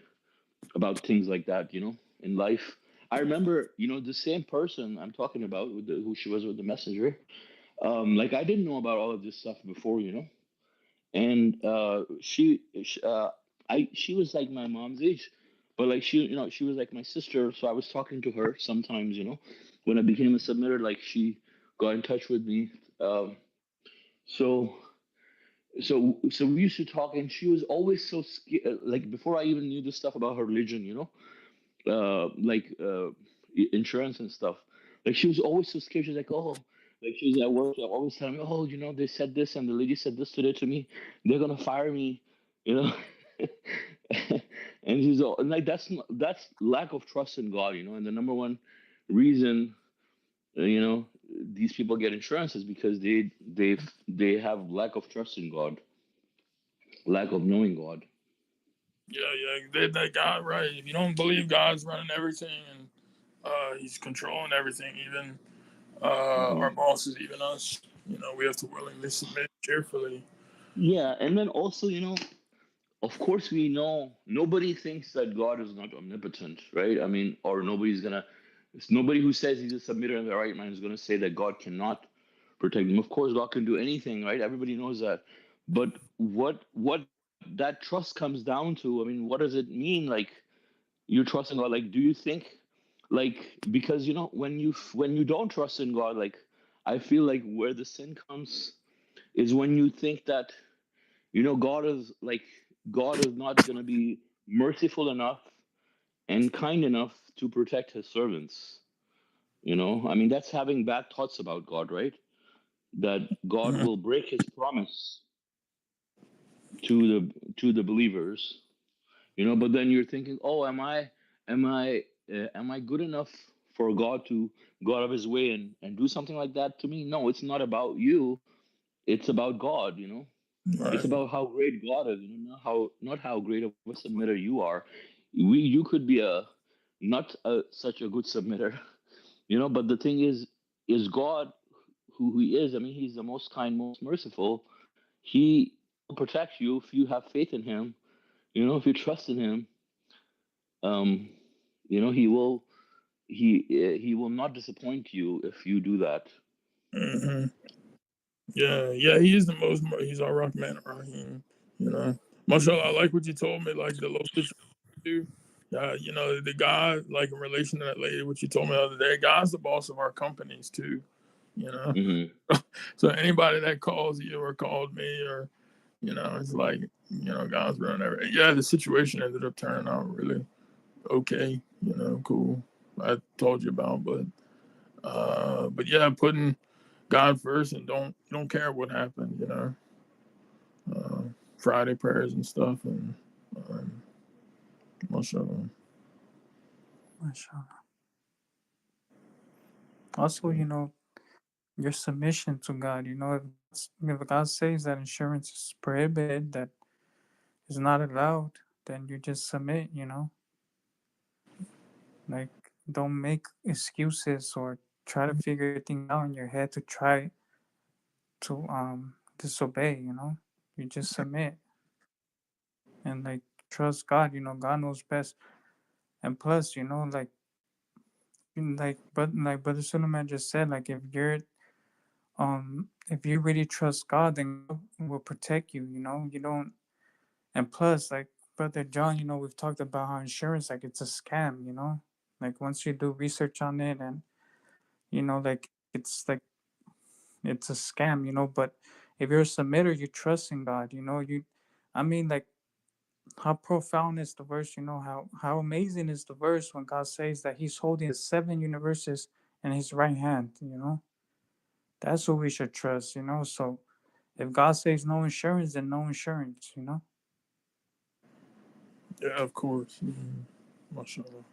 about things like that, in life. I remember, the same person I'm talking about, who she was with the messenger. Like, I didn't know about all of this stuff before, and she was like my mom's age, but like she was like my sister, so I was talking to her sometimes, when I became a submitter, like she got in touch with me. Um, so so so we used to talk, and she was always so scared. Like, before I even knew this stuff about her religion, like insurance and stuff. Like, she was always so scared. She's like, oh, like she was at work, like, always telling me, oh, they said this, and the lady said this today to me. They're gonna fire me, you know. And like, that's lack of trust in God, and the number one reason, these people get insurance is because they have lack of trust in God, lack of knowing God. Yeah, they got right. If you don't believe God's running everything and He's controlling everything, even our Hmm. bosses, even us, we have to willingly submit cheerfully. Yeah, and then also, of course, we know nobody thinks that God is not omnipotent, right? I mean, or it's nobody who says he's a submitter in the right mind is gonna say that God cannot protect them. Of course, God can do anything, right? Everybody knows that. But what that trust comes down to, I mean, what does it mean? Like, you trust in God. Like, do you think, like, because when you don't trust in God, like, I feel like where the sin comes is when you think that God is not going to be merciful enough and kind enough to protect his servants. I mean, that's having bad thoughts about God, right? That God Mhm. will break his promise to the believers. But then you're thinking, oh, am I good enough for God to go out of his way and do something like that to me? No, it's not about you. It's about God. It's Right. about how great God is, not how great of a submitter you are. You could be not such a good submitter, But the thing is God who He is. I mean, He's the most kind, most merciful. He will protect you if you have faith in Him. If you trust in Him, um, He will. He will not disappoint you if you do that. Hmm. Yeah, he is the most. He's our rock man, Rahim. You know, Mashallah, I like what you told me. Like the low situation too. Yeah, the guy, like in relation to that lady, what you told me the other day. God's the boss of our companies too. You know, Hmm. so anybody that calls you or called me or it's like God's running everything. Yeah, the situation ended up turning out really okay. Cool. I told you about, but yeah, putting God first and don't care what happened. Uh, Friday prayers and stuff, and um, mashallah. Mashallah. Also, your submission to God. If God says that insurance is prohibited, that is not allowed, then you just submit. Like, don't make excuses or try to figure things out in your head to try to disobey. You just submit and like trust God. God knows best. And plus, like Brother Suleman just said, like if you really trust God, then God will protect you. You don't. And plus, like Brother John, we've talked about how insurance, like, it's a scam. Like, once you do research on it, and like, it's a scam. But if you're a submitter, you trust in God. I mean, like, how profound is the verse? How amazing is the verse when God says that He's holding the seven universes in His right hand. That's who we should trust. So if God says no insurance, then no insurance. Yeah, of course. Mashallah.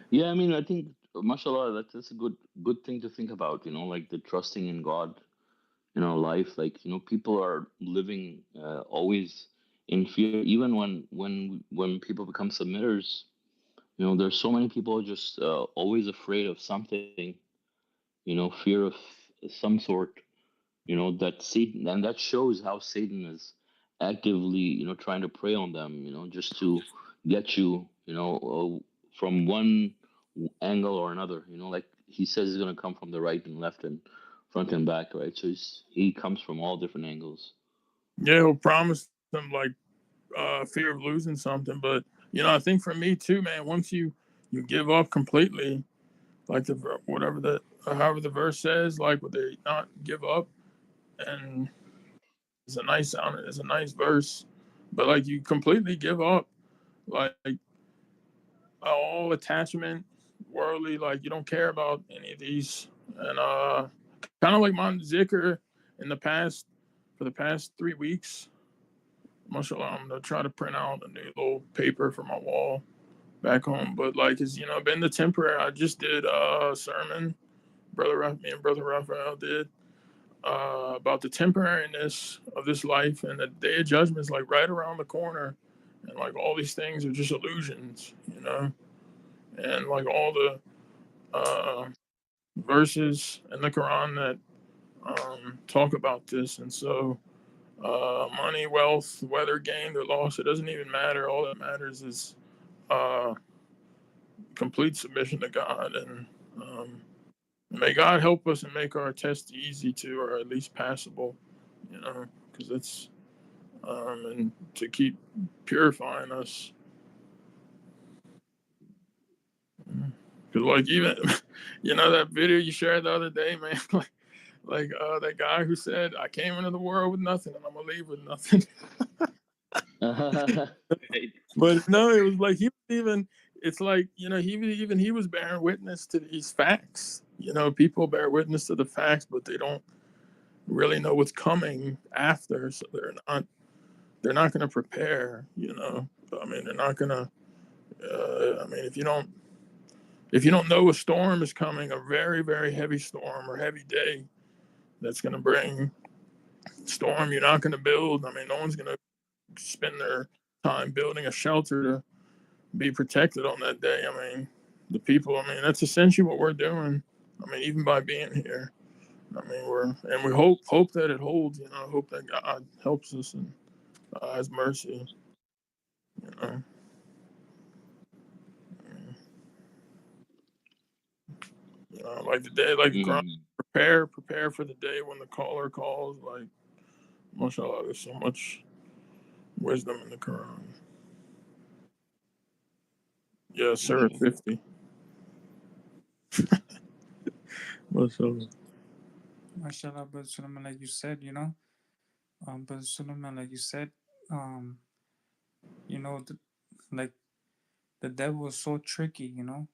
Yeah, I mean, I think, mashallah, that's a good thing to think about. Like the trusting in God in our life. Like people are living always in fear, even when people become submitters. There's so many people just always afraid of something. Fear of some sort. That Satan, and that shows how Satan is actively trying to prey on them. Just to get you from one angle or another. Like he says he's going to come from the right and left and front and back, right? So he comes from all different angles. Yeah, he'll promise them like fear of losing something, but I think for me too, man. Once you give up completely, like whatever the however the verse says, like would they not give up? And it's a nice verse, but like you completely give up, like all attachment, worldly, like you don't care about any of these, and kind of like my zikr in the past for the past 3 weeks. Mashallah, I'm gonna try to print out a new little paper for my wall back home. But like, it's been the temporary. I just did a sermon, me and brother Raphael did about the temporariness of this life, and the day of judgment is like right around the corner, and like all these things are just illusions. And like all the verses in the Quran that talk about this, and so money, wealth, whether gained or lost, it doesn't even matter. All that matters is uh, complete submission to God, and um, may God help us and make our test easy to, or at least passable. Because it's and to keep purifying us. Because like even that video you shared the other day, man, like that guy who said, "I came into the world with nothing, and I'm gonna leave with nothing." Right. But no, it was like he was even. It's like he was bearing witness to these facts. People bear witness to the facts, but they don't really know what's coming after, so they're not going to prepare. I mean, they're not going to. I mean, if you don't know a storm is coming, a very very heavy storm or heavy day that's going to bring storm, you're not going to build. I mean, no one's going to spend their time building a shelter to be protected on that day. I mean, the people. I mean, that's essentially what we're doing. I mean, even by being here. I mean, we hope that it holds. Hope that God helps us and has mercy. You know, like the day, like the Quran, Mm. prepare for the day when the caller calls. Like, mashallah, there's so much wisdom in the Quran. Yeah, Surah Mm. 50. Mashallah. Mashallah, Brother Suleiman, like you said, Brother Suleiman, like you said, um, you know, the, like the devil is so tricky. Like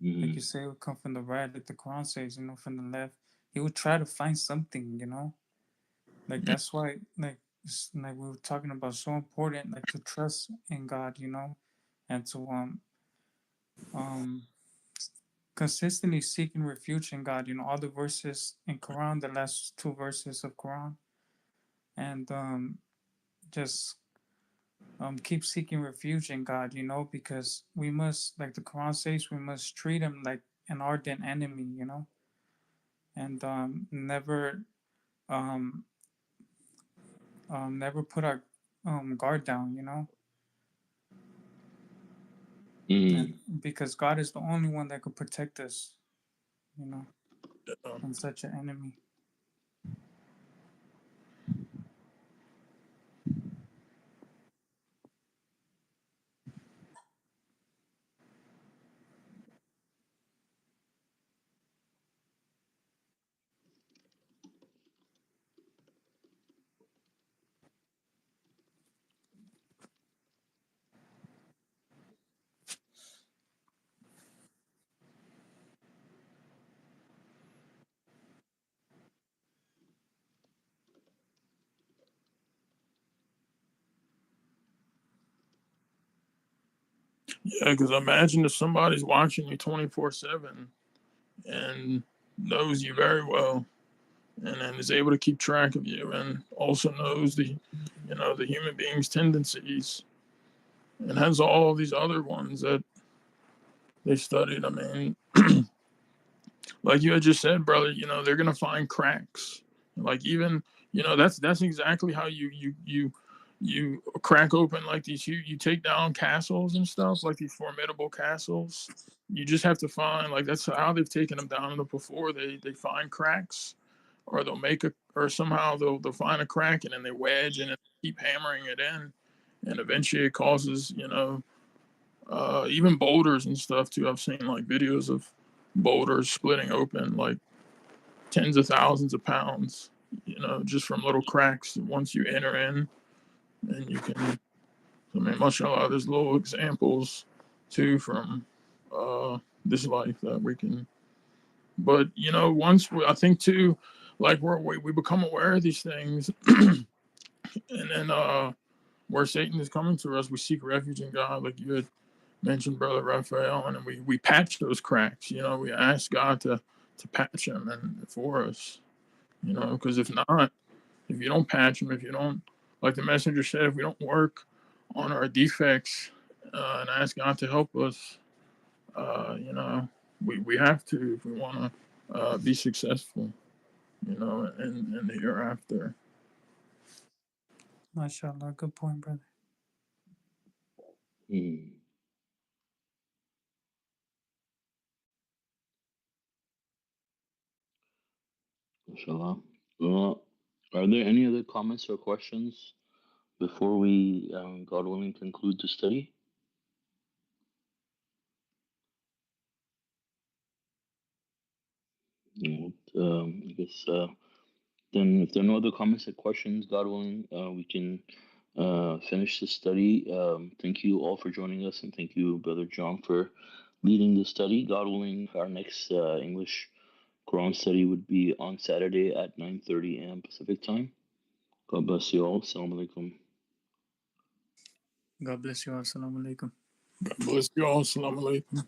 you Mm. say, it would come from the right, like the Quran says, from the left. He would try to find something. Like that's why, like we were talking about, so important, like to trust in God, and to um consistently seeking refuge in God. All the verses in Quran, the last two verses of Quran, and just keep seeking refuge in God. Because we must, like the Quran says, we must treat Him like an ardent enemy. And never um, never put our guard down. Mm. And because God is the only one that could protect us. From such an enemy. Yeah, because imagine if somebody's watching you 24/7 and knows you very well, and then is able to keep track of you, and also knows the human being's tendencies, and has all these other ones that they studied. I mean, like you had just said, brother, they're gonna find cracks. Like even, that's exactly how you crack open like these huge, you take down castles and stuff, like these formidable castles. You just have to find, like, that's how they've taken them down before. They find cracks, or they'll make or somehow they'll find a crack, and then they wedge and keep hammering it in, and eventually it causes, even boulders and stuff too. I've seen like videos of boulders splitting open, like tens of thousands of pounds, just from little cracks once you enter in. And you can, I mean, mashallah, there's little examples too from this life that we can. But once I think too, like we become aware of these things, and then where Satan is coming to us, we seek refuge in God, like you had mentioned, Brother Raphael, and we patch those cracks. We ask God to patch them and for us. Because if not, if you don't patch them, if you don't, like the messenger said, if we don't work on our defects and ask God to help us, we have to if we want to be successful, in the hereafter. MashaAllah, good point, brother. Mm. Inshallah. Are there any other comments or questions before we, God willing, conclude the study? I guess then, if there are no other comments or questions, God willing, we can finish the study. Thank you all for joining us, and thank you, Brother John, for leading the study. God willing, our next English Quran study would be on Saturday at 9:30 a.m. Pacific time. God bless you all. Assalamu alaikum. God bless you all. Assalamu alaikum. God bless you all. Assalamu alaikum.